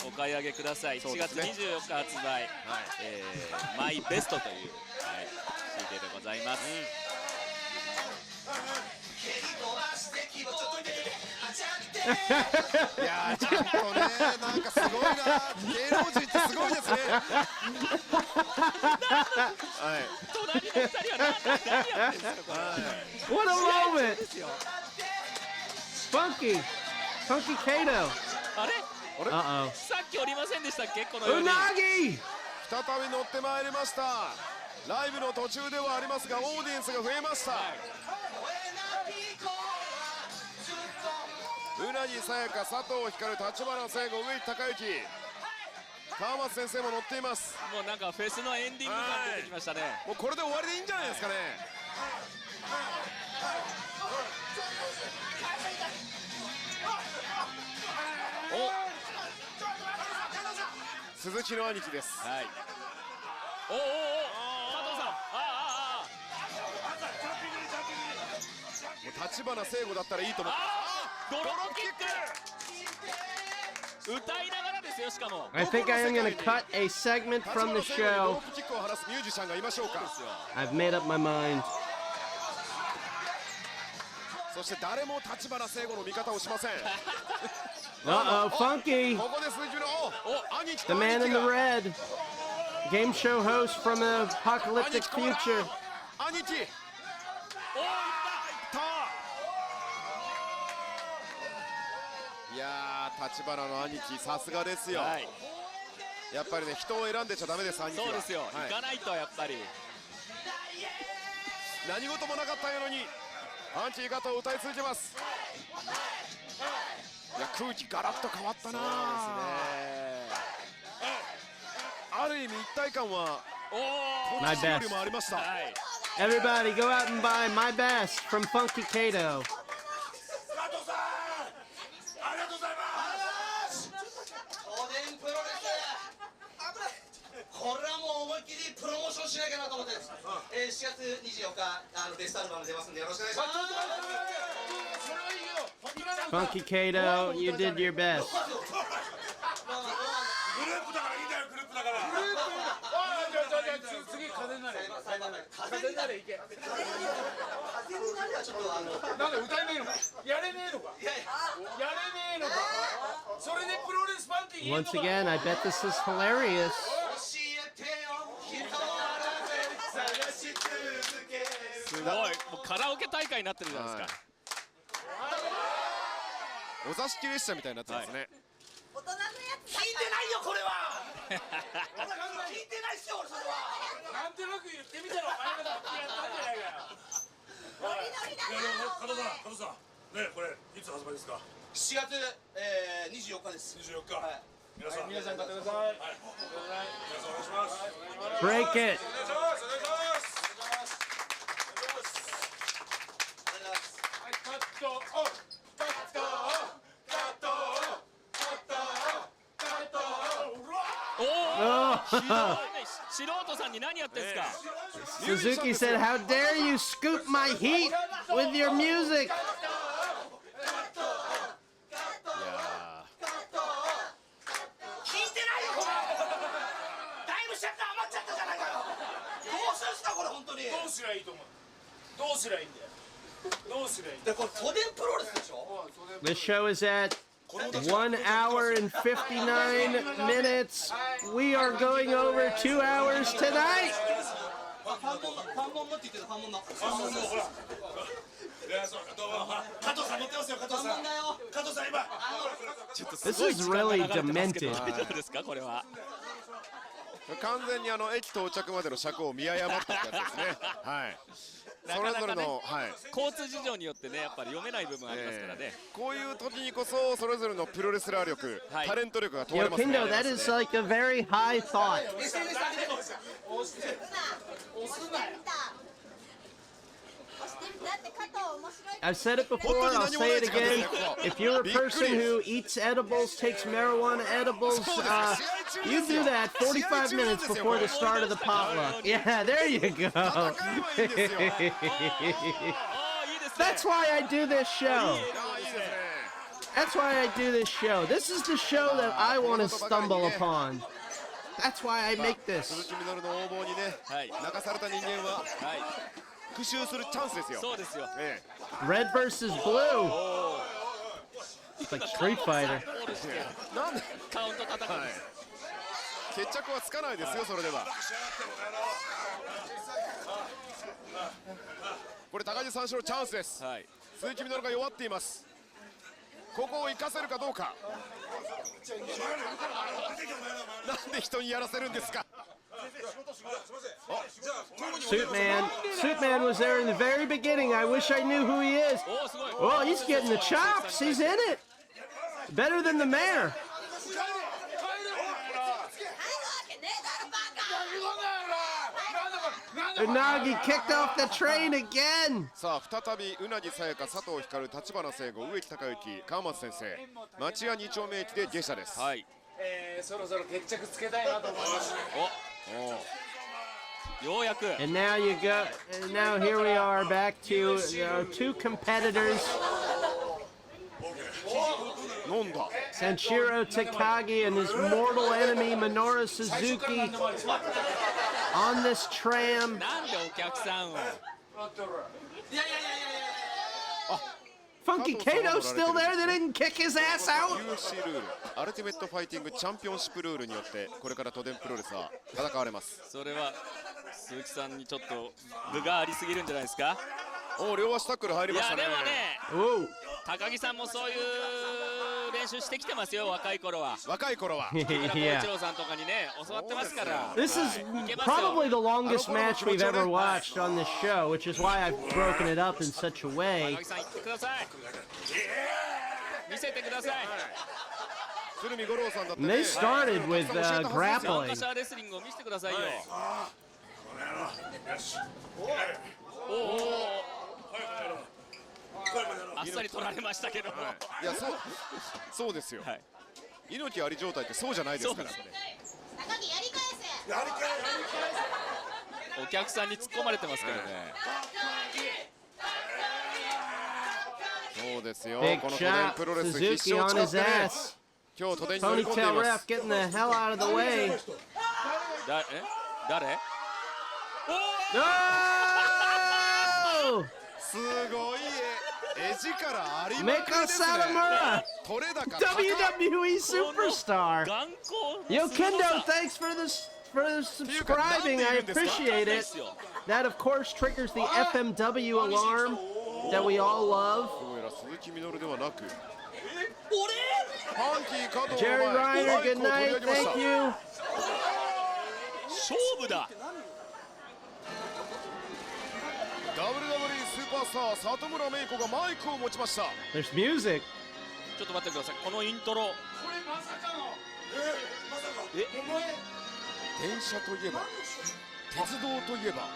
お買い上げください。7月24日発売、マイベストという、CD でございます。いやーちゃんとねなんかすごいな芸能人ってすごいですねはい隣の2人は何やってんですかこれ What a moment! Funky Kato. あれ Uh-oh. さっきおりませんでしたっけこの4人 Unagi! 再び乗ってまいりました。ライブの途中ではありますがオーディエンスが増えました。うなぎさやか、佐藤光、立花聖子、植木孝之、川松先生も乗っています。もうなんかフェスのエンディング感出てきましたね。もうこれで終わりでいいんじゃないですかね。鈴木の兄貴です。はい。おおおお、佐藤さん。もう立花聖子だったらいいと思って。ドローキック。歌いながらですよしかも。 I think I am going to cut a segment from the show. キックを放すミュージシャンがいましょうか。 I've made up my mind. そして誰も立花聖子の味方をしません。Uh-oh, Funky! ここで鈴木の兄貴 The man in the red. Game show host from the apocalyptic future. 兄貴。いやー立花の兄貴さすがですよ。やっぱりね人を選んでちゃダメです兄貴は。そうですよ。行かないとやっぱり。何事もなかったようにアンチガトを歌い続けます。いや空気ガラッと変わったな。ある意味一体感は My best. よりもありました。 Everybody go out and buy My Best from Funky Kato. これはもう思いっきりプロモーションしなきゃなと思ってです。4月24日ベストアルバム出ますんでよろしくお願いします。 Funky Kato, you did your best. グループだからいいんだよ、グループだから。次風になれ。風になれいけ。風になれはちょっとなんで歌えねえのか。やれねえのか。やれねえのか。それでプロレスファンって言えんのか。 Once again, I bet this is hilarious. すごい。もうカラオケ大会になってるじゃないですか。お座敷列車みたいになってますね。大人のやつ聞いてないよこれは。聞いてないっすよ俺それは。なんとなく言ってみたらお前がやったんじゃないかよ。加藤さん、ねこれいつ発売ですか。7月24日です。24日。皆さん買ってください。皆さんお願いします。 Break it. 素人さんに何やってんすか。 Suzuki said, "How dare you scoop my heat with your music?" どうすりゃいいと思う。どうすりゃいいんだよ。どうすりゃいいんだよ。これ都電プロレスでしょ。 The show is at 1 hour and 59 minutes. We are going over 2 hours tonight. ファンモンのって言ってるファンモンの。ファンモンのほら。加藤さん乗ってますよ。加藤さん。加藤さん今。This is really demented. 大丈夫ですかこれは。完全に駅到着までの尺を見誤ったってやつですね。はい。それぞれの、はい、交通事情によってねやっぱり読めない部分ありますからね。こういう時にこそそれぞれのプロレスラー力、タレント力が問われ Yo, ますね。 Kindo, that is like a very high thought. I've said it before, I'll say it again. If you're a person who eats edibles, takes marijuana edibles, you do that 45 minutes before the start of the potluck. Yeah, there you go. That's why I do this show. That's why I do this show. This is the show that I want to stumble upon. That's why I make this. 鈴木みのるの応募にね、流された人間は復讐するチャンスですよ。そうですよ。Red versus blue. It's like Street Fighter. なんでカウント叩くんです。決着はつかないですよ、それでは。これ高木三四郎チャンスです。鈴木みのるが弱っています。ここを生かせるかどうか。なんで人にやらせるんですか。Suitman was there in the very beginning. I wish I knew who he is. Oh, he's getting the chops. He's in it. Better than the mayor. Unagi kicked off the train again. さあ再びうなぎさやか、佐藤光、立花聖吾、植木隆之、川松先生、町屋2丁目駅で下車です。はい。そろそろ決着つけたいなと思います。ようやく。And now you go. And now here we are back to two competitors. 飲んだ。Sanshiro Takagi and his mortal enemy Minoru Suzuki on this tram. なんでお客さんを。Funky Kato's still there. They didn't kick his ass out. UFC ルール、アルティメットファイティングチャンピオンシップルールによってこれから都電プロレスは戦われます。それは鈴木さんにちょっと具がありすぎるんじゃないですか。両足タックル入りましたね。いやでもね、高木さんもそういう練習してきてますよ、若い頃は。若い頃は。一郎さんとかにね教わってますから。This is probably the longest match we've ever watched on this show, which is why I've broken it up in such a way. 高木さん言ってください。見せてください。鶴見五郎さんだってね。 They started with grappling. 参加者レスリングを見せてくださいよ。あっさり取られましたけども。いやそうですよ。猪木あり状態ってそうじゃないですから。お客さんに突っ込まれてますけどね。そうですよ。この都電プロレス必勝地ですね。今日都電に乗り込んでいます。 Ponytail ref getting the hell out of the way. 誰？すごい絵力ありまくり Miko ですね。 Satomura, 取れ高 WWE superstar. Yo, Kendo, thanks for subscribing. I appreciate it. That, of course, triggers the FMW alarm that we all love. どうやら鈴木みのるではなく。 Jerry Reiner, good night. Thank you. 勝負だ。WWE スーパースター里村芽衣子がマイクを持ちました。 There's music. ちょっと待ってください。このイントロ。これまさかの。電車といえば、鉄道といえば、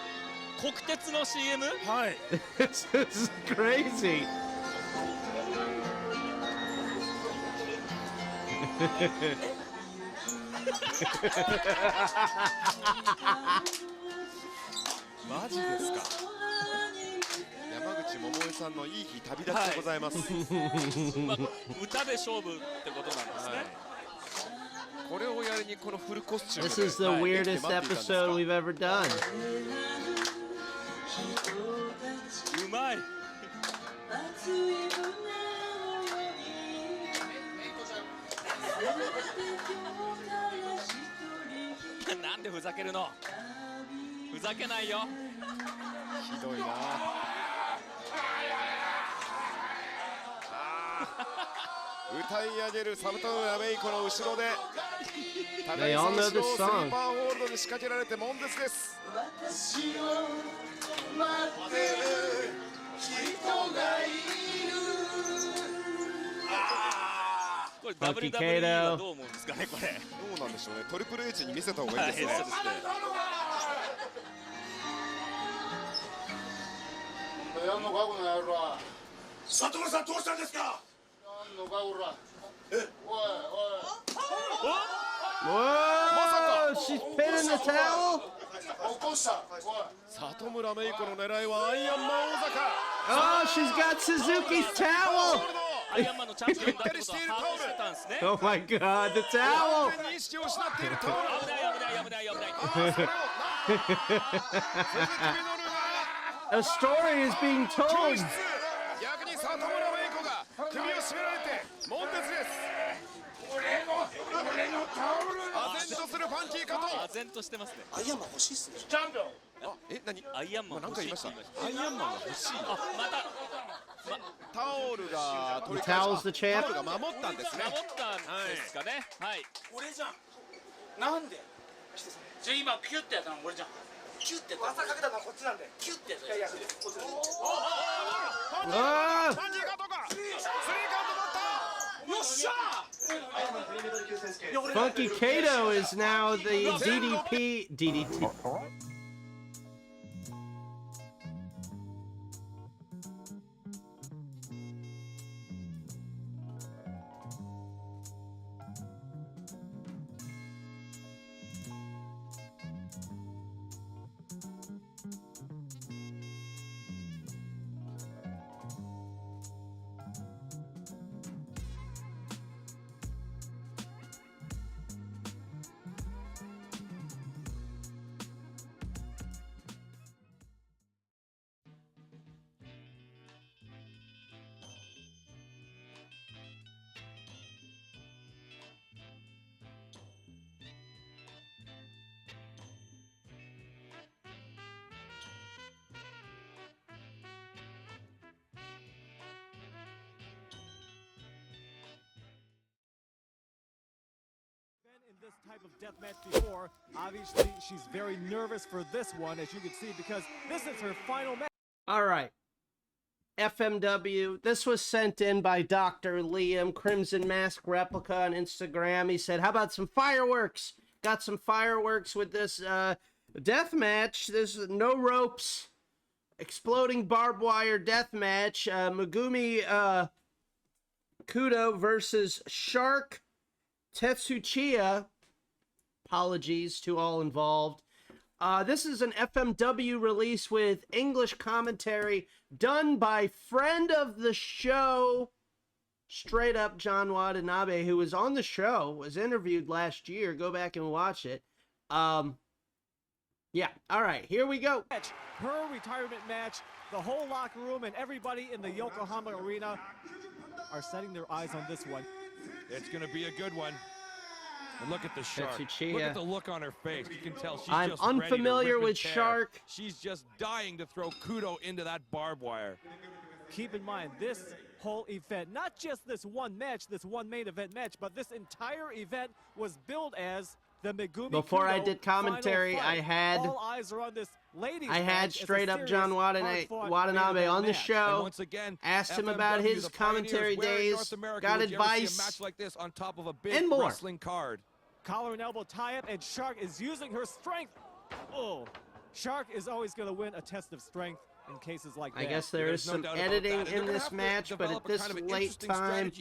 国鉄の CM？ はい。This is crazy. マジですか。山口百恵さんのいい日旅立ちでございます。まあ、歌で勝負ってことなんですね。これをやりにこのフルコスチューム This is the weirdest episode we've ever done. うまい。なんでふざけるの。ふざけないよ。ひどいな。歌い上げるサムタウンアメイコの後ろで高井三四郎スーパーホールドに仕掛けられて悶絶です。これ WWE はどう思うんですかね、これ。どうなんでしょうね。トリプル H に見せた方がいいですね。やんのかこの野郎は。里村さんどうしたんですか。やんのかこら。おいおい。Whoa! She's pinning the towel. 起こした。里村芽衣子の狙いはアイアンマン大阪。Oh, she's got Suzuki's towel. アイアンマンのチャンピオンだってことは把握してたんですね。Oh my God, the towel. 意識を失っているタオル。危ない危ない危ない危ない。鈴木みのるが A story is being told. 逆に里村芽衣子が首を絞められて悶絶です。唖然とするファンキー加藤。唖然としてますね。アイアンマン欲しいっすね。チャンピオン。あ、何？アイアンマンなんか言いました。アイアンマンが欲しい。あ、また。タオルが取り Towels the champ. タオルが守ったんですね。守ったんですかね。はい。俺じゃん。なんで？じゃあ今ピュってやったの俺じゃん。キュってやった。朝かけたのはこっちなんで。キュってやった。いやいや。ファンキー加藤がスリーカウント取った。よっしゃ。Funky Kato is now the DDT. This type of death match before. Obviously, she's very nervous for this one, as you can see, because this is her final match. All right. FMW. This was sent in by Dr. Liam, Crimson Mask Replica on Instagram. He said, how about some fireworks? Got some fireworks with this death match. There's no ropes. Exploding barbed wire death match. Megumi Kudo versus Shark Tetsuchiya. Apologies to all involved. This is an FMW release with English commentary done by friend of the show, straight up John Watanabe, who was on the show, was interviewed last year. Go back and watch it. Yeah, all right, here we go. Her retirement match, the whole locker room and everybody in the Yokohama arena are setting their eyes on this one. It's going to be a good one. And look at the Shark. Tetsuchiya. Look at the look on her face. You can tell she's I'm just unfamiliar ready to rip with and tear. Shark. She's just dying to throw Kudo into that barbed wire. Keep in mind, this whole event, not just this one match, this one main event match, but this entire event was billed as the Megumi Before Kudo I did commentary, final fight. I had All eyes are on this ladies I had match. It's a straight up serious, John hard-fought Watanabe main on the event show. And once again, Asked him FMW, about his the commentary pioneers, where in days, North America got would you ever see advice, a match like this on top of a big and more. wrestling card. Collar and elbow tie-up, and Shark is using her strength. Oh, Shark is always going to win a test of strength in cases like that. I guess there is some editing in this match, but at this late time,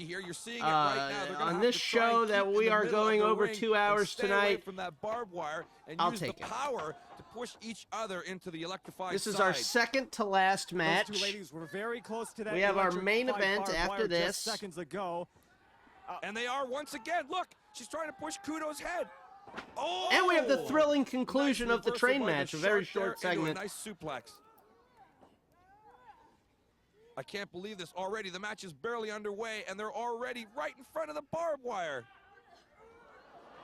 on this show that we are going over 2 hours tonight, from that barbed wire and I'll use take the it. power to push each other into the electrified This is side. our second to last match. Those two ladies were very close to that. We have our main electrified event barbed after wire this. just seconds ago. And they are once again. Look, she's trying to push Kudo's head. Oh! And we have the thrilling conclusion Nice of the reversal train by match, a the very Shark short there into segment. a nice suplex. I can't believe this already. The match is barely underway, and they're already right in front of the barbed wire.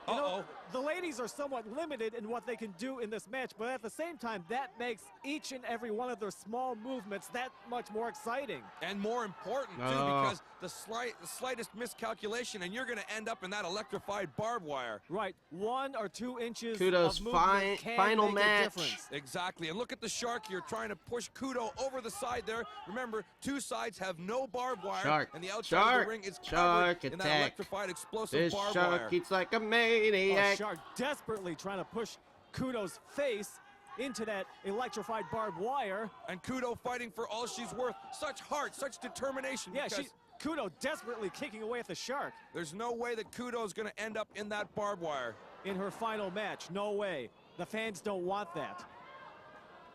You know, the ladies are somewhat limited in what they can do in this match, but at the same time, that makes each and every one of their small movements that much more exciting. And more important, too, because the slightest miscalculation, and you're going to end up in that electrified barbed wire. Right. 1 or 2 inches Kudo's of movement can final make a match. difference. Exactly. And look at the Shark here trying to push Kudo over the side there. Remember, 2 sides have no barbed wire, Shark. and the outside of the ring is covered in that attack. electrified explosive This barbed Shark wire. eats like a Oh, maniac. Shark desperately trying to push Kudo's face into that electrified barbed wire. And Kudo fighting for all she's worth. Such heart, such determination. Yeah, because Kudo desperately kicking away at the Shark. there's no way that Kudo's going to end up in that barbed wire. In her final match, no way. The fans don't want that.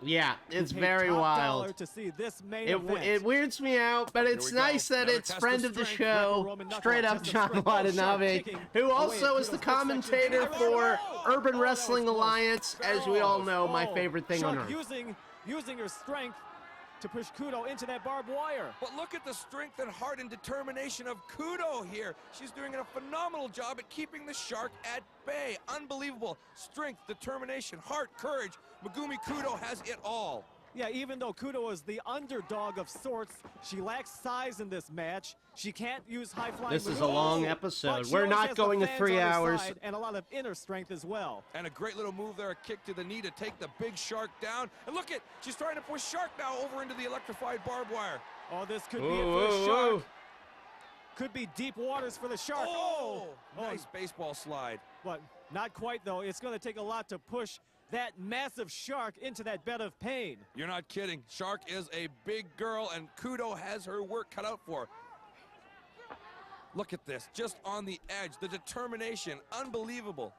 Yeah, it's Paid very top wild. dollar to see this main event. It weirds me out, but it's nice that it's friend of the show, straight up John Watanabe, who also is the commentator for Urban Wrestling Alliance, as we all know, my favorite thing on Shark earth. using her strength to push Kudo into that barbed wire. But look at the strength and heart and determination of Kudo here. She's doing a phenomenal job at keeping the Shark at bay. Unbelievable strength, determination, heart, courage. Megumi Kudo has it all. Yeah, even though Kudo is the underdog of sorts, she lacks size in this match. She can't use high-flying This is a long episode. We're not going to 3 on her hours. side, and a lot of inner strength as well. And a great little move there, a kick to the knee to take the big Shark down. And look at, she's trying to push Shark now over into the electrified barbed wire. Oh, this could be it for the Shark. Could be deep waters for the Shark. Oh, nice baseball slide. But not quite, though. It's going to take a lot to push that massive Shark into that bed of pain. You're not kidding. Shark is a big girl, and Kudo has her work cut out for her. Look at this, just on the edge, the determination, unbelievable.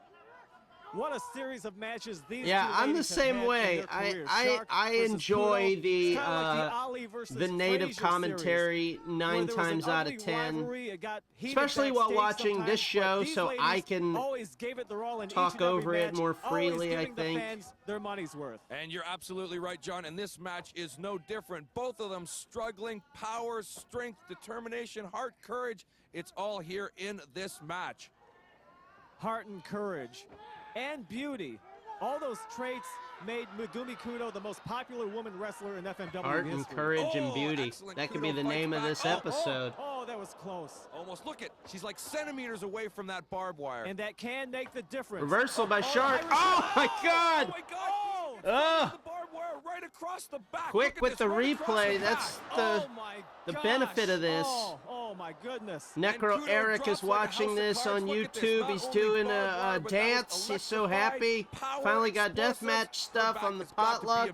What a series of matches these Yeah, two I'm the ladies have same had in way. their careers. I Shark versus enjoy Kudo. the It's kinda like the Ali versus the native Frazier commentary series, 9 where there was times an out ugly of 10, rivalry. It got heated especially while backstage watching sometimes, this but show, these so ladies I can always gave it their all in talk each and every over it match, more always freely, I giving the think. fans their money's worth. And you're absolutely right, John, and this match is no different. Both of them struggling, power, strength, determination, heart, courage. It's all here in this match. Heart and courage and beauty. All those traits made Megumi Kudo the most popular woman wrestler in FMW Art history. and courage and beauty. That could be the name of this episode. Oh, that was close. Almost. Look at, she's like centimeters away from that barbed wire. And that can make the difference. Reversal by Shark. Oh my God! Oh my God! The barbed wire right across the back. Quick Look with at the this, right across replay. the That's back. the benefit of this. Oh my goodness. Necro Eric is watching this on YouTube. He's doing a dance. He's so happy. Finally got deathmatch stuff on the potluck.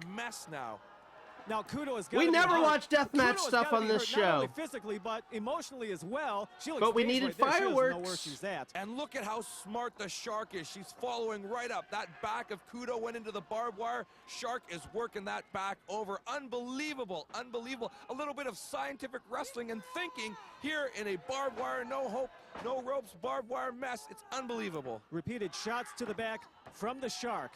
Now Kudo has We never watch deathmatch stuff on this Not only show. physically, but emotionally as well. She looks But we phased needed right there. She doesn't know where fireworks. she's at. And look at how smart the Shark is. She's following right up. That back of Kudo went into the barbed wire. Shark is working that back over. Unbelievable, unbelievable. A little bit of scientific wrestling and thinking here in a barbed wire, no hope, no ropes, barbed wire mess. It's unbelievable. Repeated shots to the back from the Shark.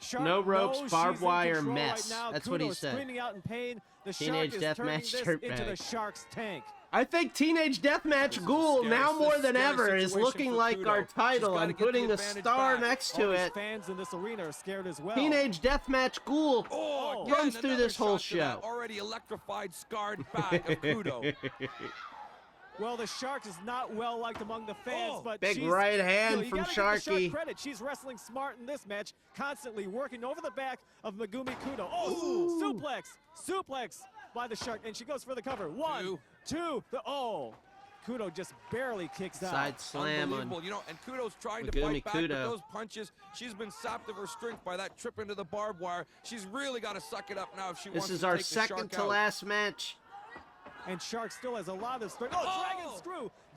Shark No ropes, knows barbed she's in wire control mess. Right now. That's Kudo what he is said. Screaming out in pain. The Teenage Shark is turning Deathmatch this dirtbag. into the Shark's tank. I think Teenage Deathmatch Ghoul, now more than ever, is looking like our title. I'm putting the star next to All these it. fans in this arena are scared as well. Teenage Deathmatch Ghoul runs through this whole show. Already electrified, scarred back of Kudo. Well, the Shark is not well liked among the fans, but Big she's, right hand you from gotta give the Sharky. Shark credit. She's wrestling smart in this match, constantly working over the back of Megumi Kudo. Oh, suplex by the Shark, and she goes for the cover. One, two, Kudo just barely kicks out. Side slam on Unbelievable, you know, and Kudo's trying to Megumi fight back with Kudo. those punches. She's been sapped of her strength by that trip into the barbed wire. She's really got to suck it up now if she wants This is to our take the Shark second to out. last match. And Shark still has a lot of strength.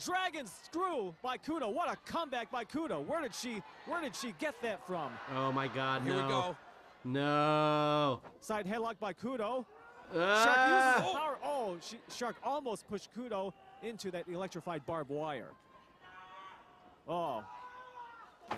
Dragon screw by Kudo. What a comeback by Kudo. Where did she get that from? Oh my God, Here no. we go. No. Side headlock by Kudo. Ah. Shark uses the power. Shark almost pushed Kudo into that electrified barbed wire. Oh.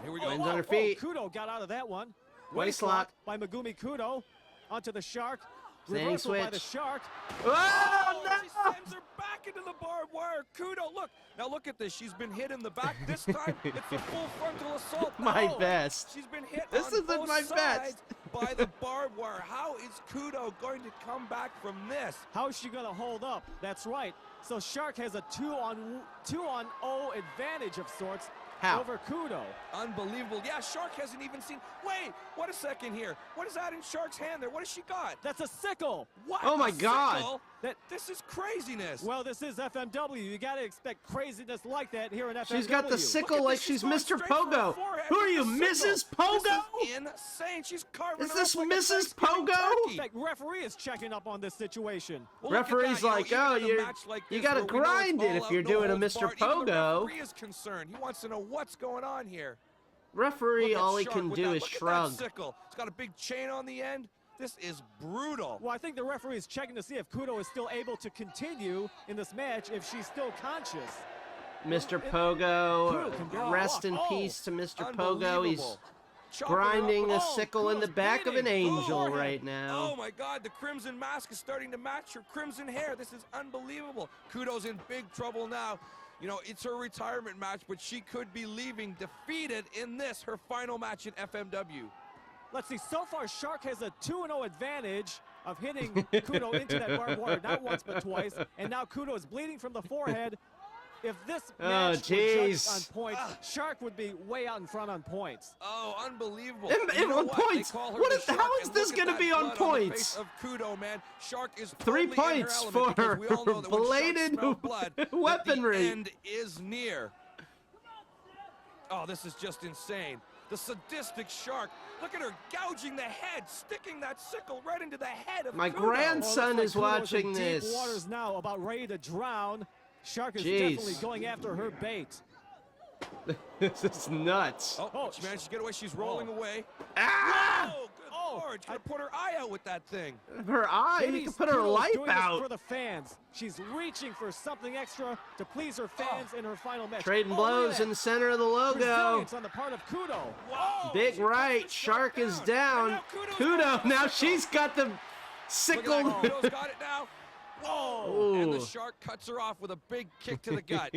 Here we go. Lands on her feet. Kudo got out of that one. Waist lock. by Megumi Kudo onto the Shark. Standing Reversal by the switch. Shark. Oh, no! She sends her back into the barbed wire. Kudo, look. Now look at this. She's been hit in the back. This time, it's a full frontal assault. My No. best. She's been hit This on isn't both my sides best. by the barbed wire. How is Kudo going to come back from this? How is she going to hold up? That's right. So Shark has a 2-on-0 advantage of sorts over Kudo. Unbelievable. Yeah, Shark hasn't even seen. Wait, what a second here. What is that in Shark's hand there? What has she got? That's a sickle. What? Oh my A God. sickle? This is craziness. Well, this is FMW. You got to expect craziness like that here in FMW. She's got the sickle like she's Mr. Pogo. Who are you, Mrs. Pogo? This is insane. She's carving Is her this up like a Mrs. Thanksgiving Pogo? turkey. In fact, referee is checking up on this situation. Well, look at Referee's that, like, you know, oh, even in a match like you this got to where we know it's grind it all if out, you're no doing a holds Mr. barred, even the Pogo. referee is concerned. He wants to know what's going on here. Referee, Look at all he Shark can with do that. is Look at shrug. that sickle. It's got a big chain on the end. This is brutal. Well, I think the referee is checking to see if Kudo is still able to continue in this match, if she's still conscious. Mr. Pogo, Kudo can get rest in off. peace to Mr. Pogo. Unbelievable. chop her up. grinding a Oh, sickle in the Kudo's back of an bleeding. angel Forehead. right now. Oh my God, the crimson mask is starting to match her crimson hair. This is unbelievable. Kudo's in big trouble now. You know, it's her retirement match, but she could be leaving defeated in this, her final match in FMW. Let's see, so far Shark has a 2-0 advantage of hitting Kudo into that barbed wire, not once but twice, and now Kudo is bleeding from the forehead. If this match were judged on points, Shark would be way out in front on points. Oh, unbelievable. On points? How is this going to be on points? Of Kudo, man. Shark is 3 points for bladed weaponry. The end is near. Oh, this is just insane. The sadistic Shark. Look at her gouging the head, sticking that sickle right into the head of My Kudo. grandson is Kudo's watching in this. Deep waters now, about ready to drown. Shark is Jeez. definitely going after her bait. This is nuts. Oh, she managed to get away. She's rolling away. Ah! Whoa, good Lord. She's going to put her eye out with that thing. Her eye? You can put her Kudo's life doing this out. for the fans. She's reaching for something extra to please her fans in her final match. Trading blows in the center of the logo. Resilience on the part of Kudo. Whoa. Big right. Shark is down. Kudo, now she's got the sickle. Kudo's got it now. Whoa! Ooh. And the Shark cuts her off with a big kick to the gut.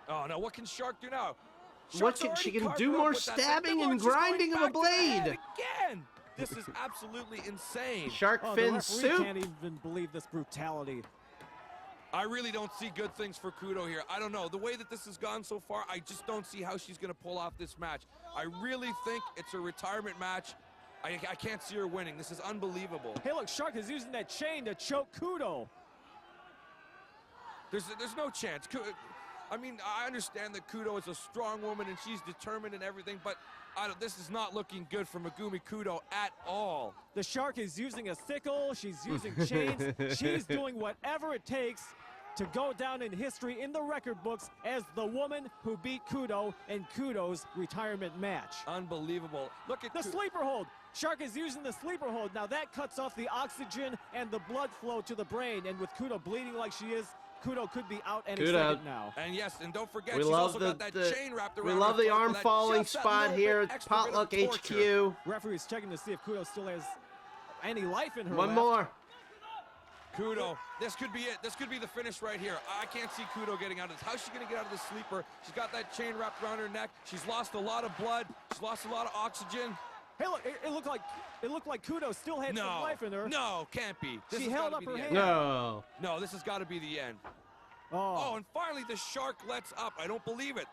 Oh, no, what can Shark do now? What can she can do more stabbing and grinding of a blade. Again! This is absolutely insane. Shark the fin referee soup. can't even believe this brutality. I really don't see good things for Kudo here. I don't know. The way that this has gone so far, I just don't see how she's going to pull off this match. I really think it's a retirement match. I can't see her winning. This is unbelievable. Hey, look, Shark is using that chain to choke Kudo. There's no chance. I mean, I understand that Kudo is a strong woman and she's determined and everything, but this is not looking good for Megumi Kudo at all. The Shark is using a sickle. She's using chains. She's doing whatever it takes to go down in history in the record books as the woman who beat Kudo in Kudo's retirement match. Unbelievable. Look at the sleeper hold. Shark is using the sleeper hold. Now that cuts off the oxygen and the blood flow to the brain, and with Kudo bleeding like she is, Kudo could be out any second now. And yes, and don't forget, We she's love also the, got that chain wrapped around we love her the throat arm for that falling just that spot little here bit at extra bit of Potluck torture. HQ. Referee's checking to see if Kudo still has any life in her. One left. more. Kudo, this could be it. This could be the finish right here. I can't see Kudo getting out of this. How's she going to get out of this sleeper? She's got that chain wrapped around her neck. She's lost a lot of blood. She's lost a lot of oxygen. Hey, look! It looked like Kudo still had some life in her. No, can't be. This She has held gotta up be her the hand. end. No. No, this has got to be the end. Oh, and finally the Shark lets up. I don't believe it.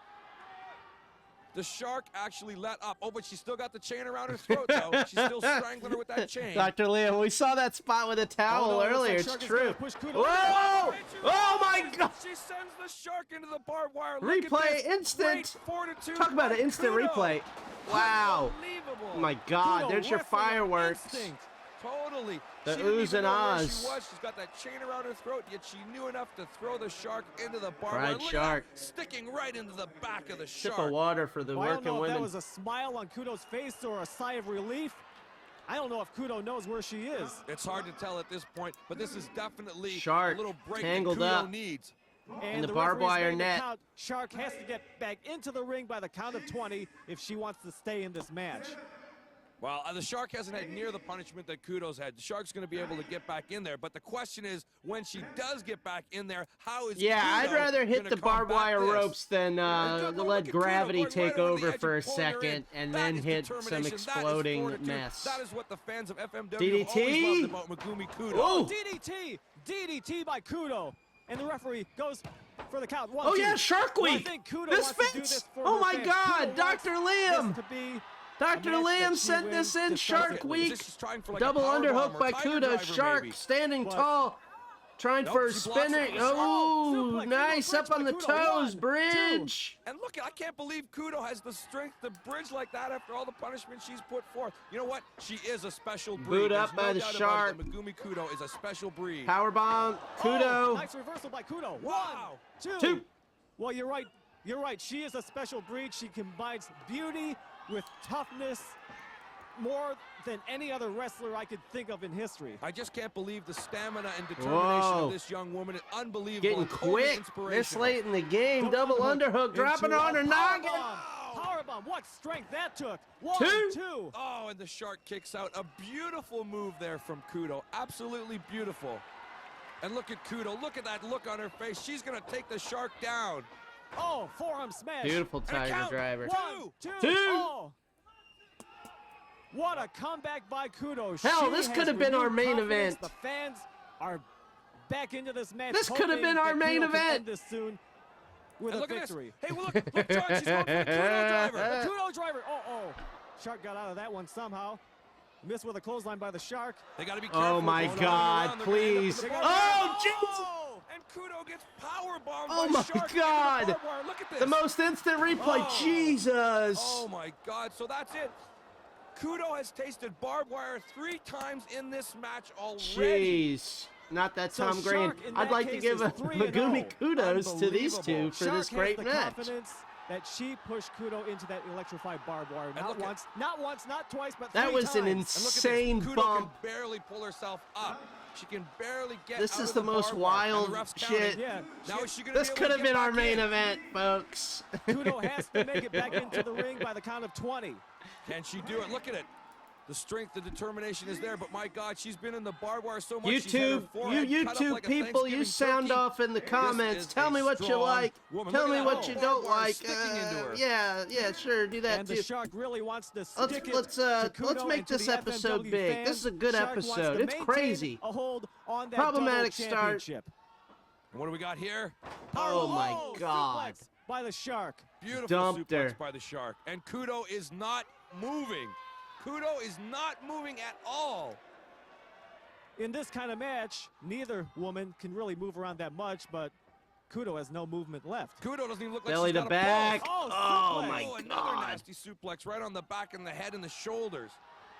The Shark actually let up. Oh, but she's still got the chain around her throat, though. She's still strangling her with that chain. Dr. Liam, we saw that spot with a towel earlier. It's true. Whoa! Oh my God! She sends the Shark into the barbed wire. Look at Replay this. instant. Great fortitude Talk about by an instant Kudo. replay. Wow. Unbelievable. Oh my God! Kudo There's your wrestling on fireworks. instinct. Totally. The She didn't oohs even and know where ahs. she was. She's got that chain around her throat, yet she knew enough to throw the Shark into the barbed wire. Fried Look at shark. that, sticking right into the back of the Sip Shark. of water for the Well, I don't working know if women. that was a smile on Kudo's face or a sigh of relief. I don't know if Kudo knows where she is. It's hard to tell at this point, but this is definitely Shark a little break tangled that Kudo up. needs. And the barbed referee's wire made the net. count. Shark has to get back into the ring by the count of 20 if she wants to stay in this match. Well, the Shark hasn't had near the punishment that Kudo's had. The Shark's going to be able to get back in there, but the question is, when she does get back in there, how is Yeah, Kudo I'd rather hit gonna the barbed combat wire this? ropes than let gravity take over for a pulling her in. second and That then is hit some determination. That is exploding fortitude. mess. That is what the fans of FMW DDT? have always loved about Megumi Kudo. Oh! DDT! DDT by Kudo. And the referee goes for the count. Oh, yeah, Shark Well, I Week. think Kudo This wants to do fits. this for Oh her my fans. God, Kudo Dr. wants Liam. this to be Dr. a match Liam that she sent this in wins Shark decisively. Week. She's trying for like a Double power underhook bomb or by tiger Kudo. driver, Shark maybe. standing But- tall. Trying Nope, for a she blocks spinner. it with a Oh, suplex. nice. Kudo Up on the breaks toes. by Kudo. 1, 2. Bridge. And look, I can't believe Kudo has the strength to bridge like that after all the punishment she's put forth. You know what? She is a special breed. Boot There's up no by the doubt about it Shark. that Megumi Kudo is a special breed. Powerbomb. Kudo. Oh, nice reversal by Kudo. Wow. 1, 2. 2. Well, you're right. You're right. She is a special breed. She combines beauty with toughness. more than any other wrestler I could think of in history. I just can't believe the stamina and determination of this young woman. It's unbelievable. Getting and totally quick inspirational. this late in the game. Double underhook, dropping her on her noggin. Powerbomb, what strength that took. One, two. Oh, and the Shark kicks out. A beautiful move there from Kudo. Absolutely beautiful. And look at Kudo. Look at that look on her face. She's going to take the Shark down. Oh, forearm smash. Beautiful Tiger Driver. One, two. Oh. What a comeback by Kudo. Hell, this could have been our main event. The fans are back into this match. This could have been our main event. This soon with a victory. Hey, look, John, she's going for the Kudo Driver. The Kudo Driver. Oh. Shark got out of that one somehow. Missed with a clothesline by the Shark. They got to be careful. Oh my God, please. Oh, Jesus. And Kudo gets powerbombed Oh by my Shark. God. Look at this. The most instant replay. Jesus. Oh my God. So that's it. Kudo has tasted barbed wire 3 times in this match already. Jeez. Not that Tom Green. I'd like to give a Megumi kudos to these two for this great match. That she pushed Kudo into that electrified barbed wire. Not once, not twice, but 3 that was times. an insane Kudo bump. can barely pull herself up. She can barely get This out is of the most wild shit. Yeah. Now is she gonna This be able could to have get been our back main in? event, folks. Kudo has to make it back into the ring by the count of 20. Can she do it? Look at it. The strength, the determination is there, but my God, she's been in the barbed wire so much. YouTube, you YouTube people, you sound off in the comments. Tell me what you like. Tell me what you don't like. Yeah, sure, do that and too. The Shark really wants to stick let's Kudo make and this to the episode FMW big. fans. This is a good Shark wants episode. to It's maintain crazy. A hold on that Problematic double start. championship. What do we got here? Oh my God. Suplex by the Shark. Beautiful Dumped her. suplex by the Shark. And Kudo is not moving. Kudo is not moving at all. In this kind of match, neither woman can really move around that much, but Kudo has no movement left. Kudo doesn't even look like Belly she's to got back. a pulse. Oh my another God. nasty suplex right on the back and the head and the shoulders.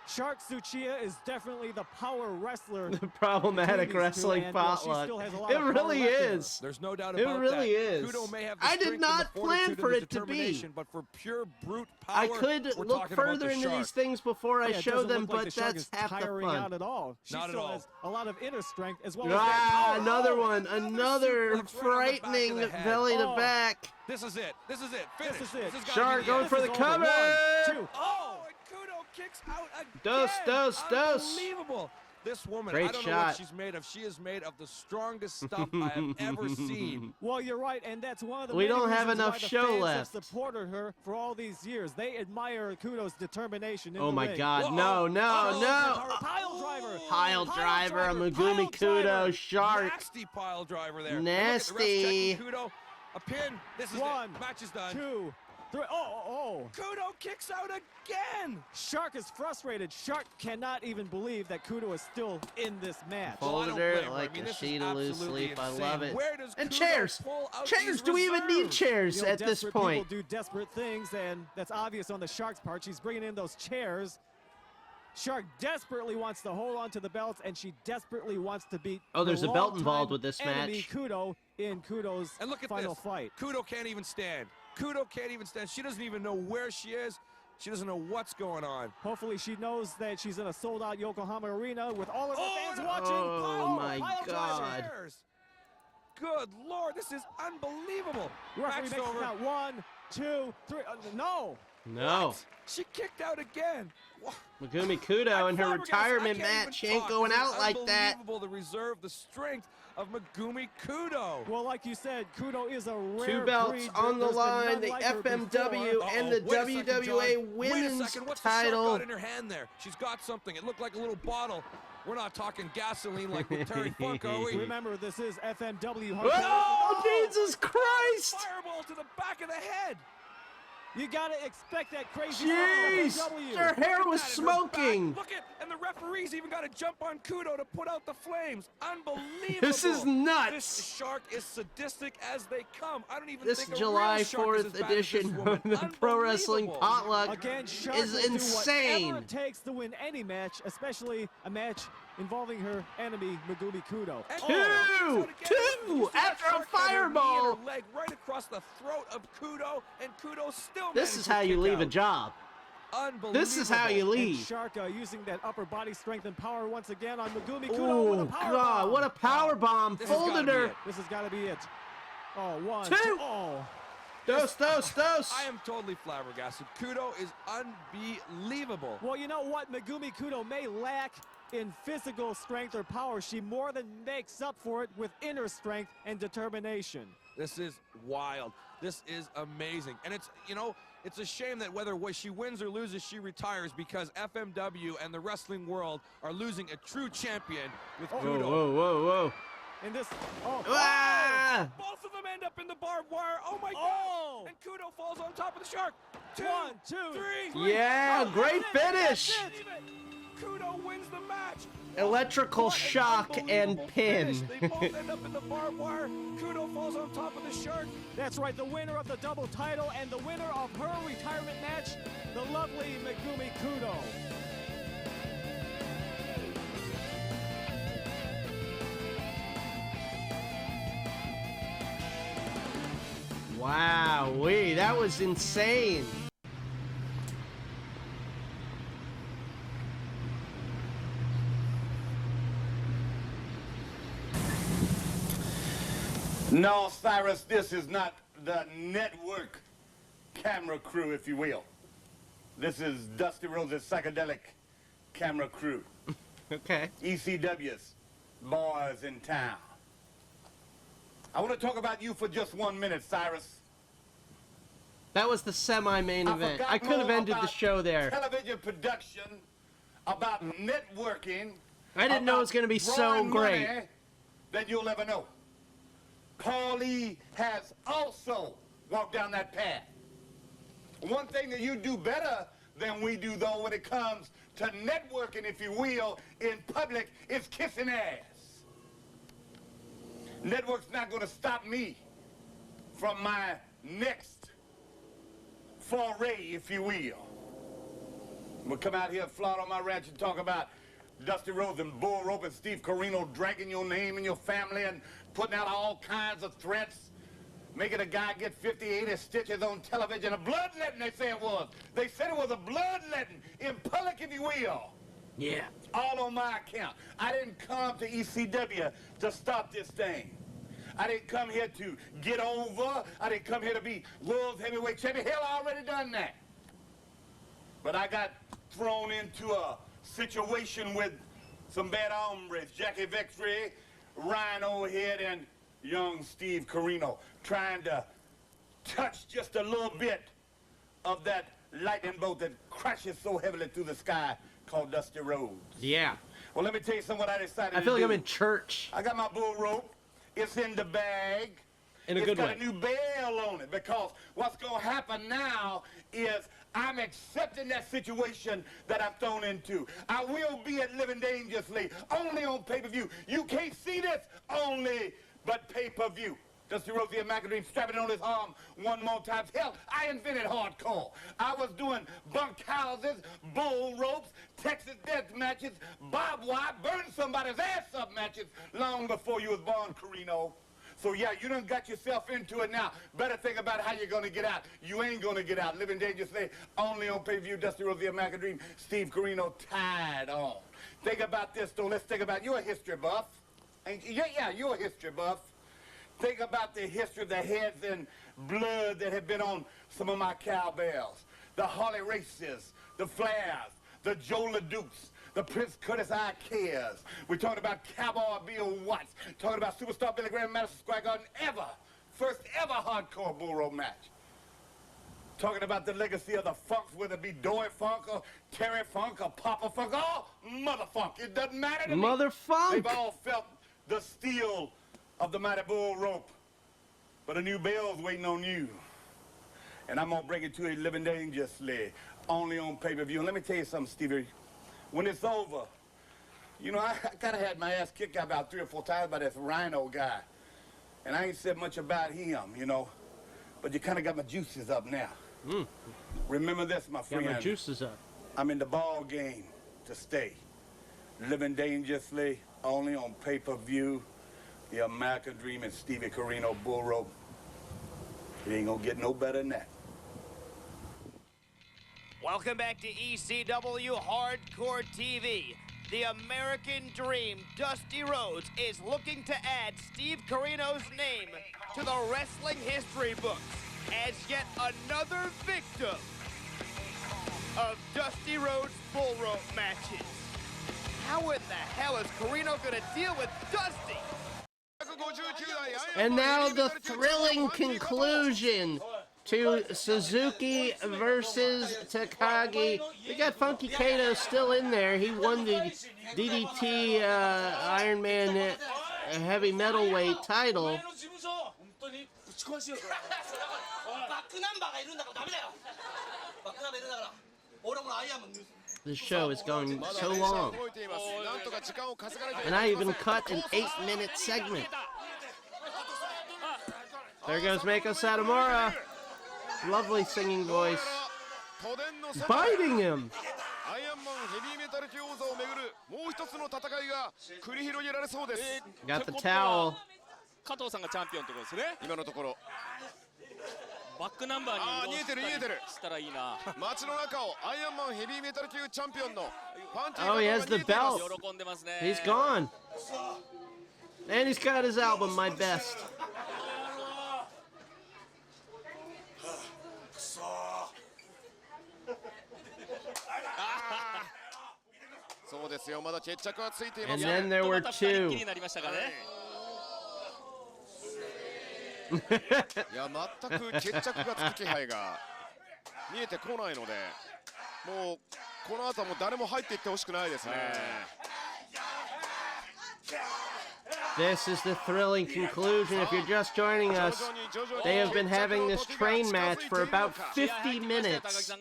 Shark Tsuchiya is definitely the power wrestler. The problematic wrestling potluck. It really is. There's no doubt It about really that. is. Kudo may have the I did strength not and the plan fortitude for and it to be. determination, but for pure brute power, I could we're look talking about further the into Shark. these things before I Yeah, it show doesn't them, look like but the Shark that's is half the tiring fun. out at all. She Not at still all. has a lot of inner strength as well as Ah, that power. another one. Another suplex right on the back of frightening the head. belly to Oh. back. This is it. This is it. Finish. This is it. has gotta Shark be going end. for the This is over. cover. 1, 2. Oh, and Kudo kicks out again. Dose. Unbelievable. This woman, Great I don't know shot. what she's made of. She is made of the strongest stuff I have ever seen. Well, you're right, and that's one of the We many don't have reasons enough why the show fans left. have supported her for all these years. They admire Kudo's determination in Oh the my ring. God. Whoa. No. Pile driver. Pile driver, a Megumi Kudo Shark. Nasty pile driver there. Nasty. And look at the ref checking Kudo. A pin. This is One, it. Match is done. 2, 3. Oh. Kudo kicks out again. Shark is frustrated. Shark cannot even believe that Kudo is still in this match. Well, I don't Folded her blame her. like I mean, a this is sheet of loose absolutely sleep. I insane. love it. Where does And Kudo chairs. pull out Chairs. these Do we even need reserves? chairs You know, at this desperate point? People do desperate things, and that's obvious on the Shark's part. She's bringing in those chairs. Shark desperately wants to hold on to the belts, and she desperately wants to beat Oh, there's the a belt longtime involved with this enemy, match. Kudo, in Kudo's And look at final this. fight. Kudo can't even stand. Kudo can't even stand. She doesn't even know where she is. She doesn't know what's going on. Hopefully she knows that she's in a sold-out Yokohama arena with all of the fans and- watching. Oh, my pile driver. God. Good Lord, this is unbelievable. Referee Match's makes it over. count. 1, 2, 3. No. No. What? She kicked out again. What? Megumi Kudo in her Flabbergasted. retirement I can't match. She even ain't talk. going This is out like that. Unbelievable, the reserve, the strength of Megumi Kudo. Well, like you said, Kudo is a rare Two belts breed. on the There's been line, none the like her FMW before. and the Wait a second, WWA John. Wait a Women's second. What's the Shark title. got in her hand there? She's got something. It looked like a little bottle. We're not talking gasoline like with Terry Funk, are we? Remember, this is FMW. Oh, Jesus Christ! Fireball to the back of the head. You gotta expect that crazy Jeez! stuff from FMW. Her hair was Look at it, her back. smoking. Look at, and the referees even got to jump on Kudo to put out the flames. Unbelievable. This is nuts. This Shark is sadistic as they come. I don't even This think July a real Shark is 4th as bad as edition this woman. of the Pro Wrestling Unbelievable. Potluck Again, Shark is will do insane. whatever it takes to win any match, especially a match involving her enemy, Megumi Kudo. Two after a fireball. Leg right across the throat of Kudo, and Kudo still This managed is to how you kick leave a out. job. unbelievable. This is how you lead. And Shark using that upper body strength and power once again on Megumi Kudo with a Oh, power God, bomb. what a power bomb. This has Folded gotta be her. it. This has got to be it. Oh, one, Two. two. Oh. Dose. I am totally flabbergasted. Kudo is unbelievable. Well, you know what? Megumi Kudo may lack in physical strength or power. She more than makes up for it with inner strength and determination. This is wild. This is amazing. And it's, you know, it's a shame that whether she wins or loses, she retires, because FMW and the wrestling world are losing a true champion with Kudo. Whoa. In this, Ah! Both of them end up in the barbed wire. Oh my God! And Kudo falls on top of the Shark. One, two, three. Yeah, great finish. Kudo wins the match. Electrical shock and pin. They both end up in the barbed wire. Kudo falls on top of the Shark. That's right, the winner of the double title and the winner of her retirement match, the lovely Megumi Kudo. Wow-wee, that was insane. No, Cyrus, this is not the network camera crew, if you will. This is Dusty Rhodes' psychedelic camera crew. Okay. ECW's boys in town. I want to talk about you for just 1 minute, Cyrus. That was the semi-main event. I could have ended the show there. Television production, about networking. I didn't know it was going to be so great. Than you'll ever know. Paulie has also walked down that path. One thing that you do better than we do, though, when it comes to networking, if you will, in public, is kissing ass. Network's not going to stop me from my next foray, if you will. We'll come out here, fly on my ranch and talk about Dusty Rhodes and Bull Rope and Steve Corino dragging your name and your family and putting out all kinds of threats, making a guy get 50, 80 stitches on television. A bloodletting, they say it was. They said it was a bloodletting in public, if you will. Yeah. All on my account. I didn't come to ECW to stop this thing. I didn't come here to get over. I didn't come here to be world heavyweight champion. Hell, I already done that. But I got thrown into a situation with some bad hombres, Jackie Vexry, Ryan Overhead, and young Steve Corino, trying to touch just a little bit of that lightning bolt that crashes so heavily through the sky called Dusty Rhodes. Yeah. Well, let me tell you something what I decided to do. I feel like I'm in church. I got my bull rope. It's in the bag. In a good way. It's got a new bell on it, because what's going to happen now is I'm accepting that situation that I'm thrown into. I will be at Living Dangerously, only on pay-per-view. You can't see this only but pay-per-view. Dusty Rhodes and McAdream strapping on his arm one more time. Hell, I invented hardcore. I was doing bunk houses, bull ropes, Texas death matches, barbed wire, burn somebody's ass up matches long before you was born, Corino. So yeah, you done got yourself into it now. Better think about how you're gonna get out. You ain't gonna get out. Living Dangerously, only on pay-per-view. Dusty Rhodes and McAdream, Steve Corino, tied on. Think about this though. Let's think about, you're a history buff. Yeah, you're a history buff. Think about the history of the heads and blood that have been on some of my cowbells. The Harley Races, the Flairs, the Joe LeDukes, the Prince Curtis Ikeyas. We're talking about Cowboy Bill Watts. Talking about Superstar Billy Graham, Madison Square Garden, first ever hardcore bull rope match. Talking about the legacy of the Funks, whether it be Dory Funk or Terry Funk or Papa Funk or Mother Funk. It doesn't matter to me. Mother Funk. They've all felt the steel of the mighty bull rope. But a new bell's waiting on you. And I'm gonna bring it to you Living Dangerously, only on pay-per-view. And let me tell you something, Stevie. When it's over, you know, I kinda had my ass kicked out about 3 or 4 times by this Rhino guy. And I ain't said much about him, you know. But you kinda got my juices up now. Remember this, my friend. Got my juices up. I'm in the ball game to stay. Living Dangerously, only on pay-per-view. The American Dream and Stevie Corino bull rope. It ain't gonna get no better than that. Welcome back to ECW Hardcore TV. The American Dream, Dusty Rhodes, is looking to add Steve Corino's name to the wrestling history books as yet another victim of Dusty Rhodes' bull rope matches. How in the hell is Corino gonna deal with Dusty? And now the thrilling conclusion to Suzuki versus Takagi. We got Funky Kato still in there. He won the DDT Iron Man heavy metalweight title. This show is going so long. And I even cut an 8-minute segment. There goes Meiko Satomura. Lovely singing voice. Biting him. Got the towel. 加藤さんがチャンピオンってことですね。今のところ。バックナンバーにしたらいいな。街の中をアイアンマンヘビーメタル級チャンピオンのパンティ Oh, he has the belt. He's gone. And he's got his album, My Best. そうですよ、まだ決着はついています。 And then there were two. いや、全く決着がつく気配が見えてこないので、もうこの後はもう誰も入っていってほしくないですね。This is the thrilling conclusion. If you're just joining us, they have been having this train match for about 50 minutes.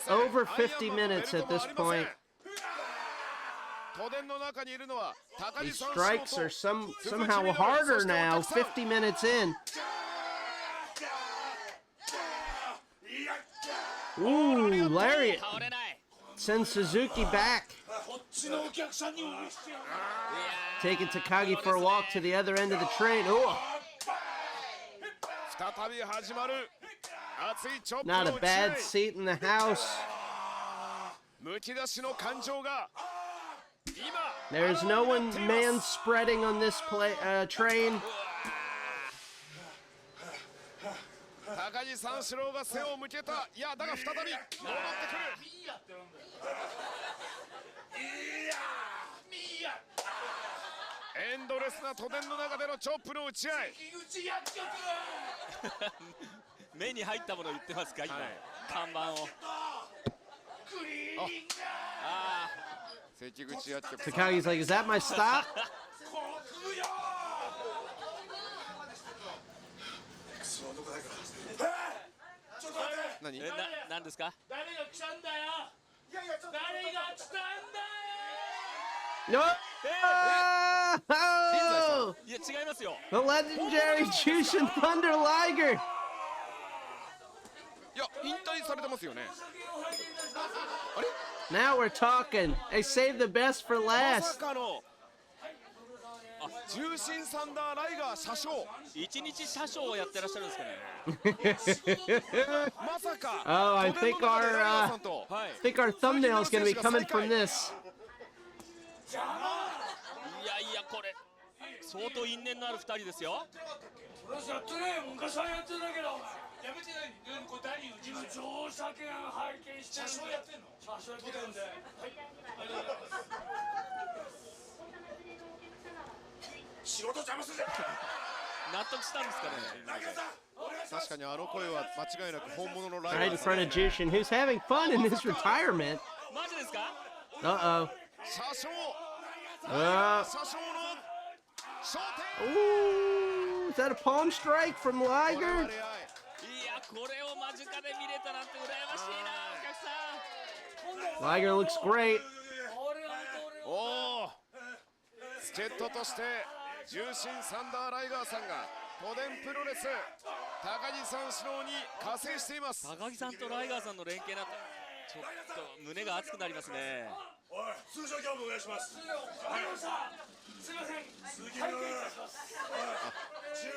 Over 50 minutes at this point. These strikes are somehow harder now, 50 minutes in. Ooh, lariat. Sends Suzuki back. Taking Takagi for a walk to the other end of the train. Ooh. Not a bad seat in the house. There's no one man-spreading on this train. 高木三四郎が背を向けた。いや、だが再び戻ってくる。エンドレスな都電の中でのチョップの打ち合い。目に入ったものを言ってますか、今。看板を。Takagi's like, is that my stop? 何ですか？誰が来たんだよ。誰が来たんだよ。 No! Oh! いや、違いますよ。 The legendary Jushin Thunder Liger. いや、引退されてますよね。 Now we're talking. They saved the best for last. 重心サンダーライガー車掌。一日車掌をやってらっしゃるんですかね。まさか。 Oh, I think our thumbnail is going to be coming from this. いやいや、これ相当因縁のある2人ですよ。やってね、昔はやってたけど。やめてない。これ何？自分乗車券拝見してる。車掌やってんの？車掌やってるんで。はい。ありがとうございます。仕事邪魔するぜ。納得したんですかね。確かにあの声は間違いなく本物のライ Right in front of Jushin, who's having fun in his retirement. マジですか？ Uh-oh. 車掌。 Ooh, is that a palm strike from Liger? いや、これを間近で見れたなんて羨ましいな、お客さん。 Liger looks great. おお、助っ人として重心サンダーライガーさんが都電プロレス高木三四郎に加勢しています。高木さんとライガーさんの連携なんてちょっと胸が熱くなりますね。おい、通常業務お願いします。はい、すいません。次の10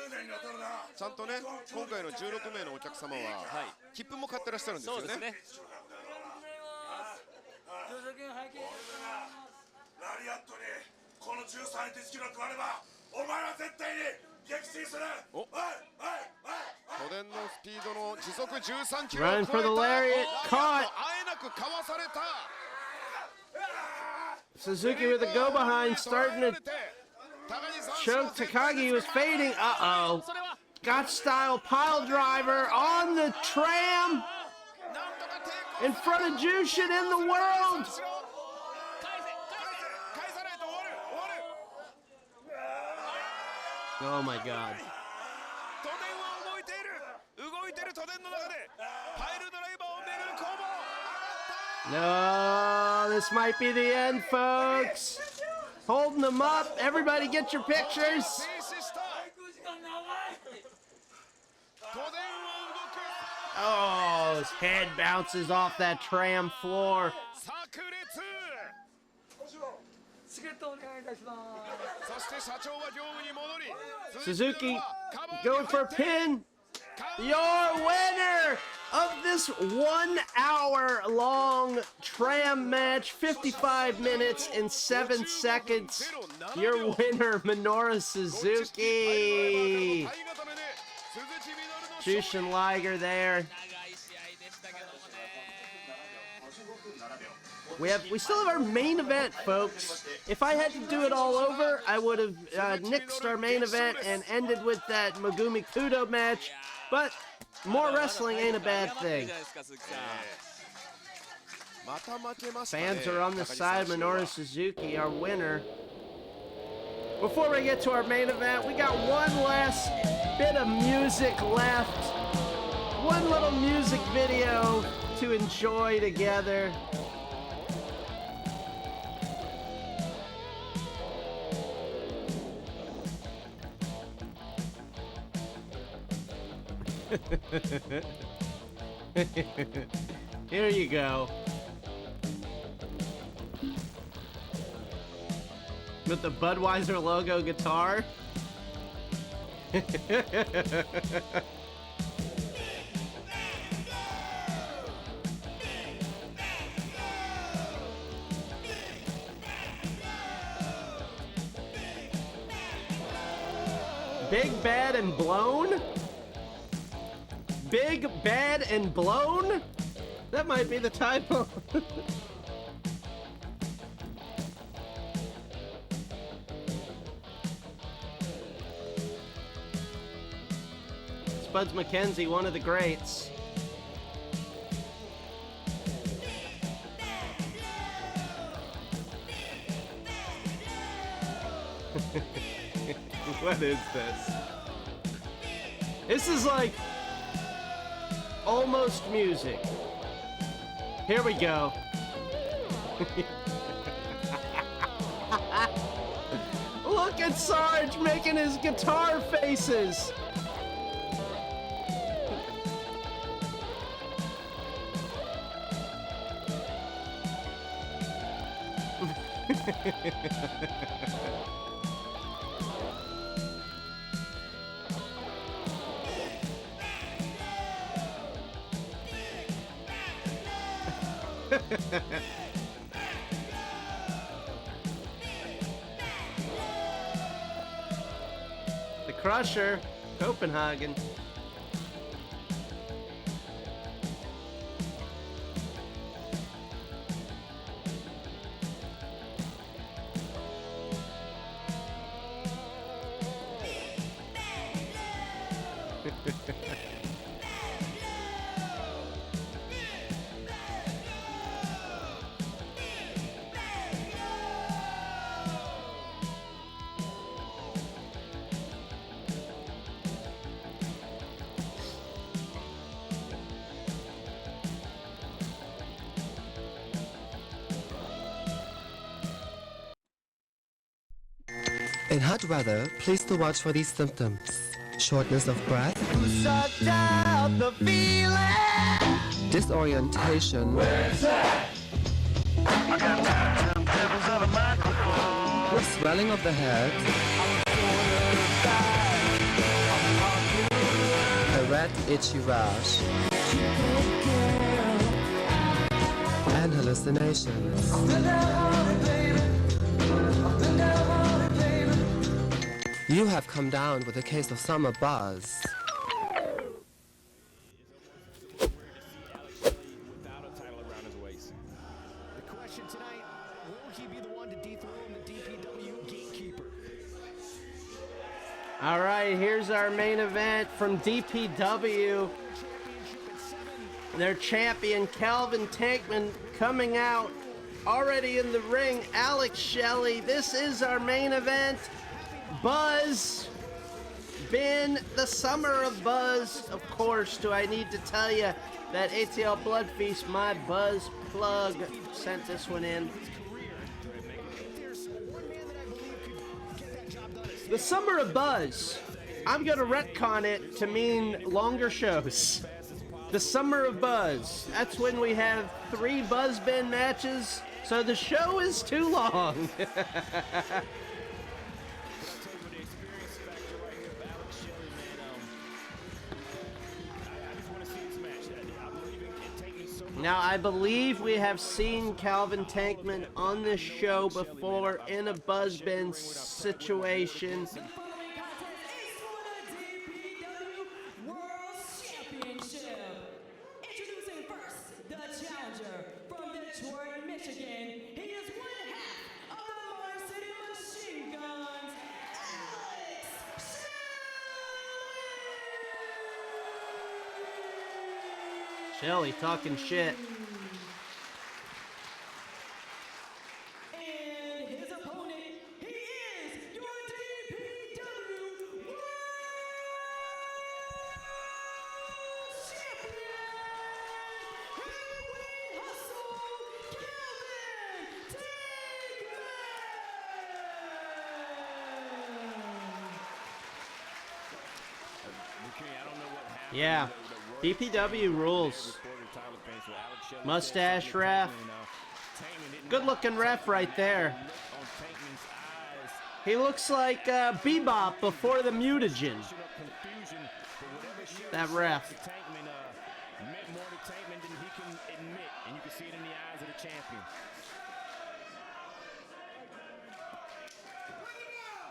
年にわたるなちゃんとね、今回の16名のお客様は、切符も買ってらっしゃるんですよね。そうですね。ラリアットにこの13手記録があれば、お前は絶対に撃沈する。都電のスピードの時速13キロ Run for the lariat, caught. あえなくかわされた。Suzuki with a go behind, starting to choke Takagi, was fading. Uh-oh. Got style pile driver on the tram in front of Jushin in the world. Oh my God. No, this might be the end, folks. Holding them up. Everybody get your pictures. Oh, his head bounces off that tram floor. Suzuki going for a pin. Your winner of this 1 hour long tram match, 55 minutes and 7 seconds. Your winner, Minoru Suzuki. Jushin Liger there. We still have our main event, folks. If I had to do it all over, I would have nixed our main event and ended with that Megumi Kudo match. But more wrestling ain't a bad thing. Fans are on the side. Minoru Suzuki, our winner. Before we get to our main event, we got one last bit of music left. One little music video to enjoy together. Here you go. With the Budweiser logo guitar. Big, Bad, and Blown? Big, Bad, and Blown? That might be the title. Spuds McKenzie, one of the greats. What is this? This is like almost music. Here we go. Look at Sarge making his guitar faces. The Crusher, Copenhagen. In hot weather, please do watch for these symptoms. Shortness of breath, disorientation, swelling of the head, sweat, itchy rash, and hallucinations. You have come down with a case of summer buzz. All right, here's our main event from DPW. Their champion, Calvin Tankman, coming out already in the ring. Alex Shelley, this is our main event. Buzz, been the summer of Buzz. Of course, do I need to tell you that ATL Blood Feast, my Buzz plug, sent this one in. The summer of Buzz, I'm gonna retcon it to mean longer shows. The summer of Buzz, that's when we have 3 Buzz bin matches, so the show is too long. Now, I believe we have seen Calvin Tankman on this show before in a Buzzbin situation. Introducing first, the challenger from Detroit, Michigan. He is one half of the Motor City Machine Guns, Alex Shelley talking shit. And his opponent, he is your DPW World Champion, Heavyweight Hustle, Calvin Tankman. Yeah, DPW rules. Mustache ref. Good looking ref right there. He looks like Bebop before the mutagen. That ref.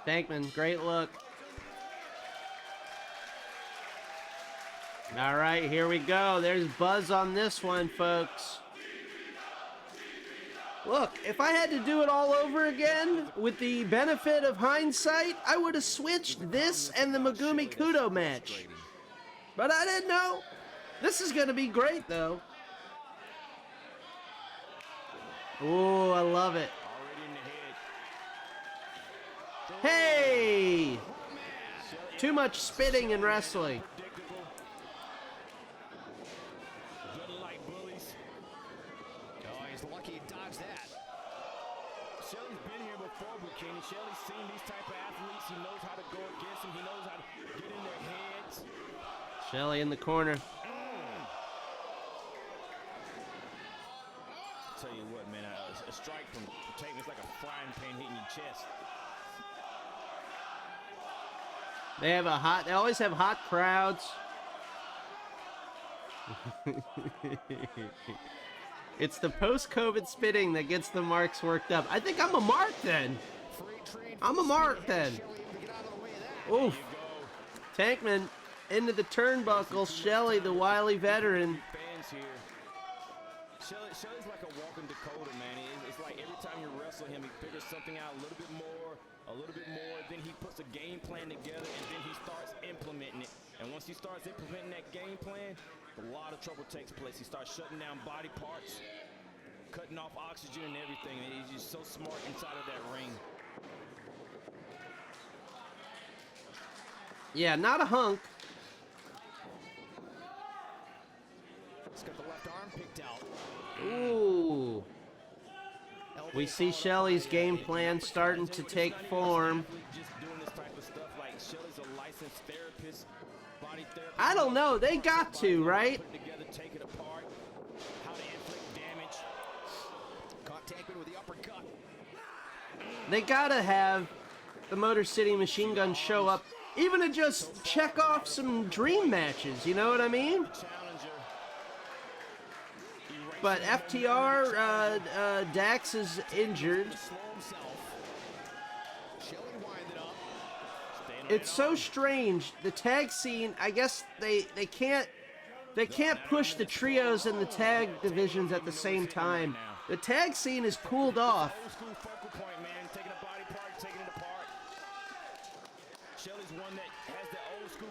Tankman, great look. All right, here we go. There's Buzz on this one, folks. Look, if I had to do it all over again, with the benefit of hindsight, I would have switched this and the Megumi Kudo match. But I didn't know. This is going to be great, though. Ooh, I love it. Hey! Too much spitting in wrestling. Shelley's seen these type of athletes. He knows how to go against them. He knows how to get in their heads. Shelley in the corner. Tell you what, man, a strike from Tankman is like a frying pan hitting your chest. They always have hot crowds. It's the post-COVID spitting that gets the marks worked up. I think I'm a mark then. I'm a mark then. Oof. Tankman into the turnbuckle. Shelley, the wily veteran. Shelley's like a walking Dakota, man. It's like every time you wrestle him, he figures something out a little bit more, then he puts a game plan together, and then he starts implementing it. And once he starts implementing that game plan, a lot of trouble takes place. He starts shutting down body parts, cutting off oxygen and everything. And he's just so smart inside of that ring. Yeah, not a hunk. He's got the left arm picked out. Ooh. We see Shelley's game plan starting to take form. I don't know. They got to, right? They gotta have the Motor City Machine Gun show up even to just check off some dream matches, you know what I mean? But FTR, Dax is injured. It's so strange. The tag scene, I guess they can't push the trios and the tag divisions at the same time. The tag scene is cooled off.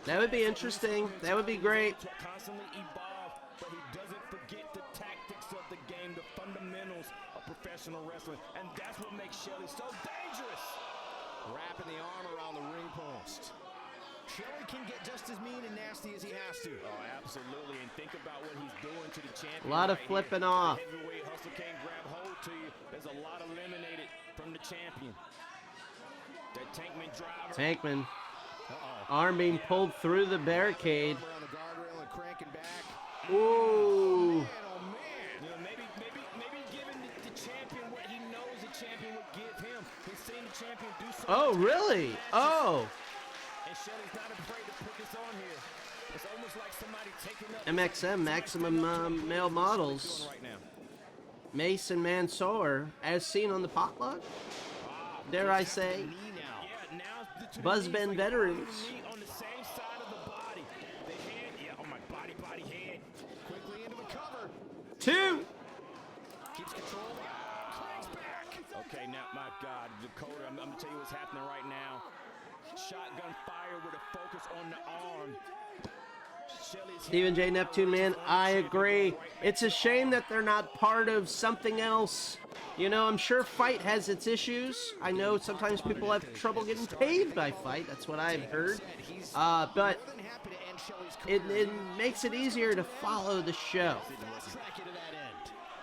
That would be interesting. That would be great. But he doesn't forget the tactics of the game, the fundamentals of professional wrestling, and that's what makes Shelley so dangerous. Wrapping the arm around the ring post. Shelley can get just as mean and nasty as he has to. Oh, absolutely, and think about what he's doing to the champion. A lot of flipping off. The heavyweight hustle can't grab hold to you. There's a lot eliminated from the champion. That Tankman driver. Tankman. Arm being pulled through the barricade. Ooh. You know, maybe giving the champion what he knows the champion would give him. He's seen the champion do something. Oh, really? Oh. And Shelley's not afraid to put this on here. It's almost like somebody taking up MXM, Maximum Male Models. Mace and Mansoor, as seen on the Potluck. Dare I say. Buzzbend veterans. on the same side of the body. The head, yeah, oh my body head. Quickly into the cover. 2. Keeps control. Cranks back. Okay, now, my God, Dakota, I'm going to tell you what's happening right now. Shotgun fire with a focus on the arm. Stephen J. Neptune, man, I agree. It's a shame that they're not part of something else. You know, I'm sure Fight has its issues. I know sometimes people have trouble getting paid by Fight. That's what I've heard. But it makes it easier to follow the show.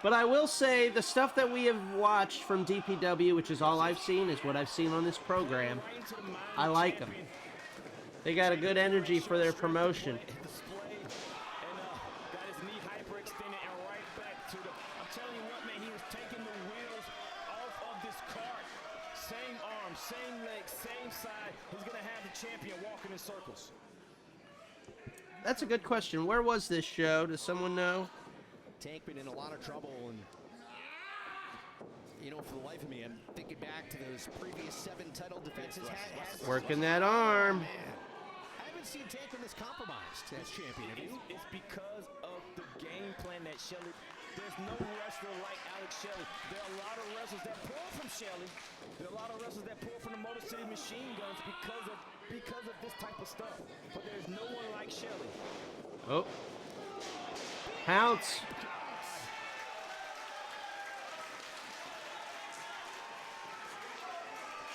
But I will say, the stuff that we have watched from DPW, which is all I've seen, is what I've seen on this program. I like them. They got a good energy for their promotion. Same leg, same side. He's going to have the champion walking in circles. That's a good question. Where was this show? Does someone know? Tankman in a lot of trouble, and you know, for the life of me, I'm thinking back to those previous 7 title defenses. Working that arm. Man, I haven't seen Tankman this compromised as champion. Have you? It's because of the game plan that Shelley. There's no wrestler like Alex Shelley. There are a lot of wrestlers that pull from Shelley. There are a lot of wrestlers that pull from the Motor City Machine Guns because of this type of stuff. But there's no one like Shelley. Oh. Pounce.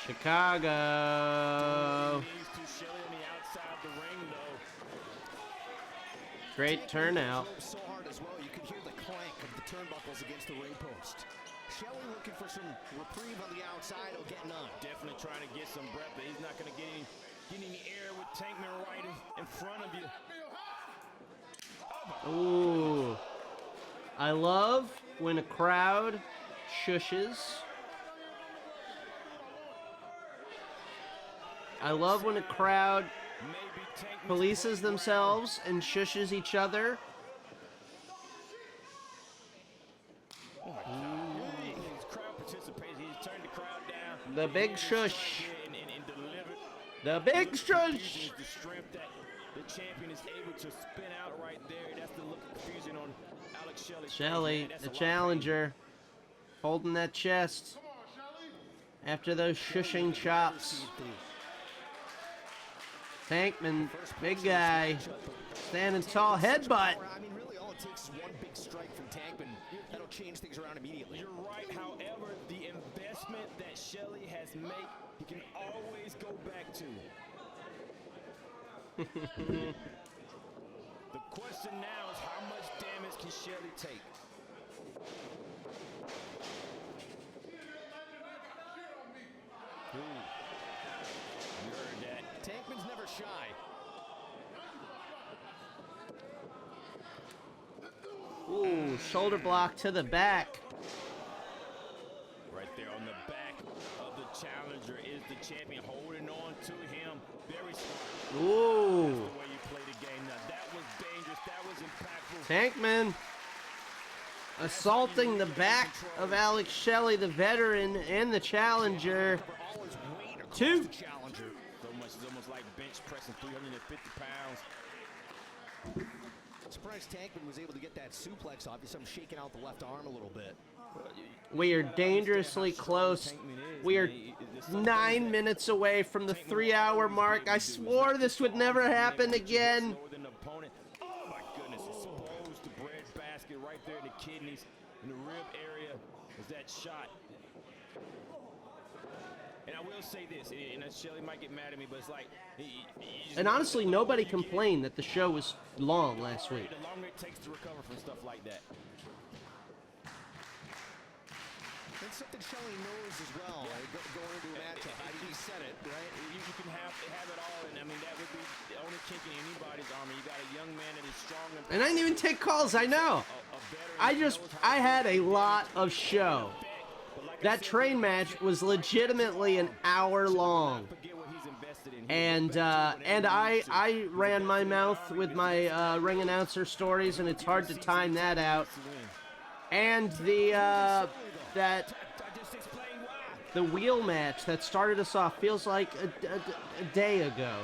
Chicago. Great turnout. So hard as well, you could hear the clank of the turnbuckles against the ring post. Shelley looking for some reprieve on the outside or getting up. Definitely trying to get some breath, but he's not going to get any air with Tankman right in front of you. Ooh. I love when a crowd shushes. I love when a crowd polices themselves and shushes each other. The big shush. The big shush. The strength that the champion is able to spin out right there. That's the look of confusion on Alex Shelley. Shelley, the challenger, holding that chest after those shushing chops. Tankman, big guy, standing tall, headbutt. I mean, really, all it takes is one big strike from Tankman. That'll change things around immediately. You're right. However, the investment that Shelley has made, he can always go back to. The question now is how much damage can Shelley take? Ooh. You heard that. Tankman's never shy. Ooh, shoulder block to the back. Right there on the back of the challenger is the champion holding on to him. Very smart. Tankman assaulting the back of Alex Shelley, the veteran and the challenger. 2. Challenger. So much is almost like bench pressing 350 pounds. Surprised Tankman was able to get that suplex off. He's shaking out the left arm a little bit. We are dangerously close. We are 9 minutes away from the 3-hour mark. I swore this would never happen again. Oh my goodness, exposed the bread basket right there in the kidneys, in the rib area was that shot. And I will say this, and Shelley might get mad at me, but it's like... And honestly, nobody complained that the show was long last week. The longer it takes to recover from stuff like that. That's something Shelley knows as well. Going into a matchup, he said it, right? You can have it all, and I mean, that would be the only kink in anybody's armor. You got a young man that is strong. And I didn't even take calls, I know. I had a lot of show. That train match was legitimately an hour long. And I ran my mouth with my ring announcer stories, and it's hard to time that out. And the wheel match that started us off feels like a day ago.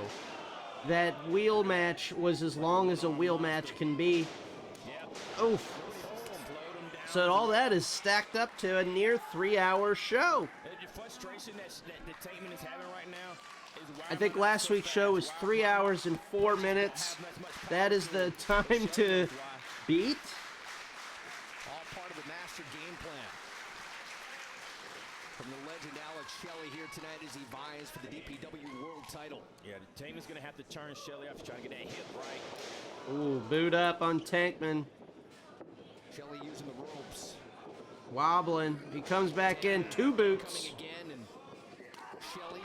That wheel match was as long as a wheel match can be. Oof. So all that is stacked up to a near 3-hour show. I think last week's show was 3 hours and 4 minutes. That is the time to beat. All part of the master game plan. From the legend Alex Shelley here tonight as he vies for the DPW World title. Yeah, the Tankman's going to have to turn Shelley off to try to get that hip right. Ooh, boot up on Tankman. Shelley using the ropes. Wobbling. He comes back in. 2 boots. Coming again, and Shelley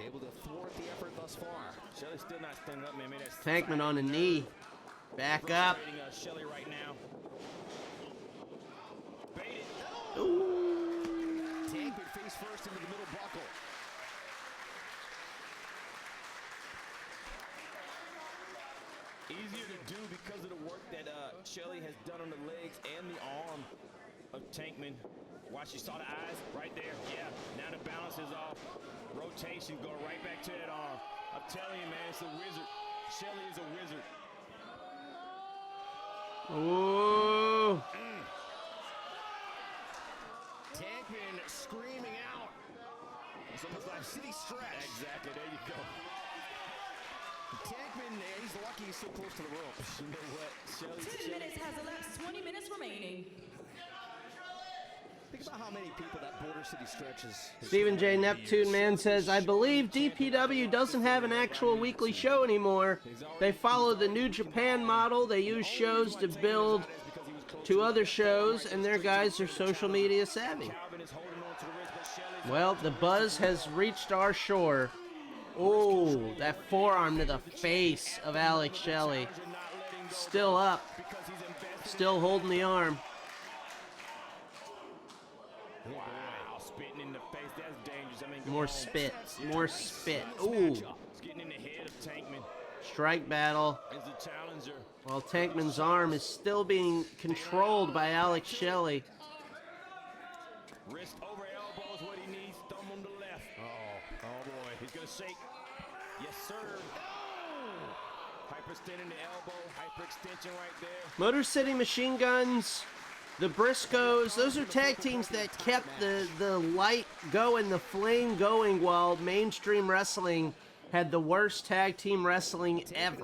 able to thwart the effort thus far. Shelley's still not standing up, man. Tankman on a knee. Back up. Shelley right now. Ooh. Tankman face first into the middle buckle. Easier to do because of the work that Shelley has done on the legs and the arm of Tankman. Watch, you saw the eyes right there. Yeah, now the balance is off. Rotation, go right back to that arm. I'm telling you, man, it's a wizard. Shelley is a wizard. Ooh. Tankman screaming out. It's almost like city stretch. Exactly, there you go. Tankman, he's lucky he's so close to the ropes. You know what? 10 minutes has elapsed, 20 minutes remaining. Think about how many people that Border City stretches. Stephen J. Neptune Man says, I believe DPW doesn't have an actual weekly show anymore. They follow the New Japan model. They use shows to build to other shows, and their guys are social media savvy. Well, the buzz has reached our shore. Oh, that forearm to the face of Alex Shelley. Still up. Still holding the arm. Wow, spitting in the face, that's dangerous. I mean, More spit. More spit. Ooh. Getting in the head of Tankman. Strike battle. As the challenger. While Tankman's arm is still being controlled by Alex Shelley. Wrist over elbow is what he needs. Thumb on the left. Oh boy. He's going to shake. Yes, sir. Hyperextending the elbow. Hyperextension right there. Motor City Machine Guns, the Briscoes, those are tag teams that kept the light going, the flame going, while mainstream wrestling had the worst tag team wrestling ever.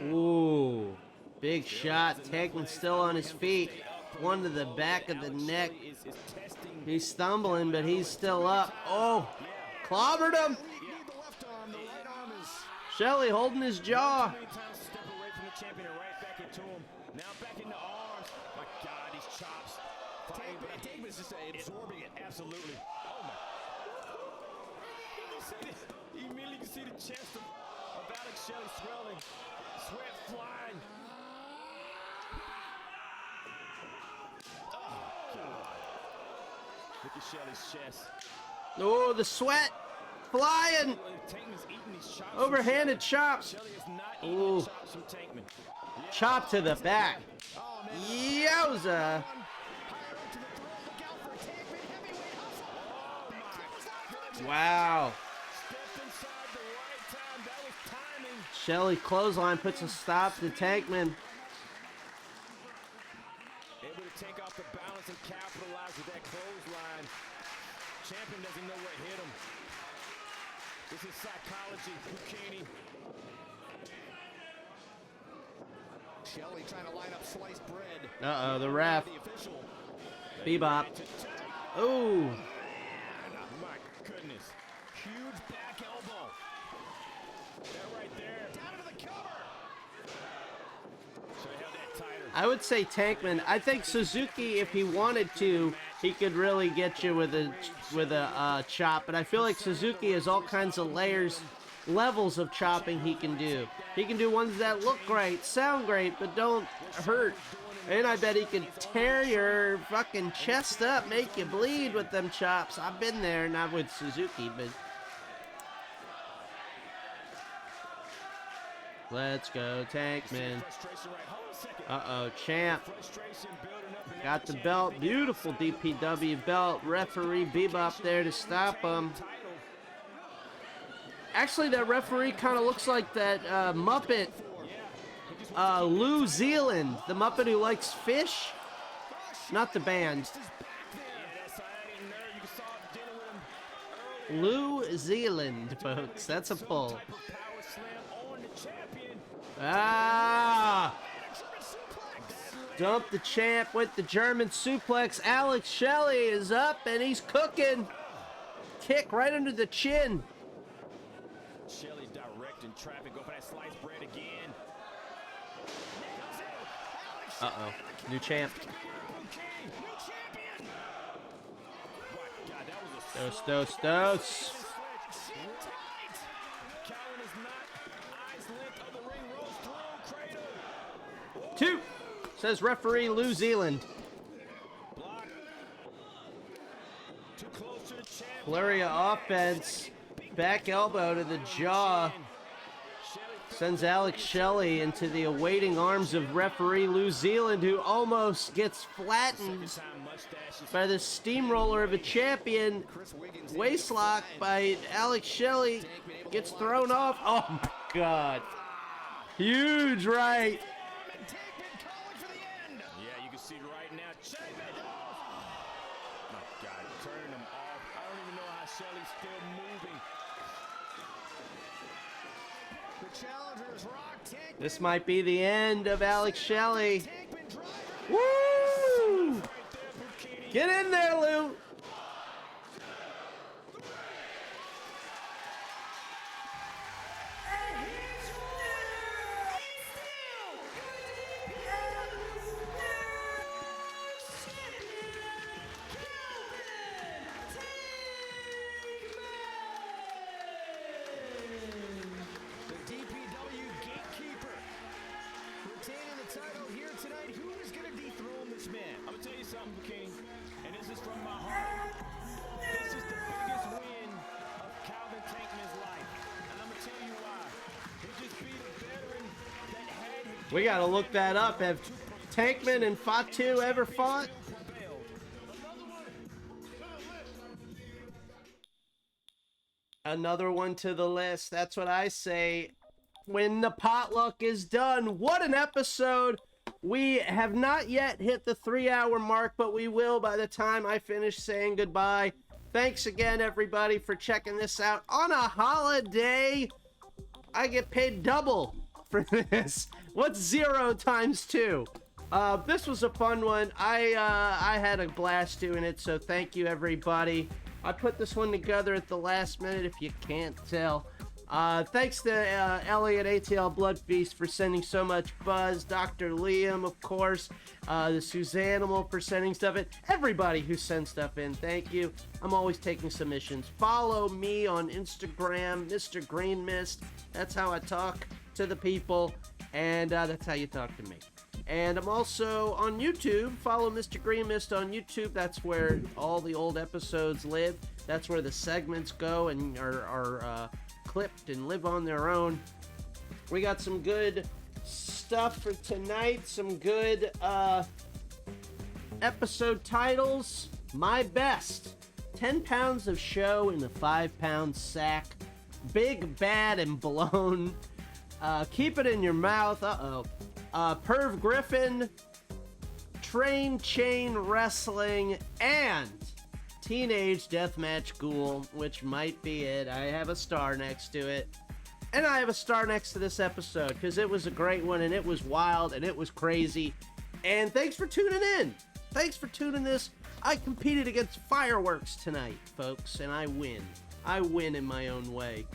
Ooh, big shot. Tankman's still on his feet. One to the back of the neck. He's stumbling, but he's still up. Oh, clobbered him. Shelley holding his jaw. Now back in the arms. My God, these chops. Tankman's just absorbing it. Absolutely. Oh my. You immediately can see the chest of Alex Shelley swelling. Sweat flying. Oh, God. Look at Shelley's chest. Oh, the sweat. flying. Overhanded chop. Ooh. Chop to the back. Yowza. Wow. Shelley clothesline puts a stop to Tankman. Able to take off the balance and capitalize with that clothesline. Champion doesn't know what hit him. This is psychology. Bukini. Shelley trying to line up sliced bread. Uh-oh, the ref. Bebop. Ooh. My goodness. Huge back elbow. That right there. Down to the cover. So he held that tighter. I would say Tankman. I think Suzuki, if he wanted to, he could really get you with a chop. But I feel like Suzuki has all kinds of levels of chopping he can do. He can do ones that look great, sound great, but don't hurt. And I bet he can tear your fucking chest up, make you bleed with them chops. I've been there, not with Suzuki, but... Let's go, Tankman. Uh-oh, champ. Got the belt. Beautiful DPW belt. Referee Bebop there to stop him. Actually, that referee kind of looks like that Muppet, Lou Zealand, the Muppet who likes fish. Not the band. Lou Zealand, folks. That's a pull. Ah! Dump the champ with the German suplex. Alex Shelley is up and he's cooking. Kick right under the chin. Shelley directing traffic. Go for that sliced bread again. Uh-oh. New champ. Dos. Two, says referee Lou Zealand. Flurry of offense. Back elbow to the jaw. Sends Alex Shelley into the awaiting arms of referee Lou Zealand, who almost gets flattened by the steamroller of a champion. Waistlock by Alex Shelley. Gets thrown off. Oh my God. Huge right. Yeah, you can see right now. My God, turning him off. I don't even know how Shelley's still moving. The challengers rock tank. This might be the end of Alex Shelley. Woo! Get in there, Lou. We gotta look that up. Have Tankman and Fatu ever fought? Another one to the list. That's what I say. When the potluck is done. What an episode. We have not yet hit the 3-hour mark, but we will by the time I finish saying goodbye. Thanks again, everybody, for checking this out. On a holiday, I get paid double for this. What's 0 times 2? This was a fun one. I had a blast doing it, so thank you, everybody. I put this one together at the last minute, if you can't tell. Thanks to Ellie at ATL Blood Feast for sending so much buzz. Dr. Liam, of course. The Suzanimal for sending stuff in. Everybody who sends stuff in, thank you. I'm always taking submissions. Follow me on Instagram, Mr. Green Mist. That's how I talk to the people, and that's how you talk to me. And I'm also on YouTube. Follow Mr. Green Mist on YouTube. That's where all the old episodes live. That's where the segments go and are clipped and live on their own. We got some good stuff for tonight. Some good episode titles. My best. 10 pounds of show in a 5-pound sack. Big, bad, and blown. Keep it in your mouth. Perv Griffin. Train Chain Wrestling. And Teenage Deathmatch Ghoul, which might be it. I have a star next to it. And I have a star next to this episode because it was a great one and it was wild and it was crazy. And thanks for tuning in. Thanks for tuning this. I competed against fireworks tonight, folks, and I win. I win in my own way.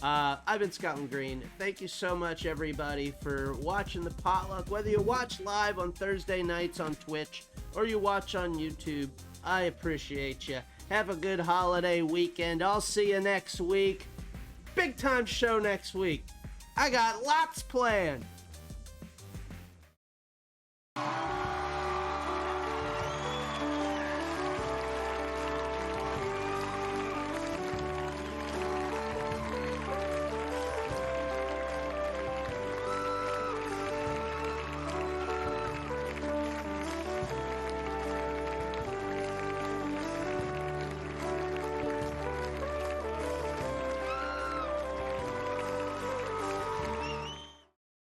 I've been Scotland Green. Thank you so much, everybody, for watching the potluck. Whether you watch live on Thursday nights on Twitch or you watch on YouTube, I appreciate you. Have a good holiday weekend. I'll see you next week. Big time show next week. I got lots planned.